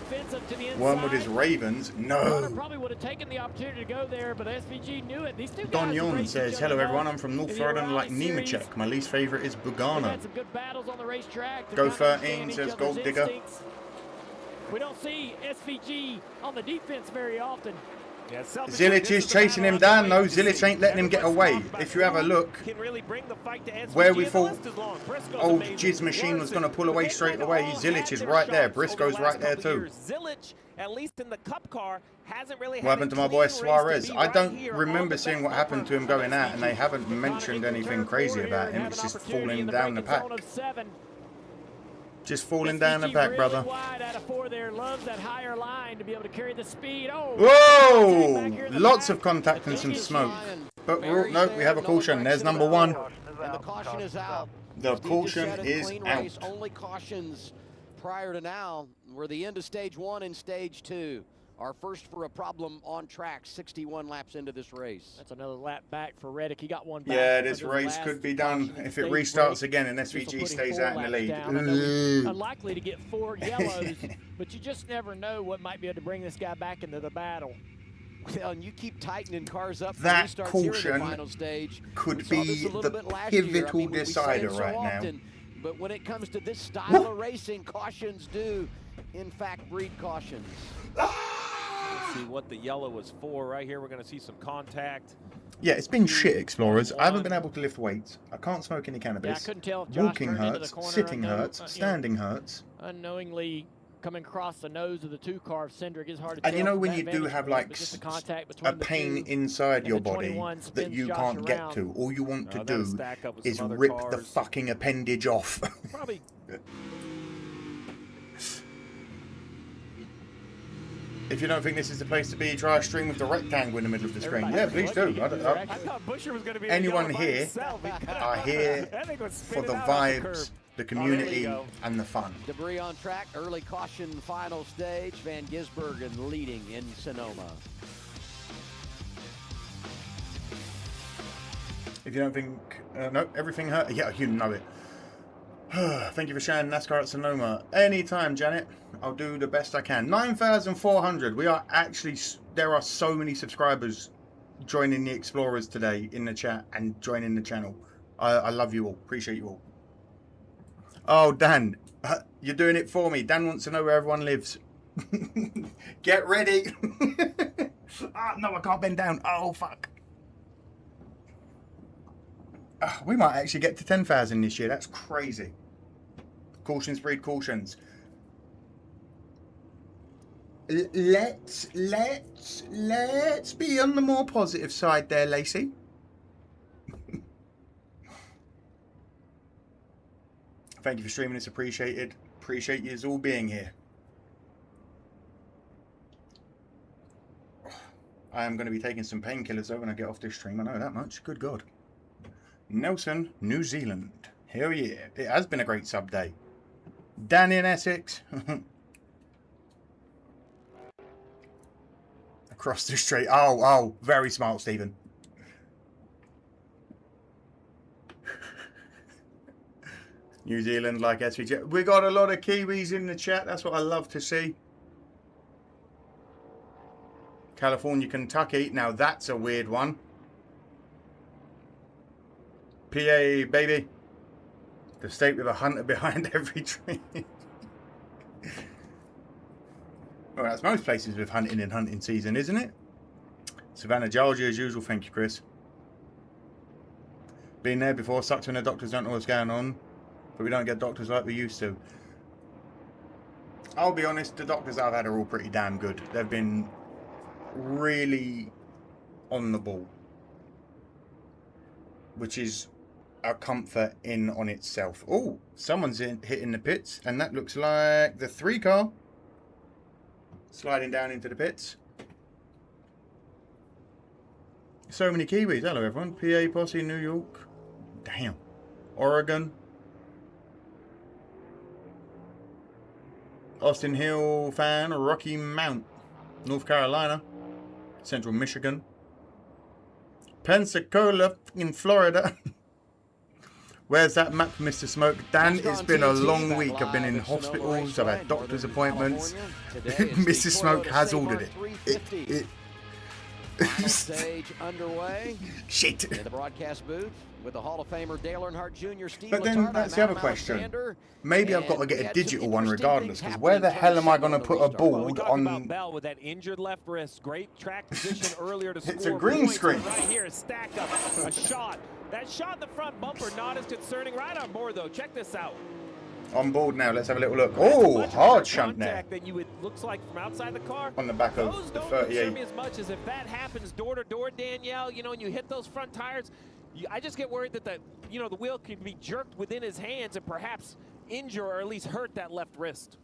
One with his Ravens. Connor No. probably would have taken the opportunity to go there, but SVG knew it. These two Don guys Yon race says, each hello other everyone, well I'm from North in the Florida and O'Reilly like series. Nemechek. My least favourite is We've Bugana. had some good battles on the racetrack. to Go kind of 13, understand says each Gold other's Digger. instincts. We don't see SVG on the defense very often. Zilic is chasing him down. No, Zilic ain't letting him get away. If you have a look, where we thought old Jizz Machine was going to pull away straight away, Zilic is right there. Briscoe's right there too. Zilic, at least in the Cup car, hasn't really What happened to my boy Suarez? I don't remember seeing what happened to him going out, and they haven't mentioned anything crazy about him. It's just falling down the pack. Just falling down the pack, brother. Wide out of 4 there, loves that higher line to be able to carry the speed. Oh, whoa! Lots of contact and some smoke. But no, we have a caution. There's number 1. And the caution is out. The caution is out. Only cautions prior to now were the end of stage 1 and stage 2. Our first for a problem on track 61 laps into this race. That's another lap back for Reddick. He got one back. Yeah, this race could be done if it restarts again and SVG stays out in the lead. Unlikely to get 4 yellows, but you just never know what might be able to bring this guy back into the battle. Well, and you keep tightening cars up. That caution could be the pivotal decider right now. But when it comes to this style of racing, cautions do, in fact, breed cautions. See what the yellow was for. Right here, we're going to see some contact. Yeah, it's been shit, Explorers. I haven't been able to lift weights. I can't smoke any Yeah, I cannabis. couldn't tell if Josh Walking turned into the hurts. corner. Sitting hurts. Standing hurts. Unknowingly coming across the nose of the 2 car of Cindric is hard to tell. And you know from when that you do vantage have point, like but just the contact a between the pain 2 inside and your the body 21 that spins you Josh can't get around. to, all you want to that'll do stack up with is some other rip the cars. fucking appendage off. Probably. If you don't think this is the place to be, try a stream with the rectangle in the middle of the screen. Yeah, please do. I thought Busher was going to be Anyone by here himself. are here That thing was for spinning the out off the vibes, curb. the there we community, go. and the fun. Debris on track, early caution, final stage. Van Gisbergen leading in Sonoma. If you don't think... no, everything hurt. Yeah, you know it. Thank you for sharing NASCAR at Sonoma. Anytime, Janet. I'll do the best I can. 9,400. We are actually... There are so many subscribers joining the Explorers today in the chat and joining the channel. I love you all. Appreciate you all. Oh, Dan. You're doing it for me. Dan wants to know where everyone lives. Get ready. Oh, no, I can't bend down. Oh, fuck. We might actually get to 10,000 this year. That's crazy. Cautions breed cautions. Let's be on the more positive side there, Lacey. Thank you for streaming. It's appreciated. Appreciate you all being here. I am going to be taking some painkillers though when I get off this stream. I know that much. Good God. Nelson, New Zealand. Hell yeah. It has been a great sub day. Dan in Essex. Across the street. Oh, very smart, Stephen. New Zealand like SVJ. We got a lot of Kiwis in the chat. That's what I love to see. California, Kentucky. Now that's a weird one. PA, baby. The state with a hunter behind every tree. Well, that's most places with hunting in hunting season, isn't it? Savannah, Georgia, as usual. Thank you, Chris. Been there before. Sucks when the doctors don't know what's going on. But we don't get doctors like we used to. I'll be honest, the doctors I've had are all pretty damn good. They've been really on the ball. Which is a comfort in on itself. Oh, someone's hitting the pits. And that looks like the 3 car. Sliding down into the pits. So many Kiwis. Hello, everyone. PA, Posse, New York. Damn. Oregon. Austin Hill fan, Rocky Mount, North Carolina, Central Michigan, Pensacola in Florida. Where's that map, Mr. Smoke? Dan, it's been a long week. I've been in hospitals, I've had doctor's appointments. Mrs. Smoke has ordered it. Final stage underway. Shit. In the broadcast booth with the Hall of Famer Dale Earnhardt Jr. Steve But then that's the other question. Maybe I've got to get a digital one regardless, because where the hell am I going to put a board on? About Bell with that injured left wrist, great track position earlier to score. It's a green screen. Right here, stack up a shot. That shot in the front bumper not as concerning. Right on board though. Check this out. On board now. Let's have a little look. Oh, hard shunt there. That you would looks like from outside the car. On the back of the 38. Those don't concern me as much as if that happens door to door, Danielle. You know, and you hit those front tires. I just get worried that the wheel could be jerked within his hands and perhaps injure or at least hurt that left wrist.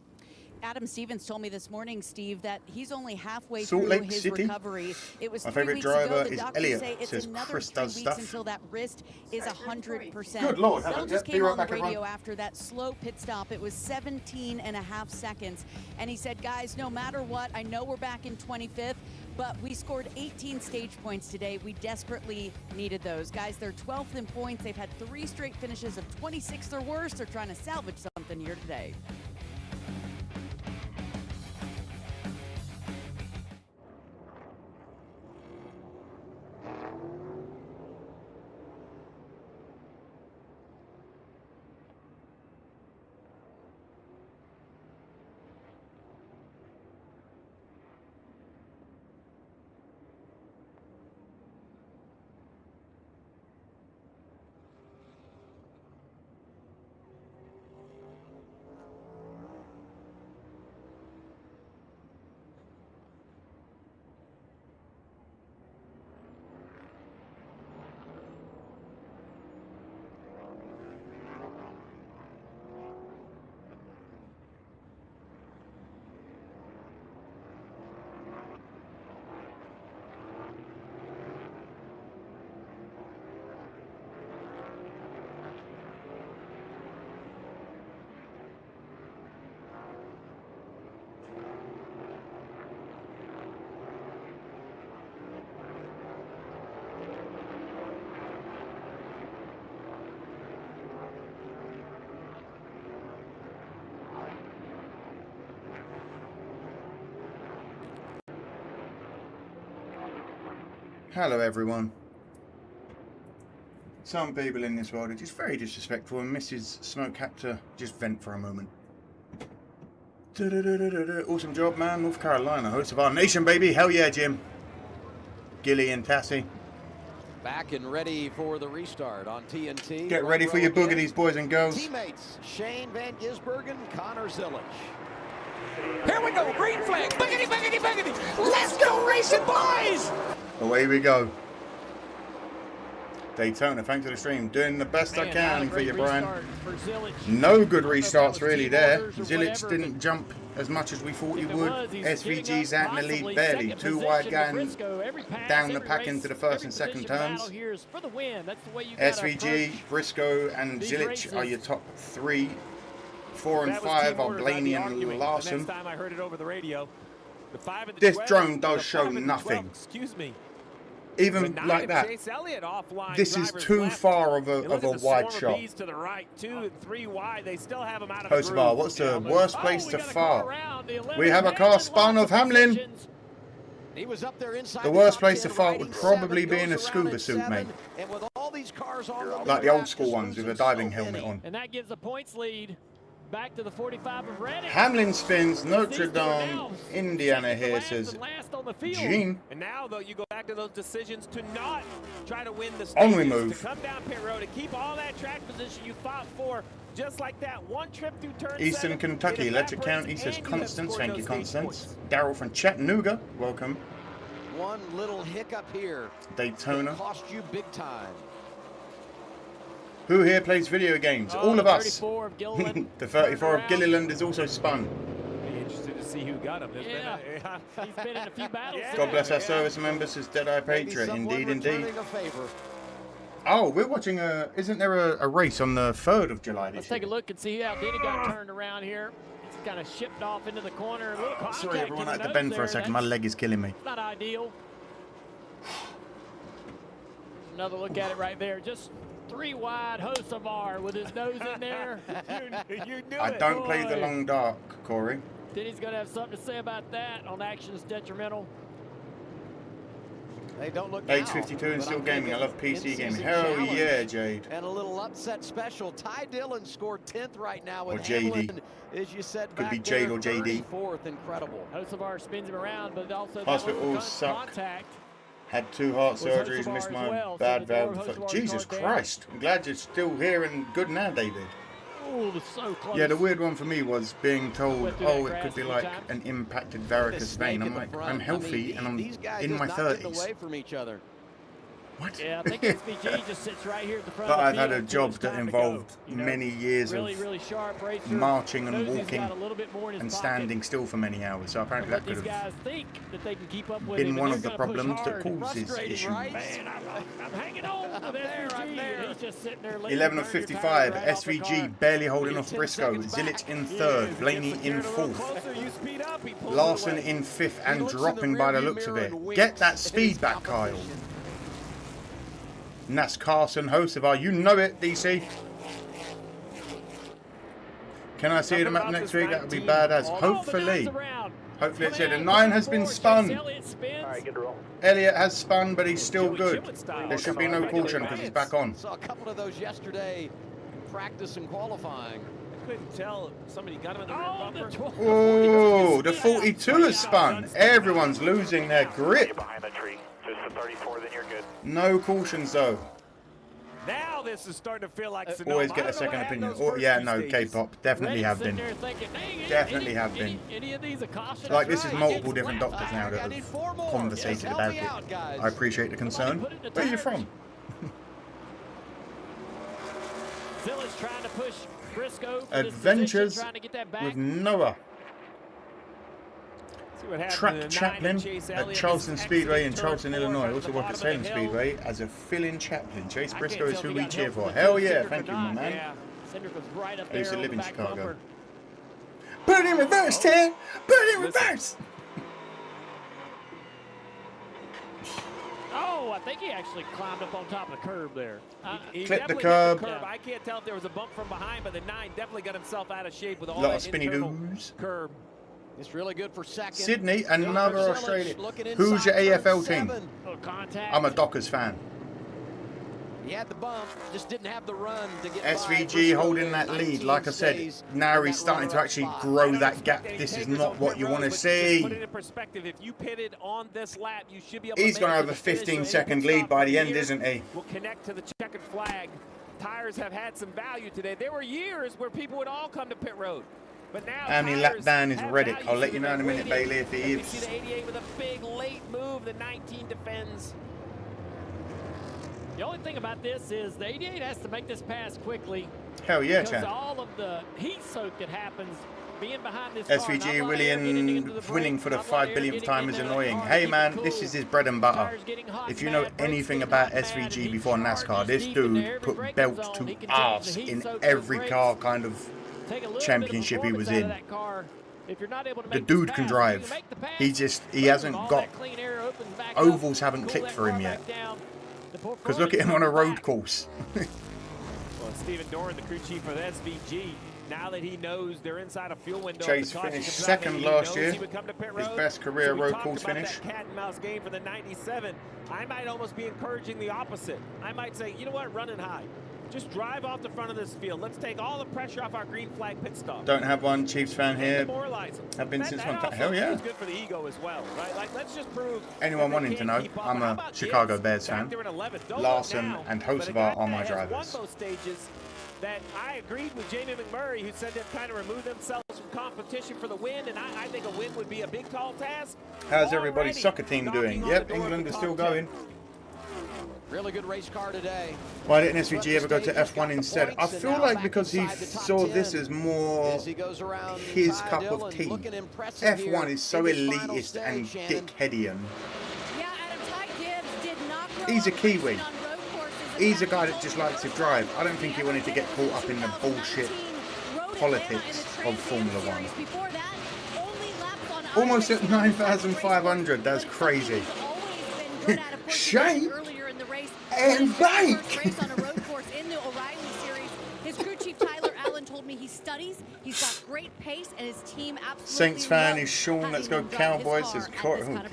Adam Stevens told me this morning, Steve, that he's only halfway Salt through Lake his City. recovery. It was My 3 favorite weeks driver ago. The is doctors Elliot. say it's Says another Chris 3 does weeks stuff. until that wrist is 100%. Good Lord. Bell just Be came right on the back, radio everyone. after that slow pit stop. It was 17.5 seconds. And he said, guys, no matter what, I know we're back in 25th, but we scored 18 stage points today. We desperately needed those. Guys, they're 12th in points. They've had 3 straight finishes of 26th or worse. They're trying to salvage something here today. Hello, everyone. Some people in this world are just very disrespectful, and Mrs. Smoke had to just vent for a moment. Awesome job, man. North Carolina, host of our nation, baby. Hell yeah, Jim. Gilly and Tassie. Back and ready for the restart on TNT. Get ready for your boogies, boys and girls. Teammates Shane Van Gisbergen, Connor Zilic. Here we go, green flag, boogity, boogity, boogity. Let's go racing, boys! Away we go. Daytona, thanks for the stream. Doing the best I can for you, Brian. No good restarts really there. Zilic didn't jump as much as we thought he would. SVG's out in the lead barely. Too wide going down the pack into the first and second turns. SVG, Briscoe and Zilic are your top three. 4 and 5 are Blaney and Larson. This drone does show nothing. Excuse me. Even like that, this is too far of a wide shot. To the right, 2 and 3 wide. They still have them out of Host bar, what's the worst place to fart? We have a car spun of Hamlin. He was up there inside the worst place to fart would probably be in a scuba suit, mate. And with all these cars on like the old school ones with a diving helmet on. And that gives the points lead back to the 45 of Reddit. Hamlin spins, Notre Dame, Indiana here, says Gene. And now, though, you go back to those decisions to not try to win the on we stages, move. to come down pit road and keep all that track position you fought for, just like that. One trip through turn Eastern 7, Kentucky, Electric County, says Constance. Thank you, Constance. Daryl from Chattanooga, welcome. One little hiccup here. Daytona. Cost you big time. Who here plays video games? All of us. 34 of Gilliland. The 34 of Gilliland is also spun. Be interested to see who got him. He's been in a few battles. God bless our service members, says Deadeye Patriot. Indeed, indeed. Oh, we're watching isn't there a race on the 3rd of July this Let's take a look and see how Denny got turned around here. He's kind of shipped off into the corner. Sorry, everyone, I had to bend for a second. My leg is killing me. Not ideal. Another look at it right there. Just 3 wide. Hocevar with his nose in there. You knew I don't play the long dark, Corey. Denny's going to have something to say about that on Actions Detrimental. They don't look Age 52 and still gaming. I love PC gaming. Hell yeah, Jade. And a little upset special. Ty Dillon scored 10th right now with or JD. Hamlin, as you said. Could be Jade or JD. 4th, incredible. Hocevar spins him around, but also hospitals suck. Contact. Had 2 heart surgeries, missed my bad valve. Jesus Christ. I'm glad you're still here and good now, David. Ooh, so close. Yeah, the weird one for me was being told, oh, it could be like an impacted varicose vein. I'm like, I'm healthy and I'm in my 30s. Away from each other. What? Yeah, I think SVG just sits right here at the front but of the I've had a field job that involved many years of sharp racer, marching and walking and standing still for many hours. So apparently that could have been one of the problems that causes issues. Right? Man, I'm hanging on with SVG. He's just sitting there 11 of 55. SVG barely holding off Briscoe. Zilic in 3rd. Blaney in 4th. Larson in 5th and dropping by the looks of it. Get that speed back, Kyle. Nascar Sonoma, you know it, DC. Can I see them up next week? That would be badass. Hopefully. Hopefully it's here. The 9 has been spun. Elliott has spun, but he's still good. There should be no caution because he's back on. Saw a couple of those yesterday in practice and qualifying. I couldn't tell if somebody got him in the rear bumper. Oh, the 42 has spun. Everyone's losing their grip. Behind the tree. Just the 34, then you're good. No cautions though. Now this is starting to feel like Sonoma. Always get a second opinion. Oh yeah, no, K-pop definitely have been. Definitely have been. Like this is multiple different doctors now that have conversated about it. I appreciate the concern. Where are you from? trying to push Briscoe. Adventures with Noah. Track chaplain at Charleston Speedway in Charleston, Illinois. Also work at Salem Speedway as a fill-in chaplain. Chase Briscoe is who we cheer for. Hell yeah, thank you, my man. I used to live in Chicago. Put it in reverse, Ted! Put it in reverse! Oh, I think he actually climbed up on top of the curb there. He clipped the curb. curb. I can't tell if there was a bump from behind, but the 9 definitely got himself out of shape with all Lot that of spinny internal doos. curb. It's really good for second. Sydney, another Australian. Who's your AFL team? I'm a Dockers fan. He had the bump, just didn't have the run to get SVG holding that lead. Like I said, now he's starting to actually grow that gap. This is not what you want to see. Put it in perspective. If you pitted on this lap, you should be able He's to going to make have it a to the finish. 15-second lead by the end, isn't he? Will connect to the checkered flag. Tires have had some value today. There were years where people would all come to pit road. But now How many lap down is Reddick? I'll let you know in a minute, Bailey, if he is. See the 88 with a big late move. The 19 defends. The only thing about this is the 88 has to make this pass quickly. Hell yeah, because champ. all of the heat soak that happens being behind this SVG William winning for the 5 billionth time is annoying. Hey man, this is his bread and butter. If you know anything about SVG before NASCAR, this dude put belt to ass in every car kind of championship he was in. The dude can drive. He hasn't got, ovals haven't clicked for him yet. Because look at him on a road course. Well, Stephen Doran, the crew chief for the SVG, now that he knows they're inside a fuel window. Chase finished second last year. His best career road course finish. Cat and mouse game for the 97. I might almost be encouraging the opposite. I might say, you know what, running high. Just drive off the front of this field. Let's take all the pressure off our green flag pit stop. Don't have one Chiefs fan here. Have been since one time. Hell yeah. Good for the ego as well, right? Like, let's just prove. Anyone wanting to know, I'm a Chicago Bears fan. Larson and Hocevar are my drivers. That I agreed with Jamie McMurray, who said they've kind of removed themselves from competition for the win, and I think a win would be a big, tall task. How's everybody's soccer team doing? Yep, England is still going. Really good race car today. Why didn't SVG ever go to F1 instead? I feel like because he saw this as more his cup of tea. F1 is so elitist and dickheadian. He's a Kiwi. He's a guy that just likes to drive. I don't think he wanted to get caught up in the bullshit politics of Formula One. Almost at 9,500. That's crazy. Shake and bake. His crew chief Tyler Allen told me he studies. He's got great pace, and his team absolutely. Saints fan is Sean. Let's go Cowboys. Is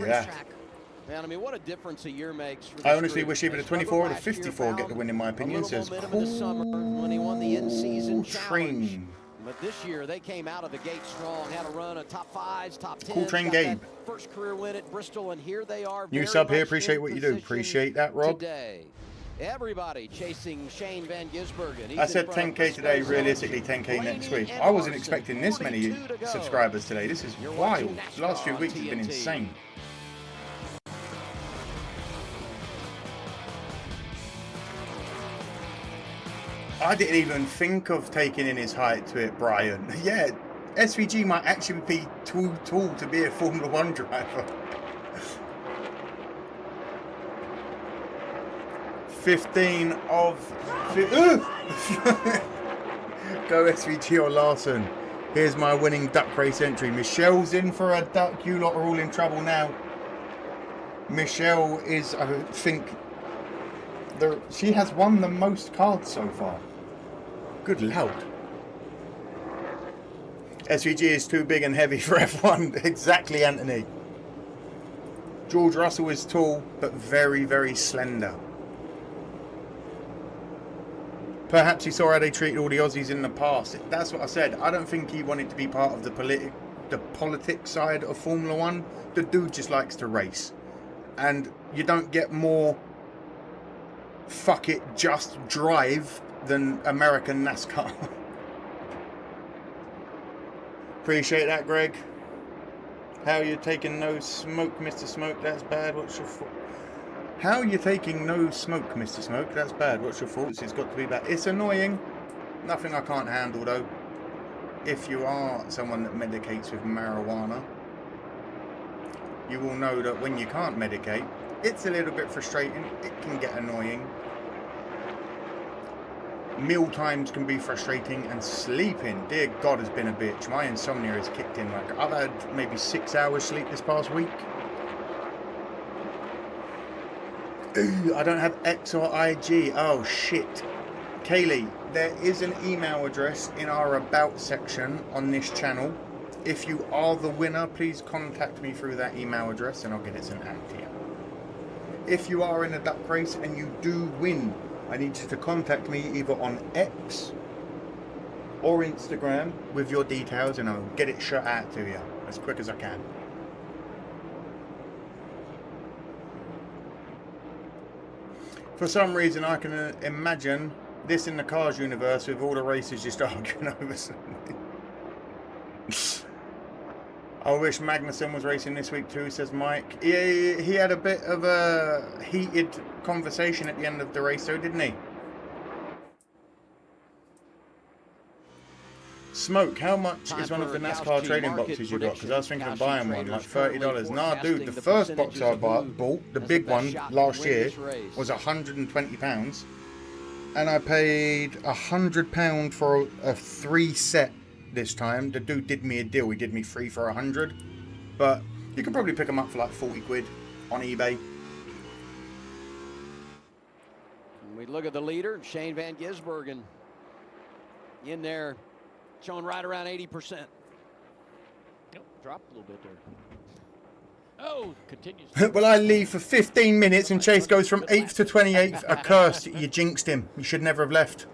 yeah. Man, I mean, what a difference a year makes. I honestly wish either the 24 or the 54 get the win, in my opinion. Says when he won the in-season Train. But this year they came out of the gate strong, had a run of top 5s, top 10s. Cool Train Gabe. First career win at Bristol, and here they are. New sub here. Appreciate what you do. Appreciate that, Rob. Today. Everybody chasing Shane Van Gisbergen. I said 10K today, realistically 10K next week. I wasn't expecting this many subscribers today. This is wild. The last few weeks have been insane. I didn't even think of taking in his height to it, Brian. Yeah, SVG might actually be too tall to be a Formula 1 driver. 15 of... Go SVG or Larson. Here's my winning duck race entry. Michelle's in for a duck. You lot are all in trouble now. Michelle is, I think... she has won the most cards so far. Good lord. SVG is too big and heavy for F1. Exactly, Anthony. George Russell is tall, but very, very slender. Perhaps he saw how they treated all the Aussies in the past. That's what I said. I don't think he wanted to be part of the politics side of Formula 1. The dude just likes to race. And you don't get more fuck it, just drive than American NASCAR. Appreciate that, Greg. How you taking no smoke, Mr. Smoke? That's bad. What's your fault? How you taking no smoke, Mr. Smoke? That's bad. What's your fault? It's got to be bad. It's annoying. Nothing I can't handle, though. If you are someone that medicates with marijuana, you will know that when you can't medicate, it's a little bit frustrating. It can get annoying. Meal times can be frustrating, and sleeping, dear God, has been a bitch. My insomnia has kicked in. Like, I've had maybe 6 hours sleep this past week. Ooh, I don't have X or IG. Oh shit. Kaylee, there is an email address in our about section on this channel. If you are the winner, please contact me through that email address and I'll get it sent out to you. If you are in a duck race and you do win, I need you to contact me either on X or Instagram with your details and I'll get it shot out to you as quick as I can. For some reason I can imagine this in the Cars universe with all the races just arguing over something. I wish Magnussen was racing this week too, says Mike. He had a bit of a heated conversation at the end of the race though, didn't he? Smoke, how much is one of the NASCAR trading boxes you got? Because I was thinking of buying one, like $30. Nah, dude, the first box I bought, the big one last year, was £120. And I paid £100 for a 3 set this time. The dude did me a deal. He did me 3 for 100. But you can probably pick them up for like 40 quid on eBay. We look at the leader, Shane Van Gisbergen, in there, showing right around 80%. Dropped a little bit there. Oh, continues. Well, I leave for 15 minutes and Chase goes from 8th to 28th. Accursed. You jinxed him. You should never have left.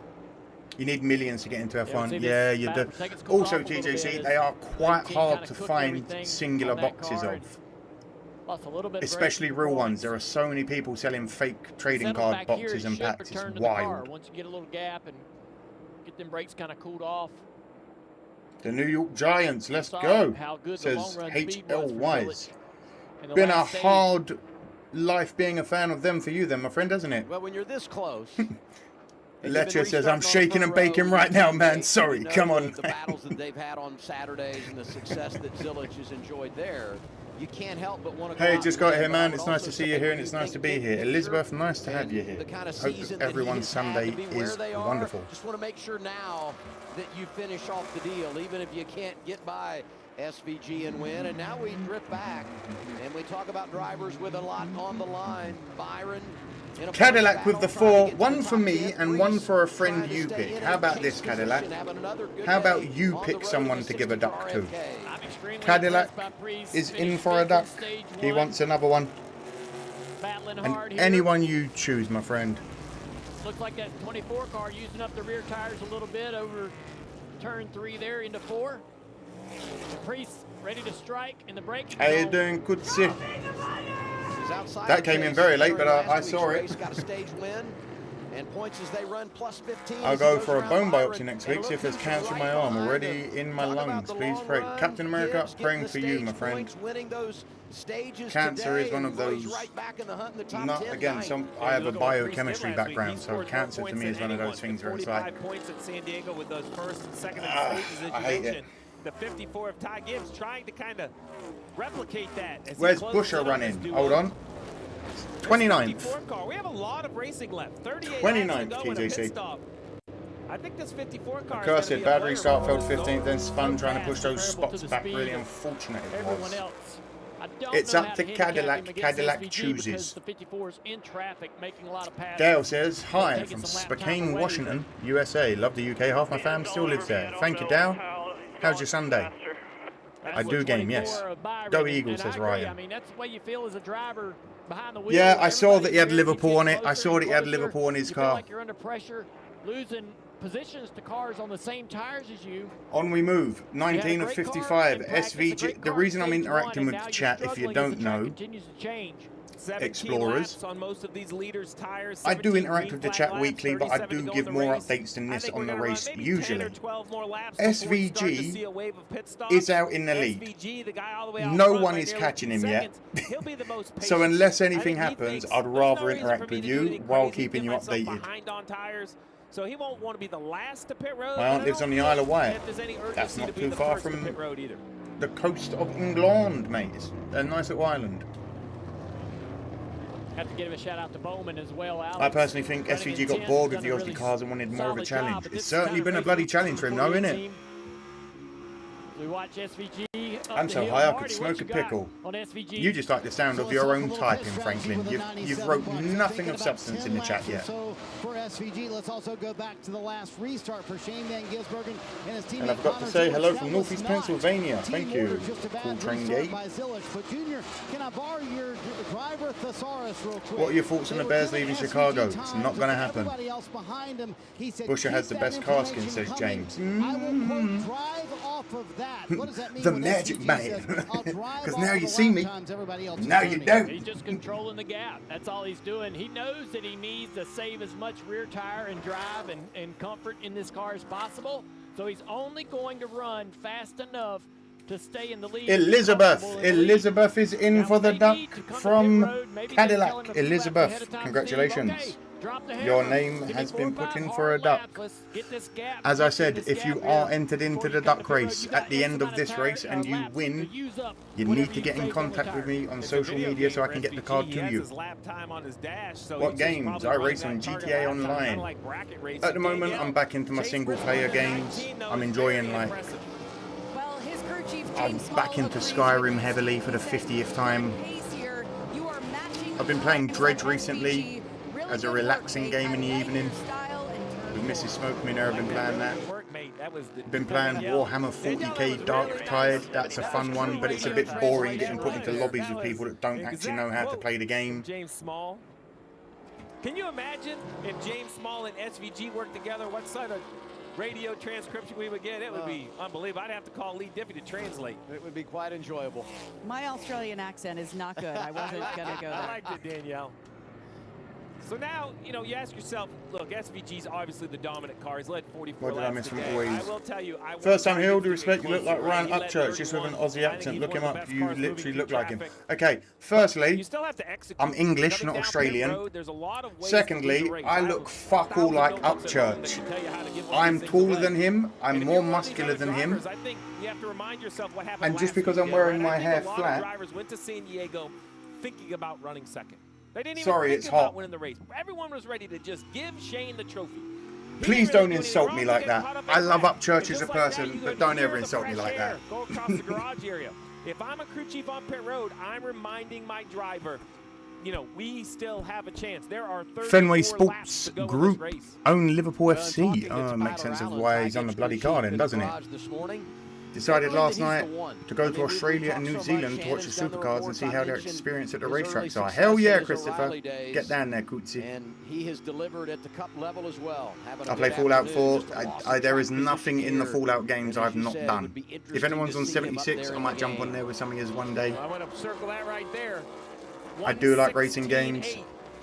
You need millions to get into F1. Yeah, you do. Also, TJC, they are quite hard to find singular boxes of. Especially real ones. There are so many people selling fake trading card boxes and packs. It's wild. Once you get a little gap and get them brakes kind of cooled off. The New York Giants, let's go, says HL Wise. Been a hard life being a fan of them for you then, my friend, hasn't it? Well, when you're this close. Lecture says, I'm shaking and baking right now, man. Sorry, come on. The battles that they've had on Saturdays and the success that Zilich has enjoyed there, you can't help but want to. Hey, just got here, man. It's nice to see you here and it's nice to be here. Elizabeth, nice to have you here. Hope everyone's Sunday is wonderful. Just want to make sure now that you finish off the deal, even if you can't get by SVG and win. And now we drift back and we talk about drivers with a lot on the line. Byron. Cadillac with the 4, one for me and one for a friend you pick. How about this, Cadillac? How about you pick someone to give a duck to? Cadillac is in for a duck. He wants another one. And anyone you choose, my friend. Looks like that 24 car using up the rear tires a little bit over turn 3 there into 4. Caprice ready to strike in the braking zone. How you doing? Good to see. That came in very late, but I saw it. And points as they run plus 15. I'll go for a bone biopsy next week, see if there's cancer in my arm already in my lungs. Please pray. Captain America, praying for you, my friend. Cancer is one of those. Not again. I have a biochemistry background, so cancer to me is one of those things where it's like. Points at San Diego with those first and second stages, as you I hate mentioned. it. The 54 of Ty Gibbs trying to kind of replicate that. Where's Busher running? Hold on. 29th. We have a lot of racing left. 38 29th, TJC. I think this 54 car. Cursed bad restart, failed 15th, then spun trying to push those spots back. Really unfortunate it was. It's up to Cadillac. Cadillac chooses. Dale says, hi from Spokane, Washington, USA. Love the UK. Half my fam still lives there. Thank you, Dale. How's your Sunday? I do game, yes. Go Eagles, says Ryan. I mean, that's the way you feel as a driver behind the wheel. Yeah, I saw that he had Liverpool on it. I saw that he had Liverpool on his car. Like you're under pressure, losing positions to cars on the same tires as you. On we move. 19 of 55. SVG. The reason I'm interacting with the chat, if you don't know, Explorers, on most of these leaders' tires, I do interact with the chat weekly, but I do give more updates than this on the race usually. SVG is out in the lead. No one is catching him yet. So unless anything happens, I'd rather interact with you while keeping you updated. So he won't want to be the last to pit road. My aunt lives on the Isle of Wight. That's not too far from the coast of England, mate. It's a nice little island. Have to give a shout out to Bowman as well. Alex. I personally think SVG got bored with the Aussie cars and wanted more of a challenge. It's certainly been a bloody challenge for him, though, isn't it? We watch SVG. I'm so high I could smoke a pickle. You just like the sound of your own typing, Franklin. You've wrote nothing of substance in the chat yet. So for SVG. Let's also go back to the last restart for Shane Van Gisbergen and his teammate. And I've got to say hello from Northeast Pennsylvania. Thank you. Cool train gate. But Junior, can I borrow your driver thesaurus real quick? What are your thoughts on the Bears leaving Chicago? It's not going to happen. Busher has the best car skin, says James. I will quote, drive off of that. What does that mean? The magic man. Because now you see me. Now you don't. He's just controlling the gap. That's all he's doing. He knows that he needs to save as much rear tire and drive and comfort in this car as possible. So he's only going to run fast enough to stay in the lead. Elizabeth is in for the duck from Cadillac. Elizabeth, congratulations. Your name has been put in for a duck. As I said, if you are entered into the duck race at the end of this race and you win, you need to get in contact with me on social media so I can get the card to you. What games? I race on GTA Online. At the moment, I'm back into my single player games. I'm enjoying like... I'm back into Skyrim heavily for the 50th time. I've been playing Dredge recently as a relaxing game in the evening. With Mrs. Smoke Me there, I've been playing that. Been playing Warhammer 40k Dark Tide. That's a fun one, but it's a bit boring getting put into lobbies with people that don't actually know how to play the game. James Small. Can you imagine if James Small and SVG worked together? What sort of radio transcription we would get? It would be unbelievable. I'd have to call Lee Diffie to translate. It would be quite enjoyable. My Australian accent is not good. I wasn't going to go there. I liked it, Danielle. So now, you know, you ask yourself, look, SVG's obviously the dominant car. He's led 44 laps today. I will tell you, first time here, all due respect, you look like Ryan Upchurch, just with an Aussie accent. Look him up. You literally look like him. Okay, firstly, I'm English, not Australian. Secondly, I look fuck all like Upchurch. I'm taller than him. I'm more muscular than him. And just because I'm wearing my hair flat... drivers went to San Diego thinking about running second. They didn't even Sorry, think it's about hot. winning the race. Everyone was ready to just give Shane the trophy. Please don't insult me like that. I love Upchurch as a person, but don't ever insult me like that. Go across the garage area. If I'm a crew chief on pit road, I'm reminding my driver, you know, we still have a chance. There are 34 Fenway laps Sports to go in Group this race. own Liverpool FC. Oh, makes sense of why he's on the bloody card then, doesn't it? Decided last night to go to Australia and New Zealand to watch the supercars and see how their experience at the racetracks are. Hell yeah, Christopher. Get down there, Cootsie. And he has delivered at the cup level as well. I play Fallout 4. There is nothing in the Fallout games I've not done. If anyone's on 76, I might jump on there with some of his one day. I want to circle that right there. I do like racing games.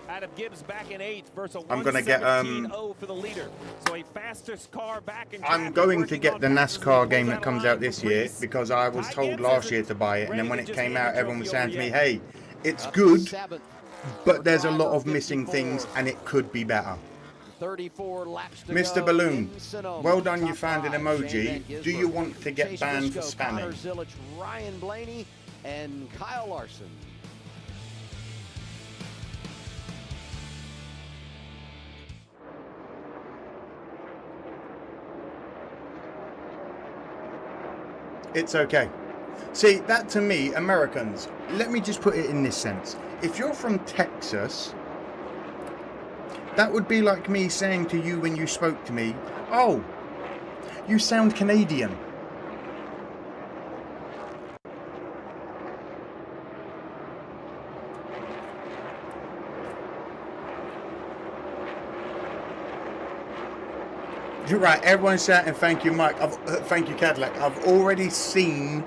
Out of Gibbs back in 8th versus a I'm gonna get for the leader. So a fastest car back in I'm going to get the NASCAR game that comes out this year because I was told last year to buy it, and then when it came out, everyone was saying to me, "Hey, it's good, but there's a lot of missing things, and it could be better." 34 laps to Mr. go Balloon, in Sonoma. well done, you Top found an five, emoji. Shane Van Do you Gisbergen, want to get Chase banned for Briscoe, Connor spamming? Zilic, Ryan Blaney, and Kyle Larson. It's okay. See, that to me, Americans, let me just put it in this sense. If you're from Texas, that would be like me saying to you when you spoke to me, "Oh, you sound Canadian." You're right, everyone's shouting thank you, Mike. Thank you, Cadillac. I've already seen...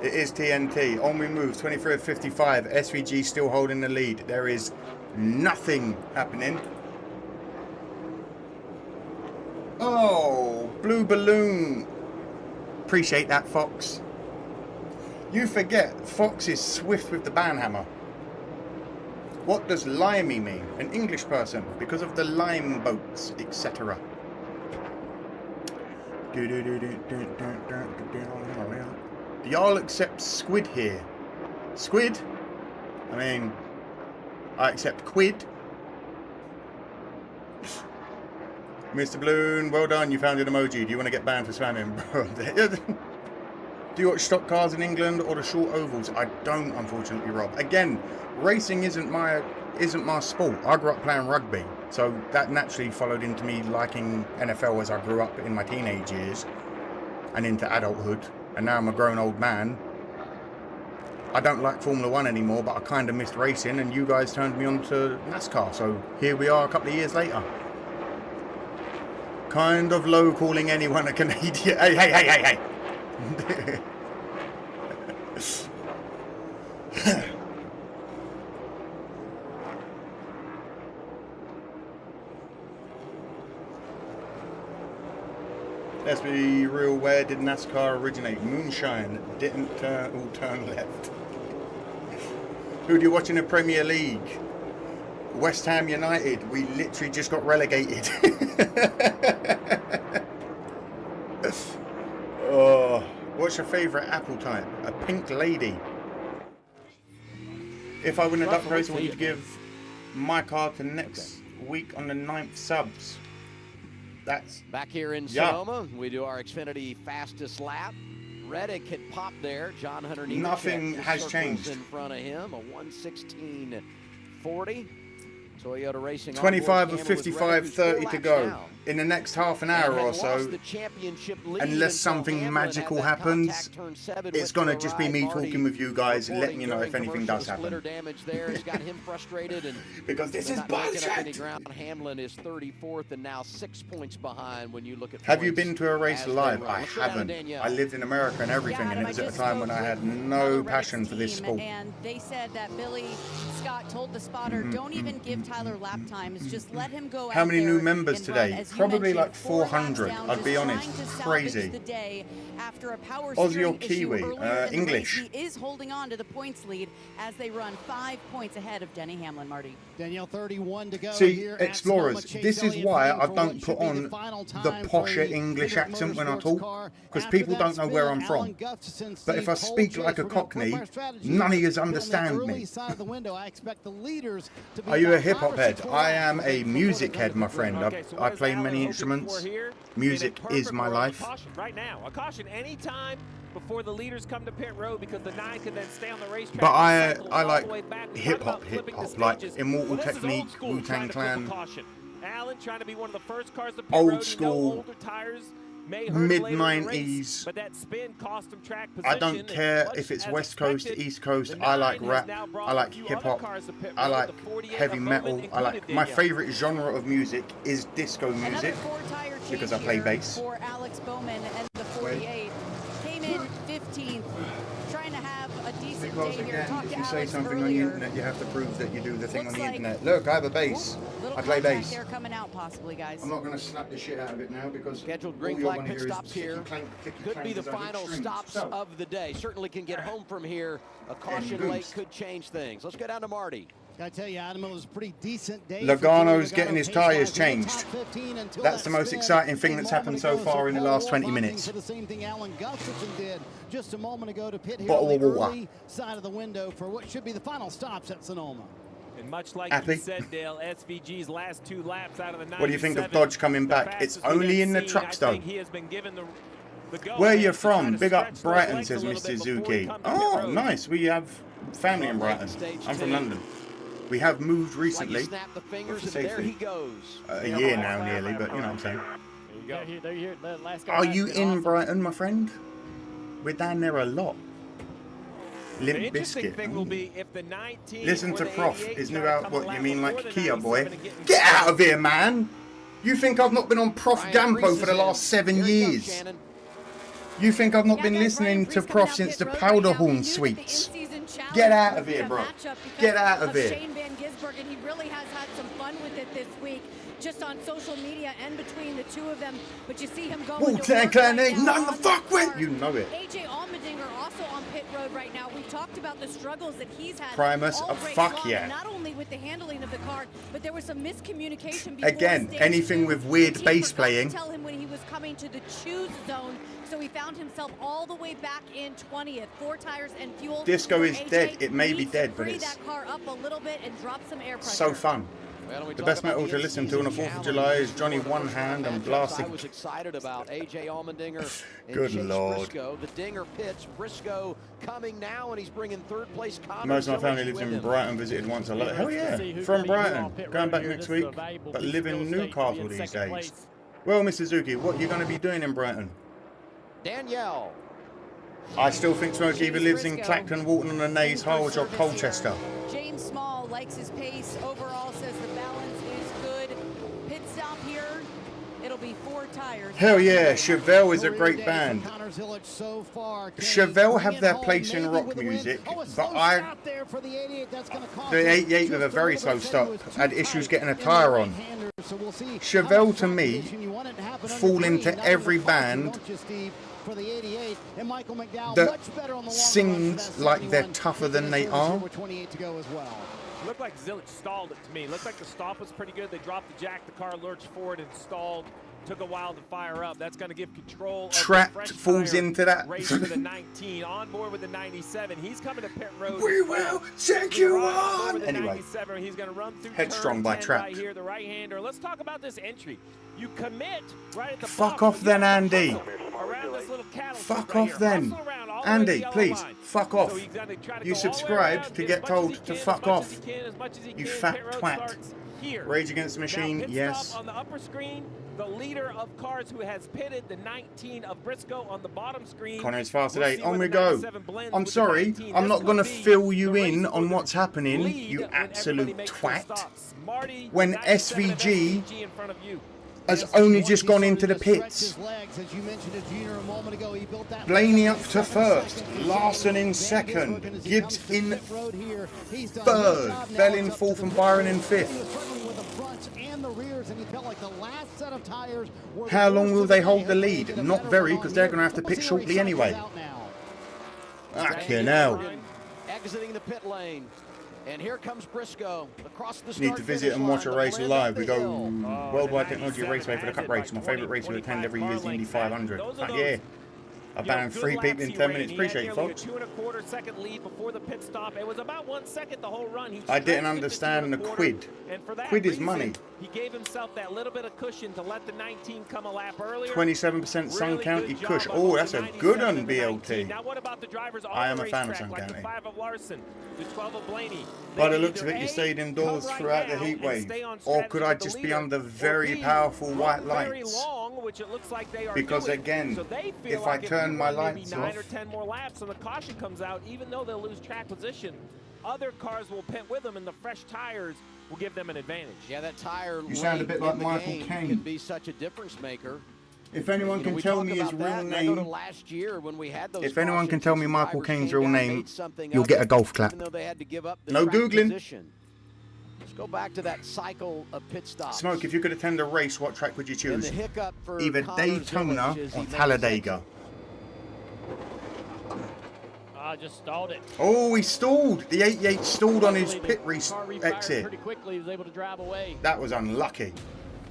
It is TNT. On we move, 23 of 55. SVG still holding the lead. There is nothing happening. Oh, blue balloon. Appreciate that, Fox. You forget, Fox is swift with the banhammer. What does limey mean? An English person, because of the lime boats, etc. Do y'all accept squid here? Squid? I mean, I accept quid. Mr. Balloon, well done, you found an emoji. Do you want to get banned for spamming, bro? Do you watch stock cars in England or the short ovals? I don't, unfortunately, Rob. Again, racing isn't my sport. I grew up playing rugby, so that naturally followed into me liking NFL as I grew up in my teenage years and into adulthood. And now I'm a grown old man. I don't like Formula 1 anymore, but I kind of missed racing, and you guys turned me on to NASCAR. So here we are a couple of years later. Kind of low calling anyone a Canadian. Hey. Let's be real, where did NASCAR originate? Moonshine didn't all turn left. Who do you watch in the Premier League? West Ham United. We literally just got relegated. Oh, what's your favourite Apple type? A pink lady. If I win a duck race, what would you give my car to next week on the 9th subs? That's back here in Sonoma. We do our Xfinity fastest lap. Reddick had popped there. John Hunter Nemechek, nothing has changed in front of him. A 1:16.40. Toyota Racing 25 of 55, 30 to go. Down. In the next half an hour or so, unless something magical happens, it's going to just be me talking with you guys and letting you know if anything does happen. Damage there has got him frustrated, and because this is bullshit. Hamlin is 34th and now 6 points behind when you look at. Have you been to a race live? I haven't. I lived in America and everything, and it was at a time when I had no passion for this sport. And they said that Billy Scott told the spotter, don't even give Tyler lap times, just let him go. How many new members today? Probably like 400. I'd be honest. Crazy. Aussie or Kiwi? English. He is holding on to the points lead as they run 5 points ahead of Denny Hamlin, Marty. Danielle, 31 to go. See, Explorers, this is why I don't put on the posher English accent when I talk, because people don't know where I'm from. But if I speak like a Cockney, none of yous understand me. Are you a hip-hop head? I am a music head, my friend. I play many instruments. Music is my life. Right now, a caution anytime before the leaders come to pit road, because the 9 can then stay on the racetrack. But I like hip-hop, like Immortal Technique, Wu-Tang Clan. Alan trying to be one of the first cars to pit old road. school, older tires mid-90s. But that spin cost him track position. I don't care if it's West Coast, East Coast. I like rap. I like hip-hop. I like heavy metal. I like, my favorite genre of music is disco music because I play bass. For Alex Bowman and the 48 came in 15th, trying to have a decent Because day here. again, if you say something on the internet, you have to prove that you do the thing on the internet. Look, I have a bass. I play bass. They're coming out possibly, guys. I'm not going to slap the shit out of it now because scheduled green flag pit stops here. Could be the final stops of the day. Certainly can get home from here. A caution late could change things. Let's go down to Marty. I tell you, Adam, it was a pretty decent day. Logano's getting his tyres changed. That's the most exciting thing that's happened so far in the last 20 minutes. The same thing Alan Gustafson did just a moment ago to pit here Bottle on the of water. early side of the window for what should be the final stops at Sonoma. And much like Happy? you said, Dale, SVG's last 2 laps out of the 97. What do you think of Dodge coming back? It's only in the trucks though. He has been given the Where you from? Big up Brighton, says Mr. Zuki. Oh, nice. We have family in Brighton. I'm from London. We have moved recently. Snap the fingers and there he goes. A year now nearly, but you know what I'm saying. There you go. There you go. Last guy Are back you there. in Awesome. Brighton, my friend? We're down there a lot. The Limp interesting Bizkit. thing will be if the 19 Listen or to the Prof. 88 Is new try to out. come What a you lap mean, before like the Kia boy? 97 and getting Get out of here, man! You think I've not been on Prof Brian Gampo Priest for the is last in. 7 Here he comes, years? Shannon. You think I've not been guys, listening Brian to Priest Prof coming since out the pit road right now. Powderhorn We knew that the Suites? in-season challenge Get out of would be here, a bro. matchup because Get out of here. Shane Van Gisbergen, he really has had some fun with it this week, just on social media and between the two of them. But you see him going to Wu-Tang work Clan right ain't now nothing to on fuck the with. car. You know it. AJ Allmendinger also on pit road right now. We talked about the struggles that he's had. Primus, all race fuck long, yeah. Not only with the handling of the car, but there was some miscommunication before Again, stage anything 2. with weird The team bass forgot playing. to tell him when he was coming to the choose zone, so he found himself all the way back in 20th. 4 tires and fuel. Disco for is AJ. dead. It may be Needs to dead, but free it's that car up a little bit and drop some air pressure. so fun. The best metal to listen to on the 4th of July is Johnny One Hand and Blasting. I was excited about AJ Allmendinger and Good Chase Lord. Briscoe. The dinger pitch. Briscoe coming now, and he's bringing third place Connor. Most of my family lives in Brighton, visited once. I love it. Hell yeah, from Brighton. Going back next week, but live in Newcastle these days. Well, Mr. Suzuki, what are you going to be doing in Brighton? Danielle. I still think Smoke either lives in Clacton, Walton-on-the-Naze, Harwich or Colchester. James Small likes his pace. Overall says the balance is good. Pit stop here. It'll be 4 tires. Hell yeah, Chevelle is a great band. Chevelle have their place in rock music, but the 88 with a very slow stop had issues getting a tyre on. Chevelle to me fall into every band that sings like they're tougher than they are. Looked like Zilic stalled it to me. Looked like the stop was pretty good. They dropped the jack, the car lurched forward and stalled. Took a while to fire up. That's going to give control. Trapped falls into that. Race for the 19, on board with the 97. He's coming to pit road. We will take you on. Anyway, he's going to run through Headstrong by Trapped. Right here, the right-hander. Let's talk about this entry. You commit right at the fuck off then, Andy. Fuck off then. Andy, please, fuck off. You subscribed to get told to fuck off. You fat twat. Rage Against the Machine, yes. On the upper screen, the leader of cars who has pitted, the 19 of Briscoe on the bottom screen. Connor is fast today. On we go. I'm sorry, I'm not going to fill you in on what's happening, you absolute twat. When SVG has only just gone into the pits. Blaney up to first, Larson in second, Gibbs in third, Bell in fourth and Byron in fifth. How long will they hold the lead? Not very, because they're going to have to pit shortly anyway. Fucking hell. Exiting the pit lane. And here comes Briscoe across the Need to visit and watch a race live. We go Worldwide Technology Raceway for the Cup race. My favourite race we attend every year is the Indy 500. Yeah. I banned 3 people in 10 minutes. Appreciate it, folks. 2 1/4 second lead before the pit stop. It was about 1 second the whole run. I didn't understand the quid. Quid is money. He gave himself that little bit of cushion to let the 19 come a lap earlier. 27% Sun County Cush. Oh, that's a good one, BLT. Now what about the drivers I am a fan of Sun County. The 5 of Larson, the 12 of Blaney. By the looks of it, you stayed indoors throughout the heat wave. Or could I just be under very powerful white lights? Because again, if I turn my lights off, 9 or 10 more laps and the caution comes out, even though they'll lose track position, other cars will pit with them and the fresh tires will give them an advantage. Yeah, that tire you sound a bit like Michael Caine. Can be such a difference maker. If anyone can tell me his real name, if anyone can tell me Michael Caine's real name, you'll get a golf clap. No Googling. Let's go back to that cycle of pit stops. Smoke, if you could attend a race, what track would you choose? Either Daytona or Talladega. I just stalled it. Oh, he stalled. The 88 stalled on his pit exit. Pretty quickly, he was able to drive away. That was unlucky.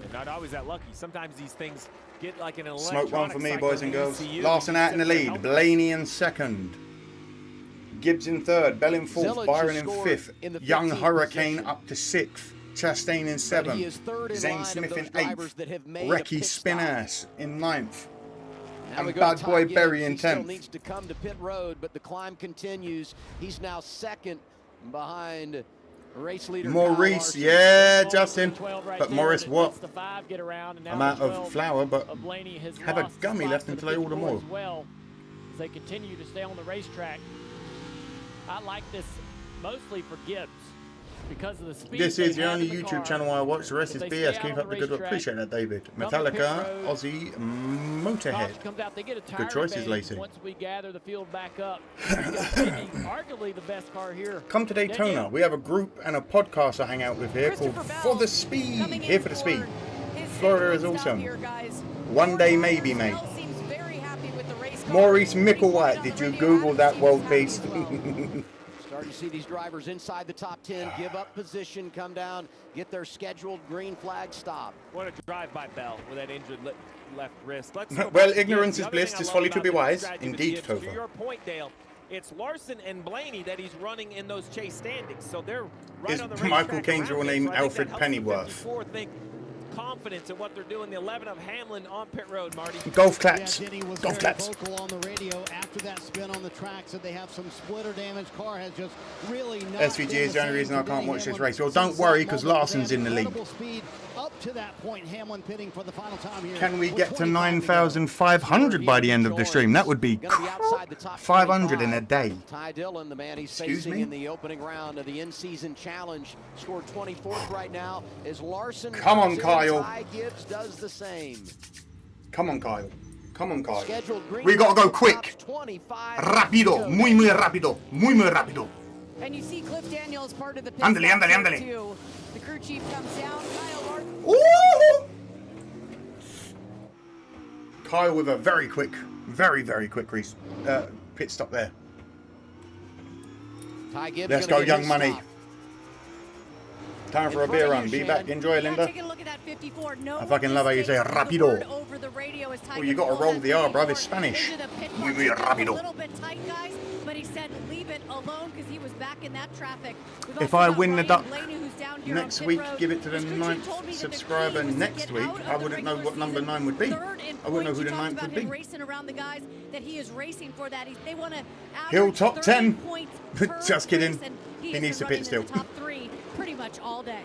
And not always that lucky. Sometimes these things get like an smoke one for me, boys and girls. Larson out in the lead. Blaney in second. Gibbs in third. Bell in fourth. Byron in fifth. Young Hurricane up to sixth. Chastain in seventh. Zane Smith in eighth. Recce Spinass in ninth. And Bad Boy Berry in 10th. Needs to come to pit road, but the climb continues. He's now second behind race leader Maurice. Yeah, Justin. But Morris what? I'm out of flour, but have a gummy left until I order more. Well, as they continue to stay on the racetrack. I like this mostly for Gibbs because of the speed. This is the only YouTube channel I watch. The rest is BS. Keep up the good work. Appreciate that, David. Metallica, Aussie, Motorhead. Good choices, Lacey. Once we gather the field back up, arguably the best car here. Come to Daytona. We have a group and a podcast I hang out with here called For the Speed. Here for the Speed. Florida is awesome. One day maybe, mate. Maurice Micklewhite, did you Google that world beast? Starting to see these drivers inside the top 10 give up position, come down, get their scheduled green flag stop. What a drive by Bell with that injured left wrist. Well, ignorance is bliss, 'tis folly to be wise. Indeed, Topher. To your point, Dale, It's Larson and Blaney that he's running in those chase standings. So they're right Is on the Michael racetrack Cain's around real him. name So I think Alfred that helps the Pennyworth? 54 think confidence in what they're doing. The 11 of Hamlin on pit road, Marty. Golf claps. Yeah, Denny was Golf very claps. vocal on the radio after that spin on the track. Said they have some splitter damage. Car has just really not SVG been is the only same reason I for can't Denny watch this Hamlin race. Well, since don't that worry, because moment. Larson's They had in the lead. incredible speed up to that point. Hamlin pitting for the final time here. Can we with get to 25 to go. 9,500 by the end of the stream? That would be 500 in a day. Ty Dillon, the man he's Excuse facing me? in the opening round of the in-season challenge, scored 24th right now. As Larson Come on, comes in, Kyle. Ty Gibbs does the same. Come on, Kyle. Come on, Kyle. Scheduled green We gotta go light quick. stops, 25 Rapido. Muy, muy rápido. Muy, muy rápido. And you see Cliff Daniels part of the pit Ándale, stop ándale, here, ándale. too. The crew chief comes down. Kyle Larson. Ooh! Kyle with a very quick pit stop there. Ty Gibbs Let's gonna go, get young his money. stop. Time for a In beer front run. of Be you, back. Shannon. Enjoy, Linda. Taking a look at that 54. No I fucking love how you say rapido. over the radio as Ty Well, you Gibbs gotta pulls roll that the R, bruv. 54 It's Spanish. into the pit Muy, box. muy It gets rápido. a little bit tight, guys, but he said leave it alone because he was back in that traffic. We've If also I got win the Ryan duck Blaney, who's down here next on pit week, road. give it to the His crew chief 9th told me that the subscriber key was to next get week. out of I the wouldn't know regular what number season 9 would be. third in I wouldn't know points. who He the talked 9th about would him be. racing around the guys that he is racing for that. They want to He'll average top 30 10. points per Just kidding. race, and He has needs been to pit running in still. the top 3 pretty much all day.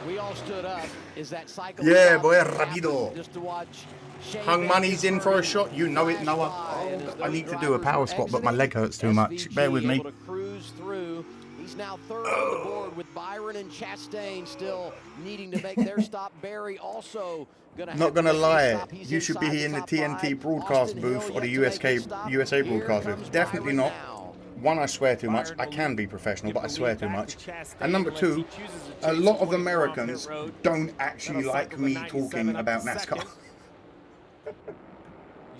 We all stood up. Is that cycle? Yeah, stop boy, happened rapido. Just to watch Shane Hung Van money's in for a Gisbergen shot. You know it, flash Noah. by, and as Oh, I those need to do a drivers power were spot, but my leg hurts too much. SVG Bear with me. able to cruise through. He's now third on the board with Byron and Chastain still needing to make their stop. Barry also Not gonna lie, you should be in the TNT broadcast booth or the USA broadcast booth. Definitely not. One, I swear too much. I can be professional, but I swear too much. And number two, a lot of Americans don't actually like me talking about NASCAR. You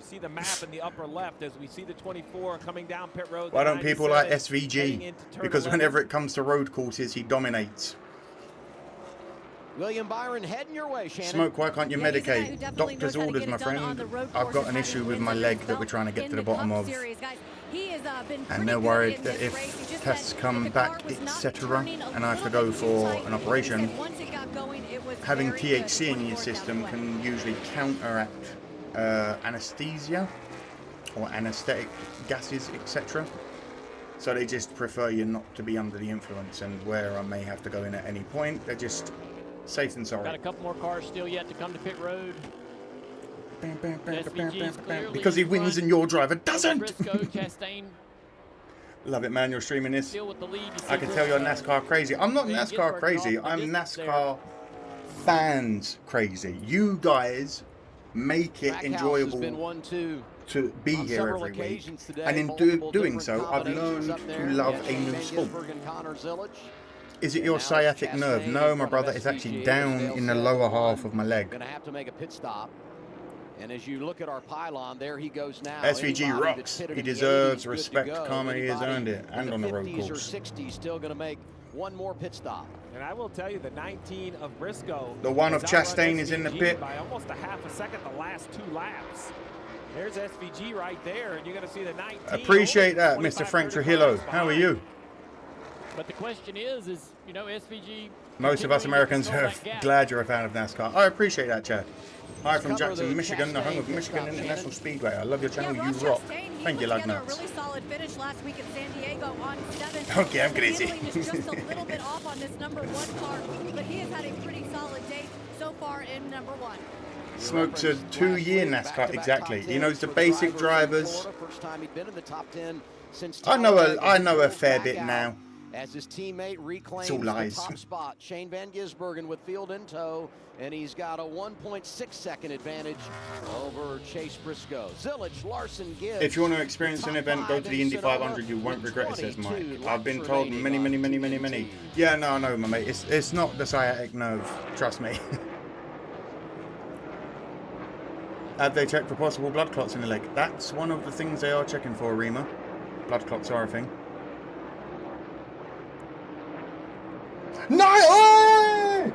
see the map in the upper left as we see the 24 coming down pit road. Why don't people like 97 heading SVG? into turn Because 11. whenever it comes to road courses, he dominates. William Byron heading your way, Shannon. Smoke, why can't you Yeah, he's a guy who medicate? definitely knows Doctor's how to orders, get it my done on friend. the road I've got courses, an issue having with wins my under leg his that we're belt trying to get in to the the bottom Cup of. Series, guys. He has been And pretty they're good worried in that this race. He if just tests said come the car back, was not etc., turning a and I have to little go bit too for tight. an He operation, said once it got going, it was having very good THC in 24 your down system the way. can usually counteract anesthesia or anesthetic gases, etc. So they just prefer you not to be under the influence, and where I may have to go in at any point, they're just safe than Got a sorry. couple more cars still yet to come to pit road. SVG's clearly Because he in wins front and your driver over doesn't. Briscoe, Chastain Love it, man. You're streaming this. still with the lead. You see I can tell you're Briscoe. NASCAR crazy. I'm not Van NASCAR Gisbergen crazy. off the I'm distance there. NASCAR fans crazy. You guys make it Trackhouse has enjoyable been 1-2 to be on here several every week. occasions today. And in Multiple doing different so, I've combinations learned up there. to love Yeah, a Shane new Van sport. Gisbergen, Connor Zilic. Is it And your now it's sciatic nerve? Chastain No, in my front brother. of It's actually SVG. down Dale in the said lower one. half of my leg. Going to have to make a pit stop. And as you look at our pylon, there he goes now. SVG Anybody rocks. that's pitted He in the deserves 80s, good to respect. go. Karma, he has Anybody earned it. And in on the road 50s or course. 60s still going to make one more pit stop. And I will tell you, the 19 of Briscoe. The one has of outrun Chastain is in the SVG pit. by almost a half a second the last 2 laps. There's SVG right there, and you're going to see the 19. Appreciate that, only Mr. Frank 25, 30 Trujillo. cars How are behind. you? But the question is you know, SVG. Most of us continuing to Americans control are that gap. glad you're a fan of NASCAR. I appreciate that, Chad. Hi from cover Jackson, the Michigan, the home of Chastain Michigan pit stop, International Shannon. Speedway. I love your channel. Yeah, You Ross rock. Chastain, he Thank you, put lug together a nuts. really solid finish last week at San Diego on 7th. Okay, I'm crazy. The handling is just a little bit off on this number 1 car, but he has had a pretty solid day so far in number 1. Smokes a 2-year NASCAR, exactly. He knows the basic drivers. First time he'd been in the top 10 since I know a Talladega. fair Back bit out now. As his teammate reclaims all the lies. top spot. Shane Van Gisbergen with field in tow, and he's got a 1.6 second advantage over Chase Briscoe. Zilic, Larson, Gibbs. If you want to experience an top event, go to 5 the in Indy Sonoma 500. You won't with regret it, says 22 Mike. I've been laps told remaining many. on TNT. Yeah, no, I know, my mate. It's not the sciatic nerve. Trust me. Have they checked for possible blood clots in the leg? That's one of the things they are checking for, Rima. Blood clots are a thing. No! Oh!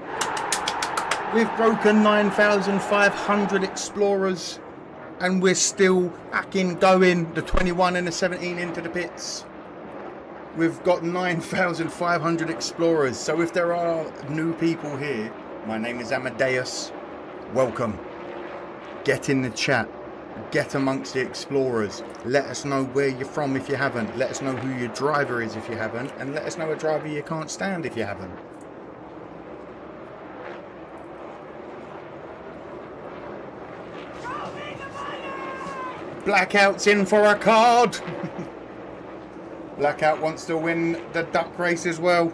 We've broken 9,500 explorers And we're still fucking going. The 21 and the 17 into the pits. We've got 9,500 explorers. So if there are new people here, my name is Amadeus. Welcome. Get in the chat. Get amongst the explorers. Let us know where you're from if you haven't. Let us know who your driver is if you haven't. And let us know a driver you can't stand if you haven't. Blackout's in for a card. Blackout wants to win the duck race as well.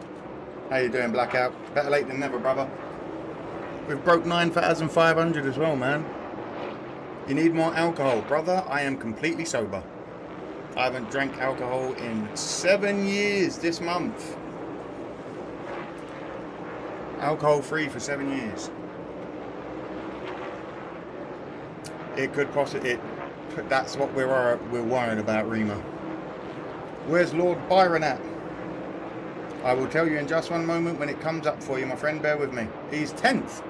How you doing, Blackout? Better late than never, brother. We've broke 9,500 as well, man. You need more alcohol. Brother, I am completely sober. I haven't drank alcohol in 7 years this month. Alcohol free for 7 years. It could possibly... That's what we're worried about, Rima. Where's Lord Byron at? I will tell you in just one moment when it comes up for you, my friend. Bear with me. He's 10th.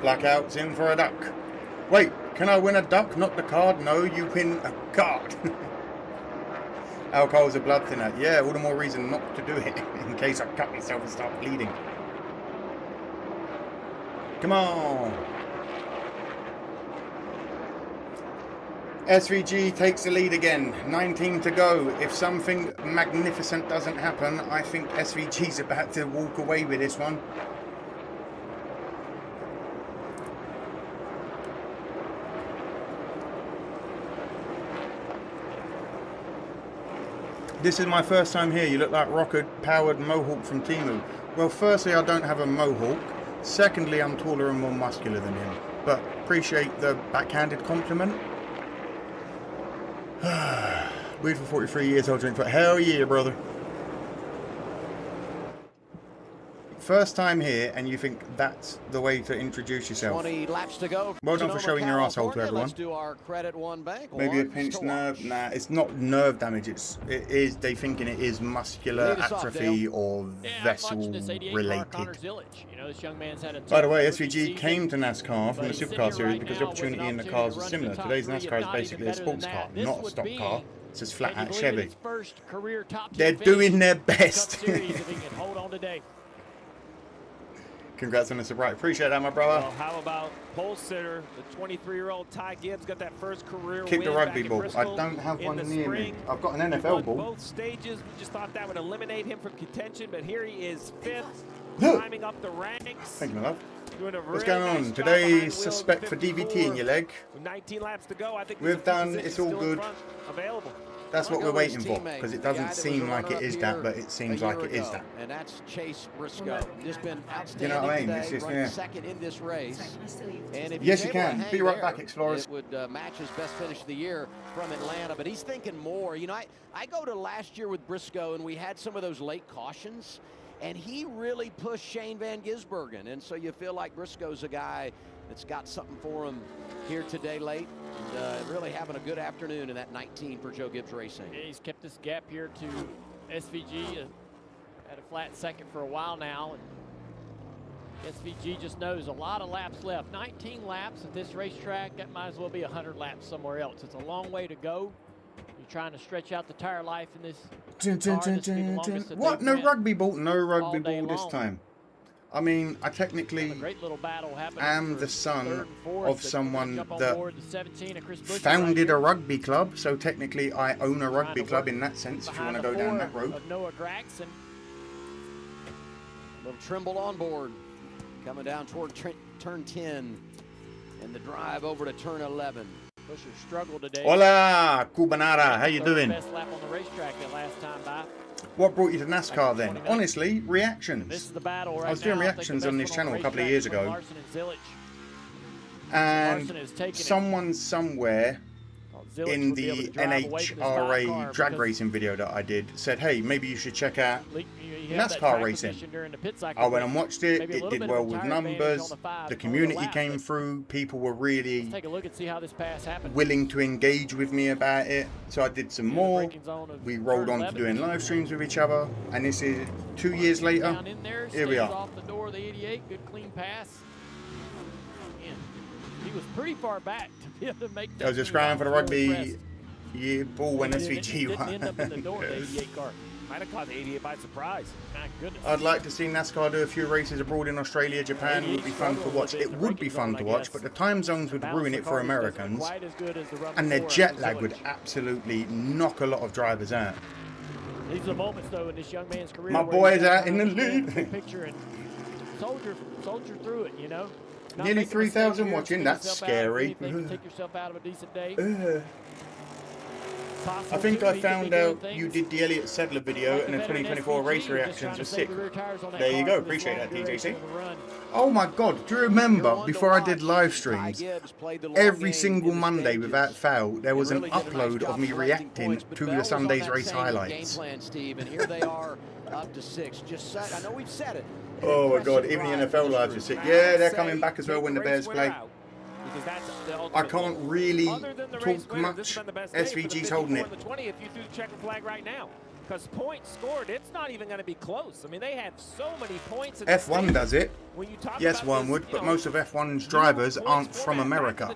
Blackout's in for a duck. Wait, can I win a duck, not the card? No, you win a card. Alcohol's a blood thinner. Yeah, all the more reason not to do it, in case I cut myself and start bleeding. Come on. SVG takes the lead again. 19 to go. If something magnificent doesn't happen, I think SVG's about to walk away with this one. This is my first time here. You look like rocket-powered Mohawk from Temu. Well, firstly, I don't have a Mohawk. Secondly, I'm taller and more muscular than him. But appreciate the backhanded compliment. Weed for 43 years, I'll drink for... Hell yeah, brother. First time here, and you think that's the way to introduce yourself. 20 laps to go. Well done for showing your asshole to everyone. Let's do our credit one bank. Maybe a pinched nerve. Nah, it's not nerve damage. It is. They thinking it is muscular atrophy or vessel related. By the way, SVG came to NASCAR from the Supercar Series because the opportunity in the cars is similar. Today's NASCAR is basically a sports car, not a stock car. It's just flat out Chevy. They're doing their best. Congrats on the sobriety. Appreciate that, my brother. Well, how about pole sitter, the 23-year-old Ty Gibbs got that first career Kick win the rugby back ball. in I don't have one near me. I've got an NFL ball. Both stages, we just thought that would eliminate him from contention, but here he is 5th, climbing up the ranks. Thank you, my love. Doing a What's really going on? nice job Today, behind suspect wheel for DVT 54. in your leg. With 19 laps to go, I think We've done. It's all good. Available. That's what we're waiting for, because it doesn't seem like it is that, but it seems like it is that. And that's Chase Briscoe. Just been outstanding. You know what I mean? Today, It's just, running yeah. second in this race. And if Yes, he's you able to can. hang Be right there, back, Explorers. It would match his best finish of the year from Atlanta, but he's thinking more. You know, I go to last year with Briscoe, and we had some of those late cautions, and he really pushed Shane Van Gisbergen, and so you feel like Briscoe's a guy that's got something for him here today late. And really having a good afternoon in that 19 for Joe Gibbs Racing. Yeah, he's kept this gap here to SVG at a flat second for a while now. And SVG just knows a lot of laps left. 19 laps at this racetrack, that might as well be 100 laps somewhere else. It's a long way to go. You're trying to stretch out the tire life in this car. What? No rugby ball? No rugby ball this time. I mean, I technically am the son of someone that founded a rugby club, so technically I own a rugby club in that sense, if you want to go down that road. Little Trimble on board, coming down toward turn 10, and the drive over to turn 11. Busher struggled today. Hola, Cubanara, how you doing? Best lap on the racetrack that last time by. What brought you to NASCAR then? Honestly, reactions. This is the battle right I was doing now. reactions on this channel a couple of years ago. And someone somewhere in the NHRA drag racing video that I did said, hey, maybe you should check out NASCAR racing. I went and watched it. It did well with numbers. The community came through. People were really willing to engage with me about it. So I did some more. We rolled on to doing live streams with each other. And this is 2 years later. Here we are. was pretty far back to be able to make that. I was just move. crying for the I was really rugby impressed. year ball when It SVG didn't end up in the won. door, the 88 car. Might have caught the 88 by surprise. My goodness. I'd like to see NASCAR do a few races abroad in Australia, Japan. It would be fun to watch. It would be fun to watch, but the time zones would ruin it for Americans, and their jet lag would absolutely knock a lot of drivers out. These are the moments, though, in this young man's career. My where boy's he's out in the got a lead. Picture and soldier through it, you know. Not Nearly making 3,000 mistakes here, watching. take That's yourself out of scary. anything, take yourself out of a decent day. I think I found out you did the Elliott Sedler video and the 2024 race reactions were sick. There you go. Appreciate that, DJC. Oh my God. Do you remember before I did live streams, every single Monday without fail, there was an upload of me reacting to the Sunday's race highlights. And here they are up to 6. Just I know we've said it. Oh my God. Even the NFL lives are sick. Yeah, they're coming back as well when the Bears play. I can't really talk much. SVG's holding it. If you threw the checkered flag right now, because points scored, it's not even going to be close. I mean, they have so many points. F1 does it. Yes, one would, but most of F1's drivers aren't from America.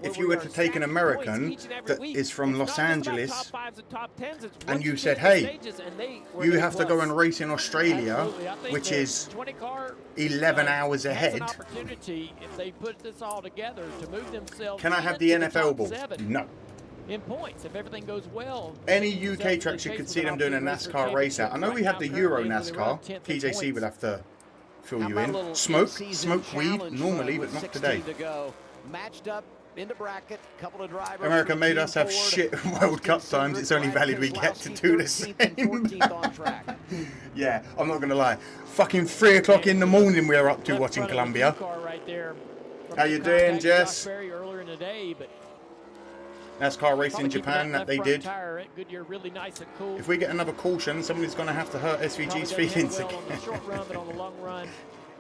If you were to take an American that is from Los Angeles and you said, hey, you have to go and race in Australia, which is 11 hours ahead, can I have the NFL ball? No. In points, if everything goes well. Any UK tracks you could see them doing a NASCAR race at. I know we have the Euro NASCAR. TJC would have to fill you in. Smoke weed normally, but not today. Matched up into bracket, couple of drivers. America made us have shit World Cup times. It's only valid we get to do the same. Yeah, I'm not gonna lie. Fucking 3 o'clock in the morning we're up to watching Columbia. How you doing, Jess? NASCAR race in Japan that they did. If we get another caution, somebody's going to have to hurt SVG's feelings again.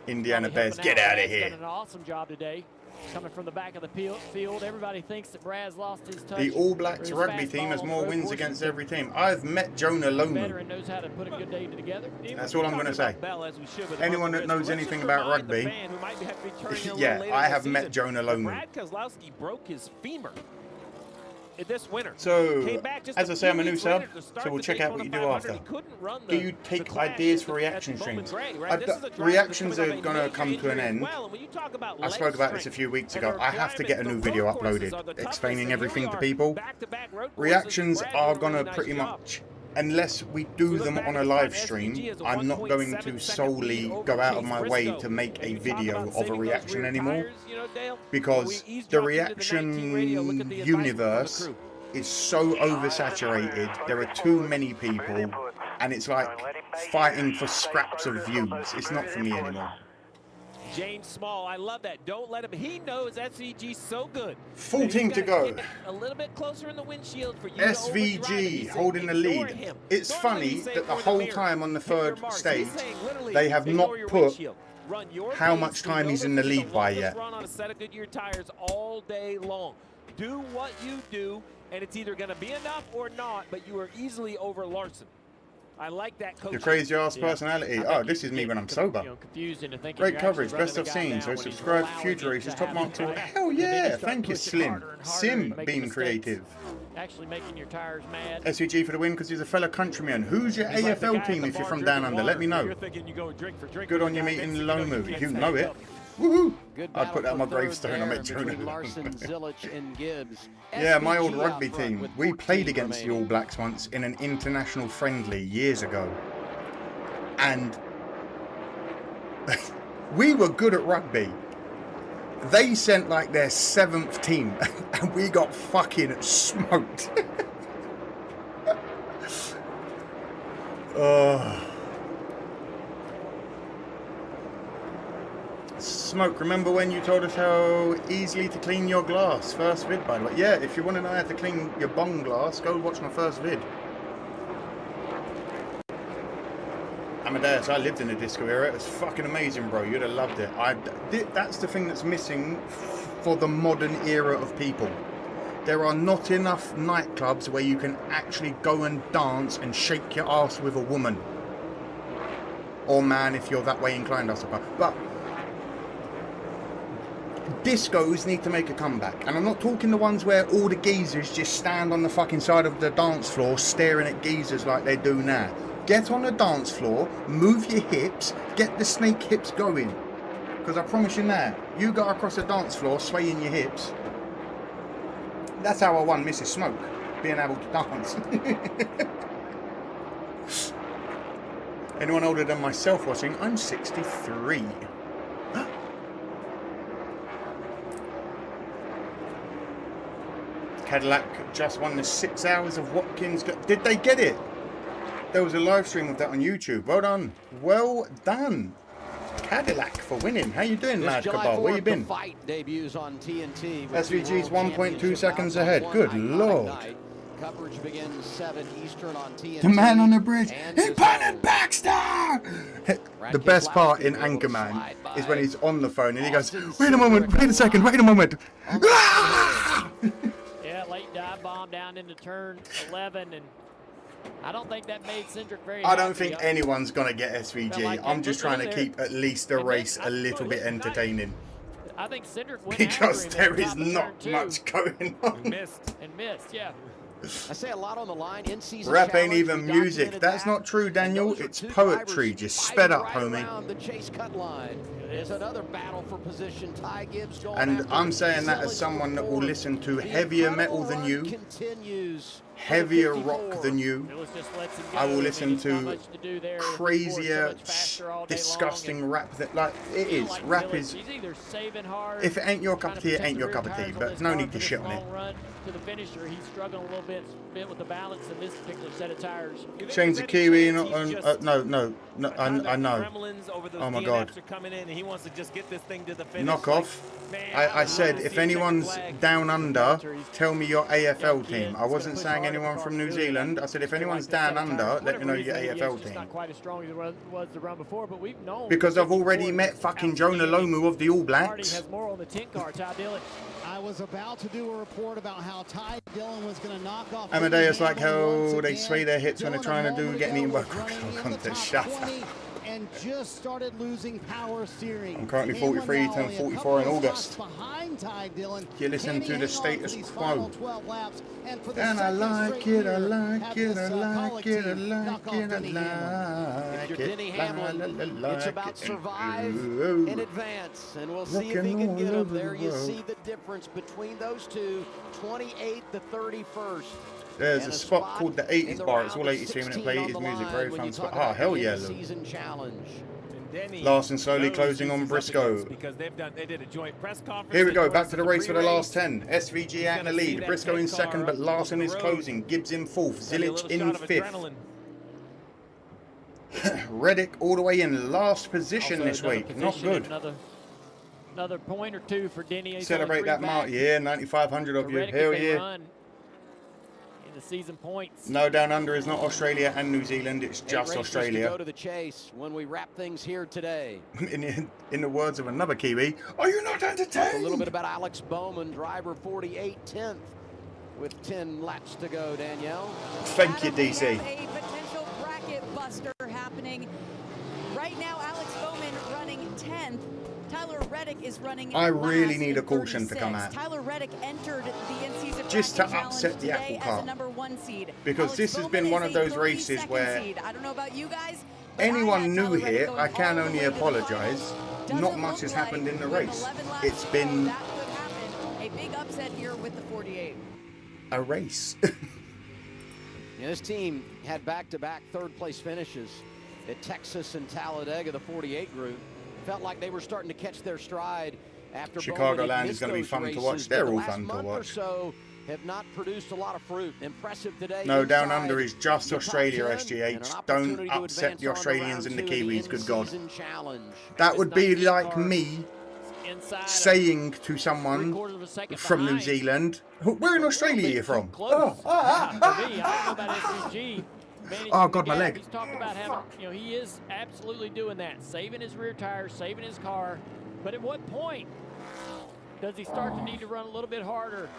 Indiana Bears, get out of here. Done an awesome job today. Coming from the back of the field, everybody thinks that Brad's lost his touch. The All Blacks rugby team has more wins against every team. I've met Jonah Lomu. Knows how to put a good day together. That's all I'm going to say. Anyone that knows anything about rugby, yeah, I have met Jonah Lomu. Brad Keselowski broke his femur this winter. So, as I say, I'm a new sub, so we'll check out what you do after. Do you take ideas for reaction streams? Reactions are going to come to an end. I spoke about this a few weeks ago. I have to get a new video uploaded explaining everything to people. Reactions are going to pretty much, unless we do them on a live stream, I'm not going to solely go out of my way to make a video of a reaction anymore, because the reaction universe is so oversaturated. There are too many people, and it's like fighting for scraps of views. It's not for me anymore. James Small, I love that. Don't let him. He knows SVG so good. 14 to go. A little bit closer in the windshield for you. SVG holding the lead. It's funny that the whole time on the third stage, they have not put how much time he's in the lead by yet. Run on a set of Goodyear tires all day long. Do what you do, and it's either going to be enough or not, but you are easily over Larson. I like that coach. Your crazy ass personality. Oh, this is me when I'm sober. Great coverage, best I've seen. So subscribe for future races. Top Mark 2. Hell yeah! Thank you, Slim. Sim being creative. Actually making your tires mad. SVG for the win because he's a fellow countryman. Who's your AFL team if you're from down under? Let me know. Good on you meeting Lomu. You know it. Woohoo! I'd put that on my gravestone. I met Jonah. Yeah, my old rugby team. We played against the All Blacks once in an international friendly years ago. And we were good at rugby. They sent like their 7th team and we got fucking smoked. Smoke, remember when you told us how easily to clean your glass? First vid, by the way. Yeah, if you want to know how to clean your bong glass, go watch my first vid. Amadeus, I lived in the disco era. It was fucking amazing, bro. You'd have loved it. That's the thing that's missing for the modern era of people. There are not enough nightclubs where you can actually go and dance and shake your ass with a woman. Or man, if you're that way inclined, I suppose. But Discos need to make a comeback. And I'm not talking the ones where all the geezers just stand on the fucking side of the dance floor staring at geezers like they do now. Get on the dance floor, move your hips, get the snake hips going. Because I promise you now, you go across the dance floor swaying your hips. That's how I won Mrs. Smoke, being able to dance. Anyone older than myself watching? I'm 63. Cadillac just won the 6 hours of Watkins. Did they get it? There was a live stream of that on YouTube. Well done. Well done. Cadillac for winning. How you doing, Mad Cabal? Where you been? The fight debuts on TNT. SVG's 1.2 seconds ahead. Good lord. Coverage begins 7 Eastern on TNT. The man on the bridge. He punted Baxter! The best part in Anchorman is when he's on the phone and he goes, wait a moment, wait a second, wait a moment. Yeah, late dive bomb down into turn 11, and I don't think that made Cindric very I don't happy. think anyone's going to get SVG. I'm just trying to keep at least the race a little bit entertaining. I think Cindric went Because after him there at the is top of turn not 2. much going on. Missed, yeah. I say a lot on the line. In-season Rap ain't challenge, even we music. documented That's that. not true, Daniel. And those are It's two poetry. drivers Just sped up, fighting homie. right around the chase cut line. There's another battle for position. Ty Gibbs going And after I'm saying that as Zillage someone that will for listen to the heavier incredible metal than run you, continues. heavier rock than you. I will listen to crazier, disgusting rap that, like, it is. Rap is. If it ain't your cup of tea, it ain't your cup of tea. But no need to shit on it. To the finisher, he's struggling a little bit with the balance in this particular set of tires. Shane's a Kiwi, not on. No, I know. Oh my god. Knock off. I said, if anyone's down under, tell me your AFL team. I wasn't saying anyone from New Zealand. I said, if anyone's down under, let me know your AFL team. Not quite as strong as it was the run before, but we've known Because I've already met fucking Jonah Lomu of the All Blacks. has more on the 10 car. Ty Dillon. I was about to do a report about how Ty Dillon was going to knock off. Amadeus like how they sway their hips when they're trying to do getting eaten by crocodile contest. Shut up. And just started losing power steering. I'm currently 43, turned 44 in August. Behind Ty Dillon. You listen to the status quo. And I I like it, I like it, I like it, I like it, I like If you're Denny Hamlin, it's about survive and advance, and we'll see if he can get them. There you see the difference between those two, 28th to 31st. There's a spot called the 80s bar. It's all 80s minute play 80s music. Very fun spot. Oh, hell yeah, Lou. Larson slowly closing on Briscoe. Here we go. Back to the race for the last 10. SVG out in the lead. Briscoe in second, but Larson is closing. Gibbs in fourth. Zillage in fifth. Reddick all the way in last position this week. Not good. Another point or two for Denny. Celebrate that mark. Yeah, 9,500 of you. Hell yeah. The season points. No, down under is not Australia and New Zealand. It's just Australia. Go to the chase when we wrap things here today. In the words of another Kiwi, are you not entertained? A little bit about Alex Bowman, driver 48, 10th, with 10 laps to go. Danielle. Thank you, DC. A potential bracket buster happening right now. Alex Bowman running 10th. Tyler Reddick is running. I really need a caution to come out. Tyler Reddick entered the in-season just to bracket upset the challenge apple today cart. as a #1 seed. Because Alex this has Bowman been one is of a those races 32nd where seed. I don't know about you guys, but anyone new Tyler Reddick here, going I can all the only way to the apologise. final. Not Doesn't much look has like happened in the with race. 11 laps It's to go, been that could happen. A big upset here with the 48. a race. Yeah, this team had back-to-back third-place finishes at Texas and Talladega, the 48 group. Felt like they were starting to catch their stride after Chicagoland is going to be fun to watch. They're all fun to watch. So have not produced a lot of fruit. Impressive today. No, down inside under is just the top Australia, 10, SGH. and an Don't opportunity to upset advance the on to Australians and the round two of Kiwis, good God. in-season challenge. That would be like me saying to someone from New Zealand, where in Australia are you from? Oh, God, my leg. He's talked about having, he is absolutely doing that, saving his rear tires, saving his car. But at what point does he start to need to run a little bit harder?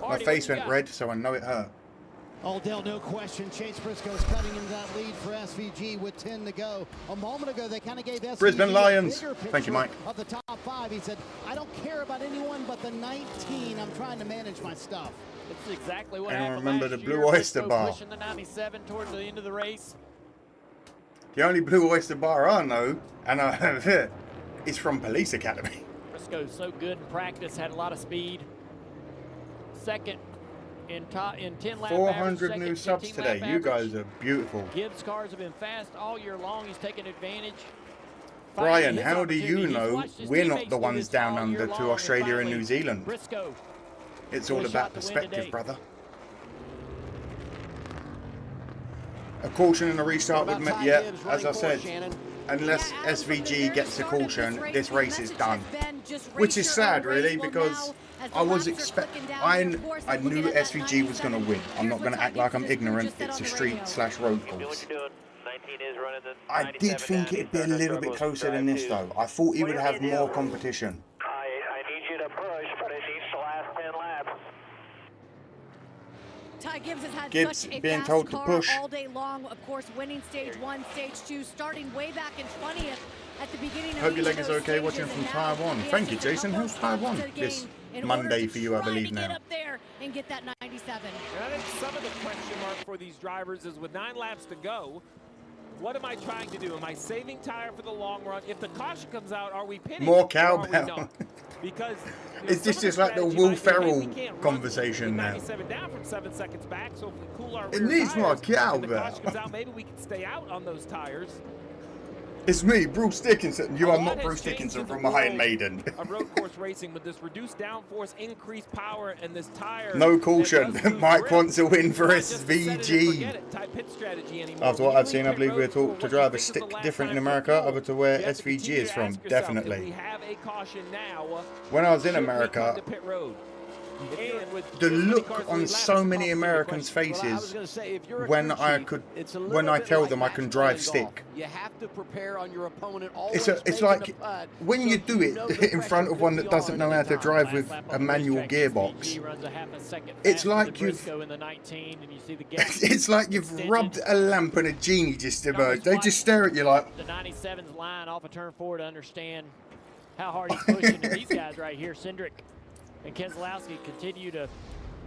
My face went red, so I know it hurt. Oh, Dale, no question. Chase Briscoe is cutting into that lead for SVG with 10 to go. A moment ago, they kind of gave SVG Brisbane Lions. a bigger Thank you, picture Mike. of the top 5. He said, I don't care about anyone but the 19. I'm trying to manage my stuff. It's exactly what Anyone happened remember last the Blue year. Oyster Briscoe Bar? pushing the 97 towards the end of the race. The only Blue Oyster Bar I know, and I have it, is from Police Academy. Briscoe's so good in practice, had a lot of speed. Second in 10 lap 400 average, new subs 15 today. lap You average. guys are beautiful. Gibbs cars have been fast all year long. He's taken advantage. Brian, Finding his how do you opportunity. He's know watched his we're not teammates the do ones this down all year under to long, Australia and finally, New Zealand? Briscoe It's with all a about shot to win perspective, today. brother. A caution and a restart would make, yeah, as I said, unless SVG gets a caution, this race is done. Which is sad, really, because I was I knew SVG was going to win. I'm not going to act like I'm ignorant. It's a street/road course. I did think it'd be a little bit closer than this, though. I thought he would have more competition. I need you to push, but it needs to last 10 laps. Ty Gibbs has had Gibbs such a being fast told to car push. all day long. Of course, winning stage 1, stage 2, starting way back in 20th at the beginning of Hope your each leg of is those okay watching stages, from and now Taiwan. he has Thank you, just a Jason. couple Who's of starts Taiwan? to the This game in order Monday to for you, I try to believe get now. up there and get that 97. And I think some of the question mark for these drivers is with 9 laps to go, what am I trying to do? Am I saving tire for the long run? If the caution comes out, are we pitting? More or are we cowbell. not? Because Is this just like the Will Ferrell conversation now? 97 down from 7 seconds back, so if we cool our It rear needs more tires, and the cowbell. caution comes out, maybe we can stay out on those tires. It's me, Bruce Dickinson. You A are lot not has Bruce changed Dickinson in the from Iron world Maiden. of road course racing with this reduced downforce, increased power, and this tire. No that caution. does lose Mike grip. wants a win for Not just a set it and SVG. forget it type pit strategy anymore. After When what you I've seen, I leave believe pit we're road taught for to what drive you a think is the stick last different in time for America, fuel, over to where you have to SVG continue is to from. ask yourself, Definitely. if we have a caution now, When I was in should we America, come to pit road? And with the this many look cars on lead so laps, many it's a Americans' complicated faces when I tell them I can drive stick. You have to prepare on your opponent. It's like when you do it in front of one that doesn't know how to drive with a manual gearbox. It's like you've it's like you've rubbed a lamp and a genie just emerged. They just stare at you like. The 97's line off a turn 4 to understand how hard he's pushing. And these guys right here, Cindric and Keselowski, continue to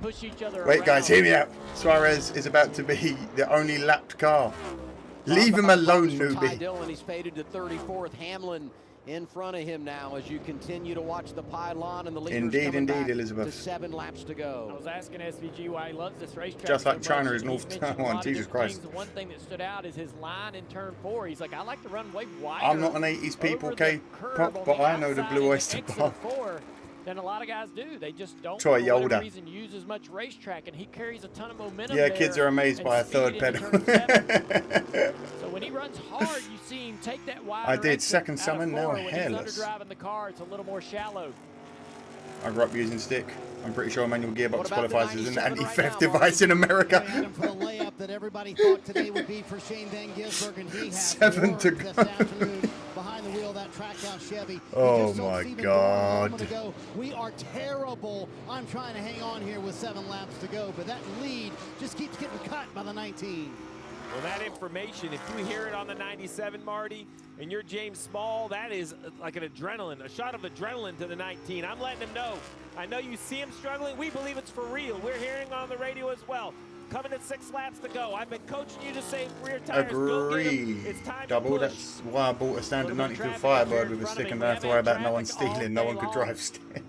push each other Wait, around. guys, hear me out. Suarez is about to be the only lapped car. Leave him alone, Ty newbie. Dillon, he's faded to 34th. Hamlin in front of him now as you continue to watch the pylon and the leaders Indeed, coming indeed, back Elizabeth. to 7 laps to go. I was asking SVG why he loves this racetrack. Just like so China much, is and North he's mentioned a Taiwan, lot of Jesus different Christ. things. The one thing that stood out is his line in turn 4. He's like, I like to run way wider. I'm not an 80s people, over the K-pop, curb on but the I know the outside Blue into Oyster exit Bar. 4 than a lot of guys do. They just don't, Troy for whatever Yoda. reason, use as much racetrack, and he carries a ton of momentum. Yeah, there kids are amazed and by a speed third into pedal. turn 7. So when he runs hard, you see him take that wide. I did second summon, now When hairless. he's underdriving the car, it's a little more shallow. I grew up using stick. I'm pretty sure a manual gearbox What about the qualifies as an 97 anti-theft right now, device in America. For the layup that everybody thought today would be for Shane Van Gisbergen. He has 7 to worked go. this afternoon behind the wheel of that trackdown Chevy. Oh We just saw my Stephen Dorr a moment God. ago. We are terrible. I'm trying to hang on here with 7 laps to go, but that lead just keeps getting cut by the 19. Well, that information, if you hear it on the 97, Marty, and you're James Small, that is like an adrenaline, a shot of adrenaline to the 19. I'm letting him know. I know you see him struggling. We believe it's for real. We're hearing on the radio as well. Coming at 6 laps to go. I've been coaching you to save rear tires. Go get 'em. Agreed. It's time Double. to push. That's why I bought a standard Little bit of 92 traffic Firebird here in with a front stick of and me. don't have to We worry have about no had one traffic all stealing. No day one could long. drive stick.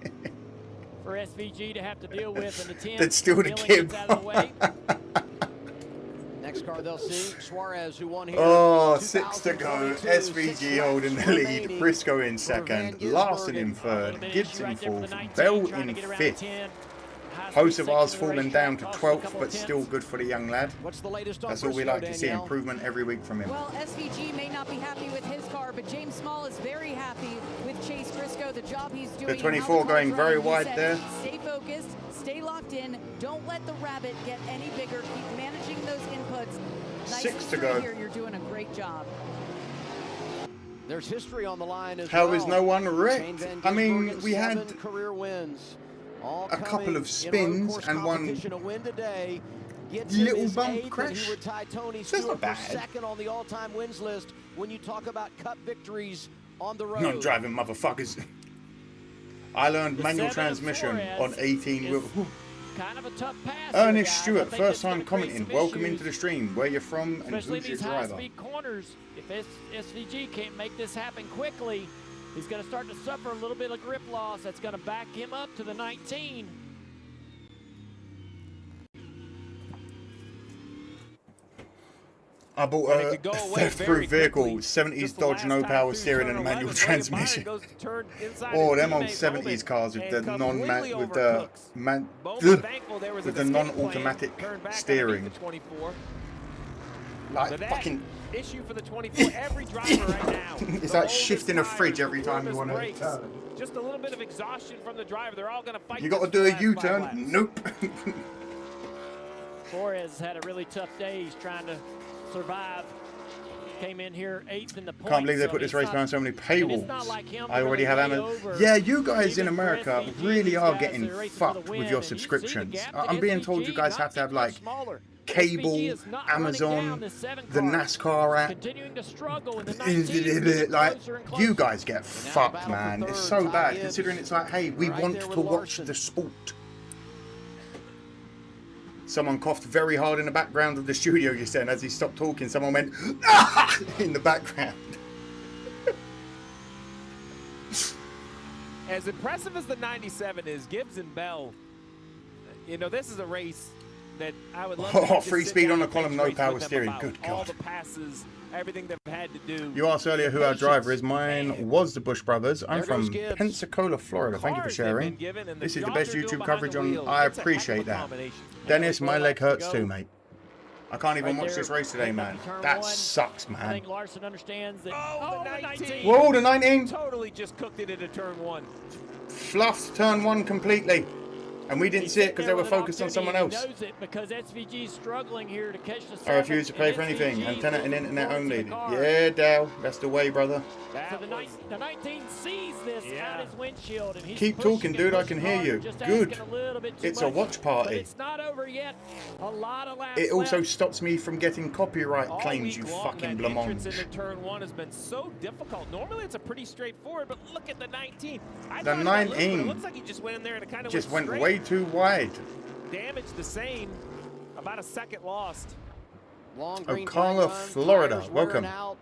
For SVG to have to deal with, and the 10. They'd steal the Dillon kid. gets out of the way. Next car they'll see, Suarez, who won here. Oh, 6 to go. 2022, SVG 6 holding laps the lead. remaining Briscoe in for Van second. Larson in Gisbergen. third. Bit of Gibbs issue in right there for fourth. the 19, Bell trying to in get around fifth. 10. High Host speed of ours section of the falling down to racetrack, cost a 12th, couple but of still tenths. good for the young lad. What's the latest on That's all we Briscoe, like to see. Danielle? Improvement every week from him. Well, SVG may not be happy with his car, but James Small is very happy with Chase Briscoe, the job he's doing. The and 24 how the car's going very running. He wide said, there. Stay focused, stay locked in, don't let the rabbit get any bigger, keep managing those inputs. Nice 6 and to straight go. Here. You're doing a great job. There's history on the line as How well. is no one Shane wrecked? Van I mean, Gisbergen, we had 7 career wins. All a couple coming of in spins road course and one competition. A win today gets him little his bump 8th, crash. and he would tie Tony So that's Stewart not for bad. second on the all-time wins list when you talk about Cup victories on the road. Not driving motherfuckers. I learned The manual 7 of transmission Flores on 18 wheel. is kind of a tough pass. Ernest guys. I Stewart, think first that's gonna time create commenting. some Welcome issues, into the stream. Where you're from and especially in who's your these driver? high-speed corners. If SVG can't make this happen quickly, he's going to start to suffer a little bit of grip loss. That's going to back him up to the 19. I bought And it a could go away theft-proof very vehicle, quickly. 70s Just the Dodge, last no time power through steering and a turn manual 11, transmission. Byron goes to turn inside Oh, his them old teammate 70s Bowman cars with and the completely with the overcooks. Bowman thankful there was with an the escape plan, non-automatic turned back steering. underneath the 24. Like So that fucking. issue for the 24. Every driver right now. It's the like shifting a oldest fridge tires, every the time you warmest want to brakes, turn. Just a little bit of exhaustion from the driver. They're all going to fight. You got to this do a for the last 5 U-turn? laps. Nope. Flores had a really tough day. He's trying to survive. Came in here 8th in the points. Can't believe they so put this it's race not- behind so many and it's paywalls. not like him I to already really have lay Amazon. over Yeah, you guys in even for America SVG, really these are guys getting that are racing for fucked the with win, your and you see the subscriptions. gap I'm that being told you SVG guys not have to have getting much like smaller. cable, SVG is not running Amazon, down this 7 the car. NASCAR app. Continuing to struggle in the 19, Like closer and closer. you guys get fucked, battle for man. It's third, so Ty bad Gibbs considering it's like, hey, we right want there to with watch Larson. the sport. Someone coughed very hard in the background of the studio, you said, and as he stopped talking, someone went, ah! in the background. As impressive as the 97 is, Gibbs and Bell, you know, this is a race that I would love to just Free sit speed down on the and column, race no with power them steering. about Good all God. the passes, everything they've had to do. You asked earlier who our Patience. driver is. Mine was the Bush Brothers. I'm There goes from Gibbs. Pensacola, Florida. Thank you for Cars they've been sharing. given and the This is the jobs best they're doing YouTube behind coverage the on. wheel. I It's a heck of a appreciate that. combination. Dennis, my leg hurts go. too, mate. I can't even Right watch there, this race today, heading up man. to turn That 1. sucks, I man. think Larson understands that. Oh, the 19. Whoa, the 19 Totally just cooked it into turn 1. fluffed turn 1 completely. And we didn't see it because they were focused on someone else. He knows it because SVG's struggling here to catch the 7. I refuse to pay for anything. Antenna and internet only. Yeah, Dal. That's the way, brother. So the 19 sees this out his windshield, and he's Keep pushing talking, and dude. I pushing can hear hard, you. just Good. asking a little bit too It's a much. watch But party. it's not over yet. A lot of laps It also left. stops me from getting copyright All claims, week you long, fucking that entrance blancmange. into turn 1 has been so difficult. Normally it's a pretty straightforward, but look at the 19. I The thought about Luke, but 19 it looks like he just went in there and it kind of Just went straight. way too wide. Damage the same. About a second lost. Long Oh, green Ocala, flag run, Florida. tires wearing Welcome. out,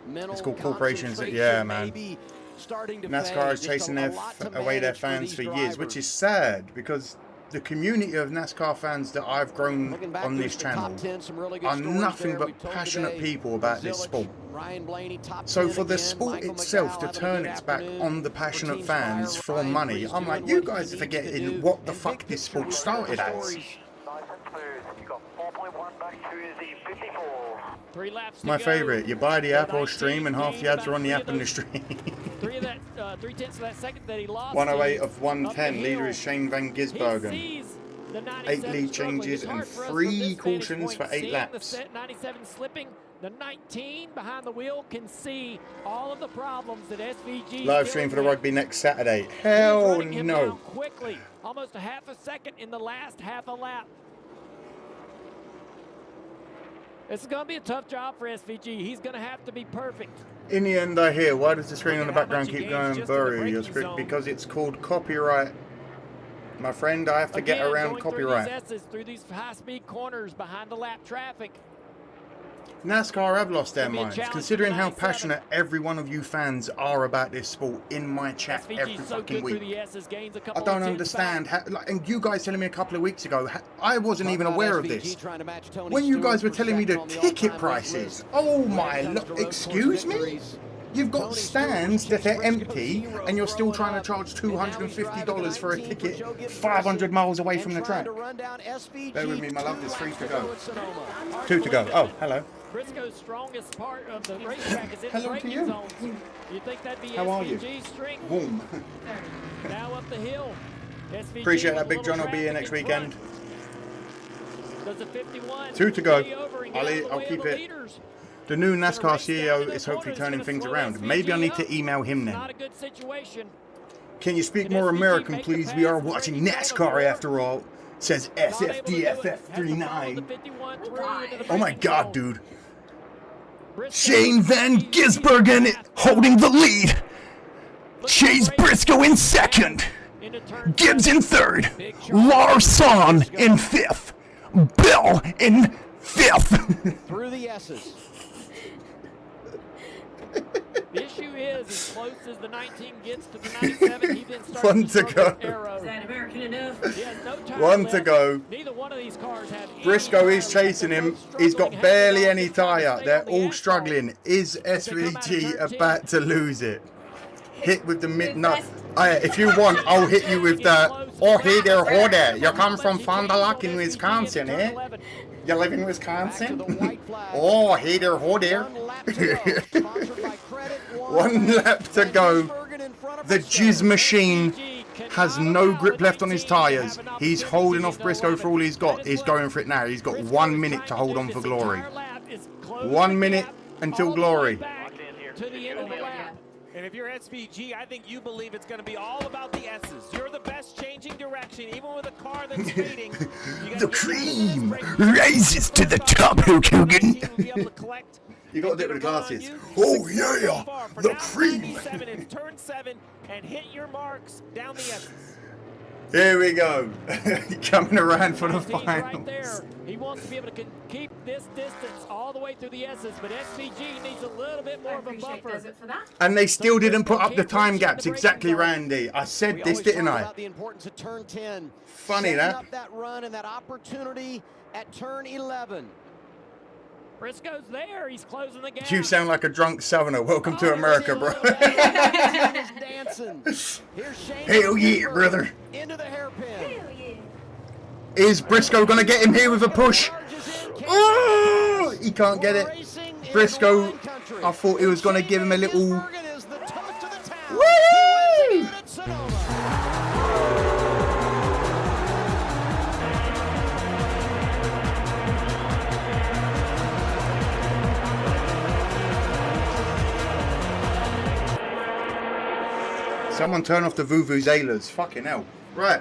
mental It's called corporations. concentration Yeah, man. maybe starting to NASCAR fade. is Just chasing a lot to away their manage for fans these for years, drivers. which is sad because the community of NASCAR fans that I've grown Looking back on through this the channel top 10, some really good are stories nothing there but we've told passionate today. people about this Zilich, sport. Ryan Blaney, top So 10 for the again. sport Michael itself to McDowell turn having a its good back afternoon. on the passionate Team fans Spire, for Ryan money, Brees I'm doing like, what you he guys are needs to forgetting do. what the And fuck big this picture, sport we've heard started the as. stories. Nice and smooth. You got 4.1 back to the 54. 3 laps to My go. favourite, you buy the app or 19 stream and half the ads are on the gained app and the about stream. 3/10 of that second that he lost. 108 to of 110, up the leader hill. is Shane Van He Gisbergen. sees the 8 97 lead struggling. changes It's and hard for us 3 from this vantage cautions point, for 8 seeing laps. The 97 slipping. The 19 behind the wheel can see all of the problems that SVG Live stream for the rugby next Saturday. Hell no. Quickly, almost a half a second in the last half a lap. This is going to be a tough job for SVG. He's going to have to be perfect. In the end, I hear, why does the screen on the Look at how background much he keep gains going just in the blurry? braking Your script, zone. because it's called copyright. My friend, I have to get Again, around going copyright. Through these S's, through these high-speed corners behind the lap traffic. NASCAR have lost their It'll be a minds, challenge considering for the how 97. passionate every one of you fans are about this sport in my chat SVG's every so fucking good through week. the S's, gains a I couple don't of understand how, like, and you guys telling me a couple of weeks ago, I wasn't even aware of this. trying to match Tony When you Stewart guys were for telling me the second on the ticket all-time prices, list. oh When my, it comes to road course excuse me? victories, You've got Tony stands Stewart, that are Chase empty Briscoe, and you're still throwing trying to up. charge And now he's $250 for a driving ticket 19 for Joe Gibbs 500 miles away and from the trying track. to run down SVG Bear with me, my love, there's 3 to go. at Sonoma. 2 to go. Oh, hello. Briscoe's strongest part of the racetrack is in Hello the to braking you. zones. You think that'd be How are you? SVG's strength? Warm. Now up the hill. SVG Appreciate with that, a Big little John. I'll be here traffic next in front. weekend. Does the 51 2 to go. stay over and get out of the I'll way of keep the it. leaders? The new Gonna NASCAR race down CEO to the is corner. hopefully It's turning gonna things slow around. SVG Maybe I need up. to email him then. Not a good situation. Can you speak Can more SVG American, make the please? pass We are in the watching braking zone NASCAR or after all. Says SFDFF39. Oh my God, dude. Shane Van Gisbergen holding the lead. Chase Briscoe in second. Gibbs in third. Larson in fifth. Bill in fifth. Through the S's. The issue is, as close as the 19 gets to the 97, he then starts One to go. Is that American enough? He has no time One left. to go. Neither one of these cars have Briscoe is chasing him. He's got barely any tyre. They're all struggling. Is SVG about to lose it? Hit with the mid. No, if you want, I'll hit you with the. Oh, hey there, ho there. You come from Fond du Lac in Wisconsin, eh? You live in Wisconsin? Oh, hey there, ho there. 1 lap to go. The Jizz machine has no grip left on his tyres. He's holding off Briscoe for all he's got. He's going for it now. He's got 1 minute to hold on for glory. 1 minute until glory. To the end of the lap. And if you're SVG, I think you believe it's going to be all about the S's. You're the best changing direction, even with a car that's speeding. The cream rises to the top, Hulk Hogan. You got to do it with the glasses. Oh yeah, the cream. It's turn 7 and hit your marks down the S's. Here we go. Coming around for the Right finals. there. He wants to be able to keep this distance all the way through the S's, but SVG needs a little bit more of a buffer. And they still didn't put up the time gaps exactly, Randy. I said this, didn't I? About the importance of turn 10. Funny Setting that. up that run and that opportunity at turn 11. Briscoe's there. He's closing the gap. You sound like a drunk southerner. Welcome to America, bro. Dancing. Here's Shane. Hell yeah, brother. Into the hairpin. Is Briscoe going to get him here with a push? Oh, he can't get it. Briscoe, I thought he was going to give him a little... Woo! Someone turn off the vuvuzelas. Fucking hell. Right.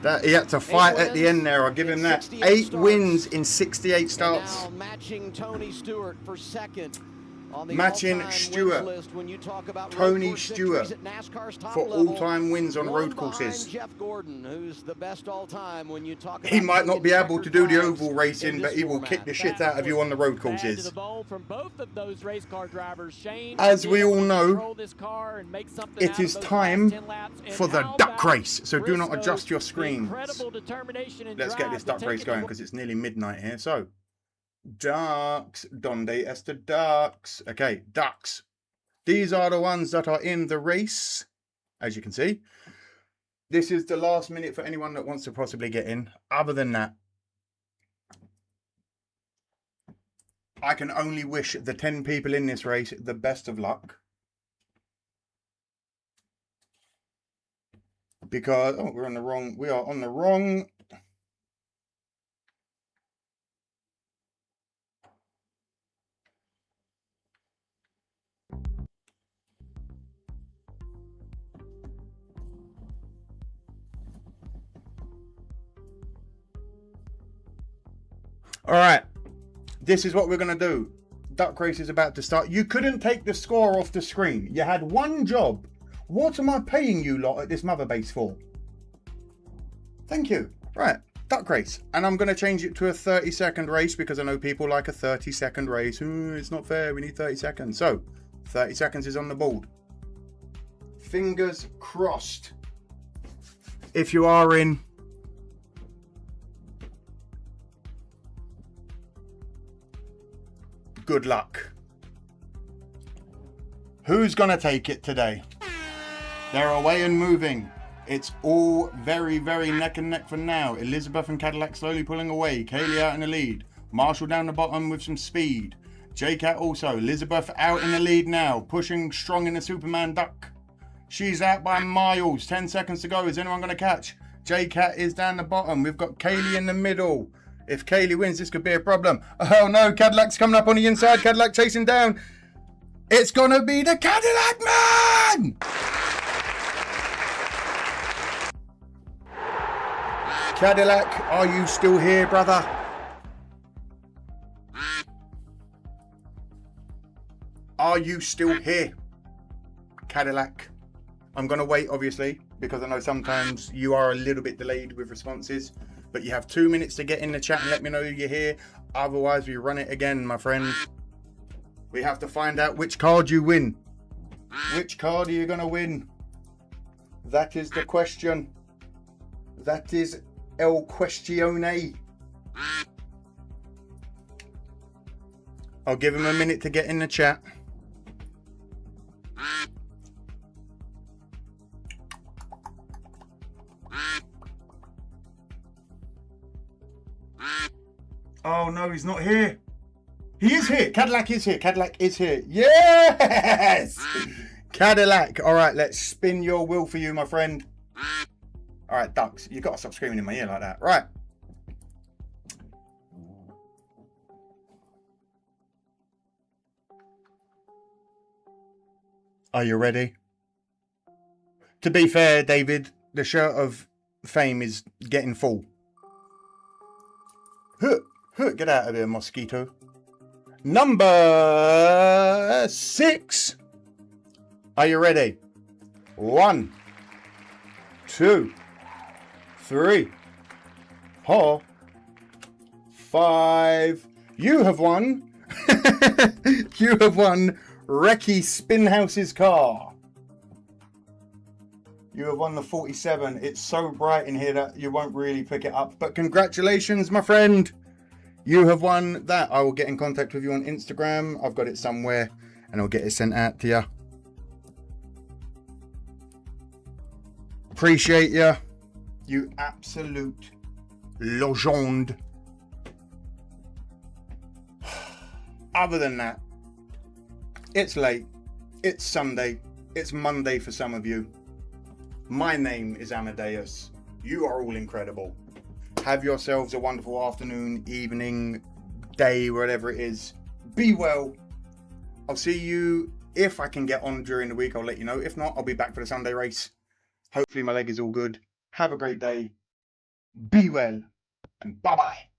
That he had to fight at the end there. I'll give him that. 8 wins in 68 starts. Now matching Tony Stewart for second. On the Matching all-time Stewart. wins list when you talk about Tony road course Stewart victories at NASCAR's top for level. all-time wins on One road behind courses. Jeff Gordon, who's the best all-time when you talk about He might not be taking able to checkered do the flags oval racing, in but this he will format. kick the shit out of you on the road Bad to courses. the bone from both of those race car drivers. Shane, As we all know, control this car and make something it out is of those time last 10 laps. And for the how duck about race, so do not Briscoe, adjust your the screens. incredible determination and Let's get drive this to duck take race it going to- because it's nearly midnight here. So, ducks, donde está ducks? Okay, ducks. These are the ones that are in the race, as you can see. This is the last minute for anyone that wants to possibly get in. Other than that, I can only wish the 10 people in this race the best of luck. Because, oh, we are on the wrong. All right, this is what we're going to do. Duck race is about to start. You couldn't take the score off the screen. You had one job. What am I paying you lot at this mother base for? Thank you. Right, duck race. And I'm going to change it to a 30-second race because I know people like a 30-second race. It's not fair. We need 30 seconds. So, 30 seconds is on the board. Fingers crossed. If you are in... Good luck. Who's going to take it today? They're away and moving. It's all very, very neck and neck for now. Elizabeth and Cadillac slowly pulling away. Kaylee out in the lead. Marshall down the bottom with some speed. J-Cat also. Elizabeth out in the lead now. Pushing strong in the Superman duck. She's out by miles. 10 seconds to go. Is anyone going to catch? J-Cat is down the bottom. We've got Kaylee in the middle. If Kaylee wins, this could be a problem. Oh no, Cadillac's coming up on the inside. Cadillac chasing down. It's going to be the Cadillac man! Cadillac, are you still here, brother? Are you still here? Cadillac. I'm going to wait, obviously, because I know sometimes you are a little bit delayed with responses, but you have 2 minutes to get in the chat and let me know you're here. Otherwise, we run it again, my friend. We have to find out which card you win. Which card are you going to win? That is the question. That is el questione. I'll give him a minute to get in the chat. Oh no, he's not here. He is here. Cadillac is here. Cadillac is here. Yes! Cadillac. All right, let's spin your wheel for you, my friend. All right, ducks. You've got to stop screaming in my ear like that. Right. Are you ready? To be fair, David, the shirt of fame is getting full. Get out of here, mosquito. Number 6. Are you ready? 1, 2, 3, 4, 5. You have won. You have won Recce Spinhouse's car. You have won the 47. It's so bright in here that you won't really pick it up. But congratulations, my friend. You have won that. I will get in contact with you on Instagram. I've got it somewhere and I'll get it sent out to you. Appreciate you. You absolute legend. Other than that, it's late. It's Sunday. It's Monday for some of you. My name is Amadeus. You are all incredible. Have yourselves a wonderful afternoon, evening, day, whatever it is. Be well. I'll see you. If I can get on during the week, I'll let you know. If not, I'll be back for the Sunday race. Hopefully my leg is all good. Have a great day. Be well. And bye-bye.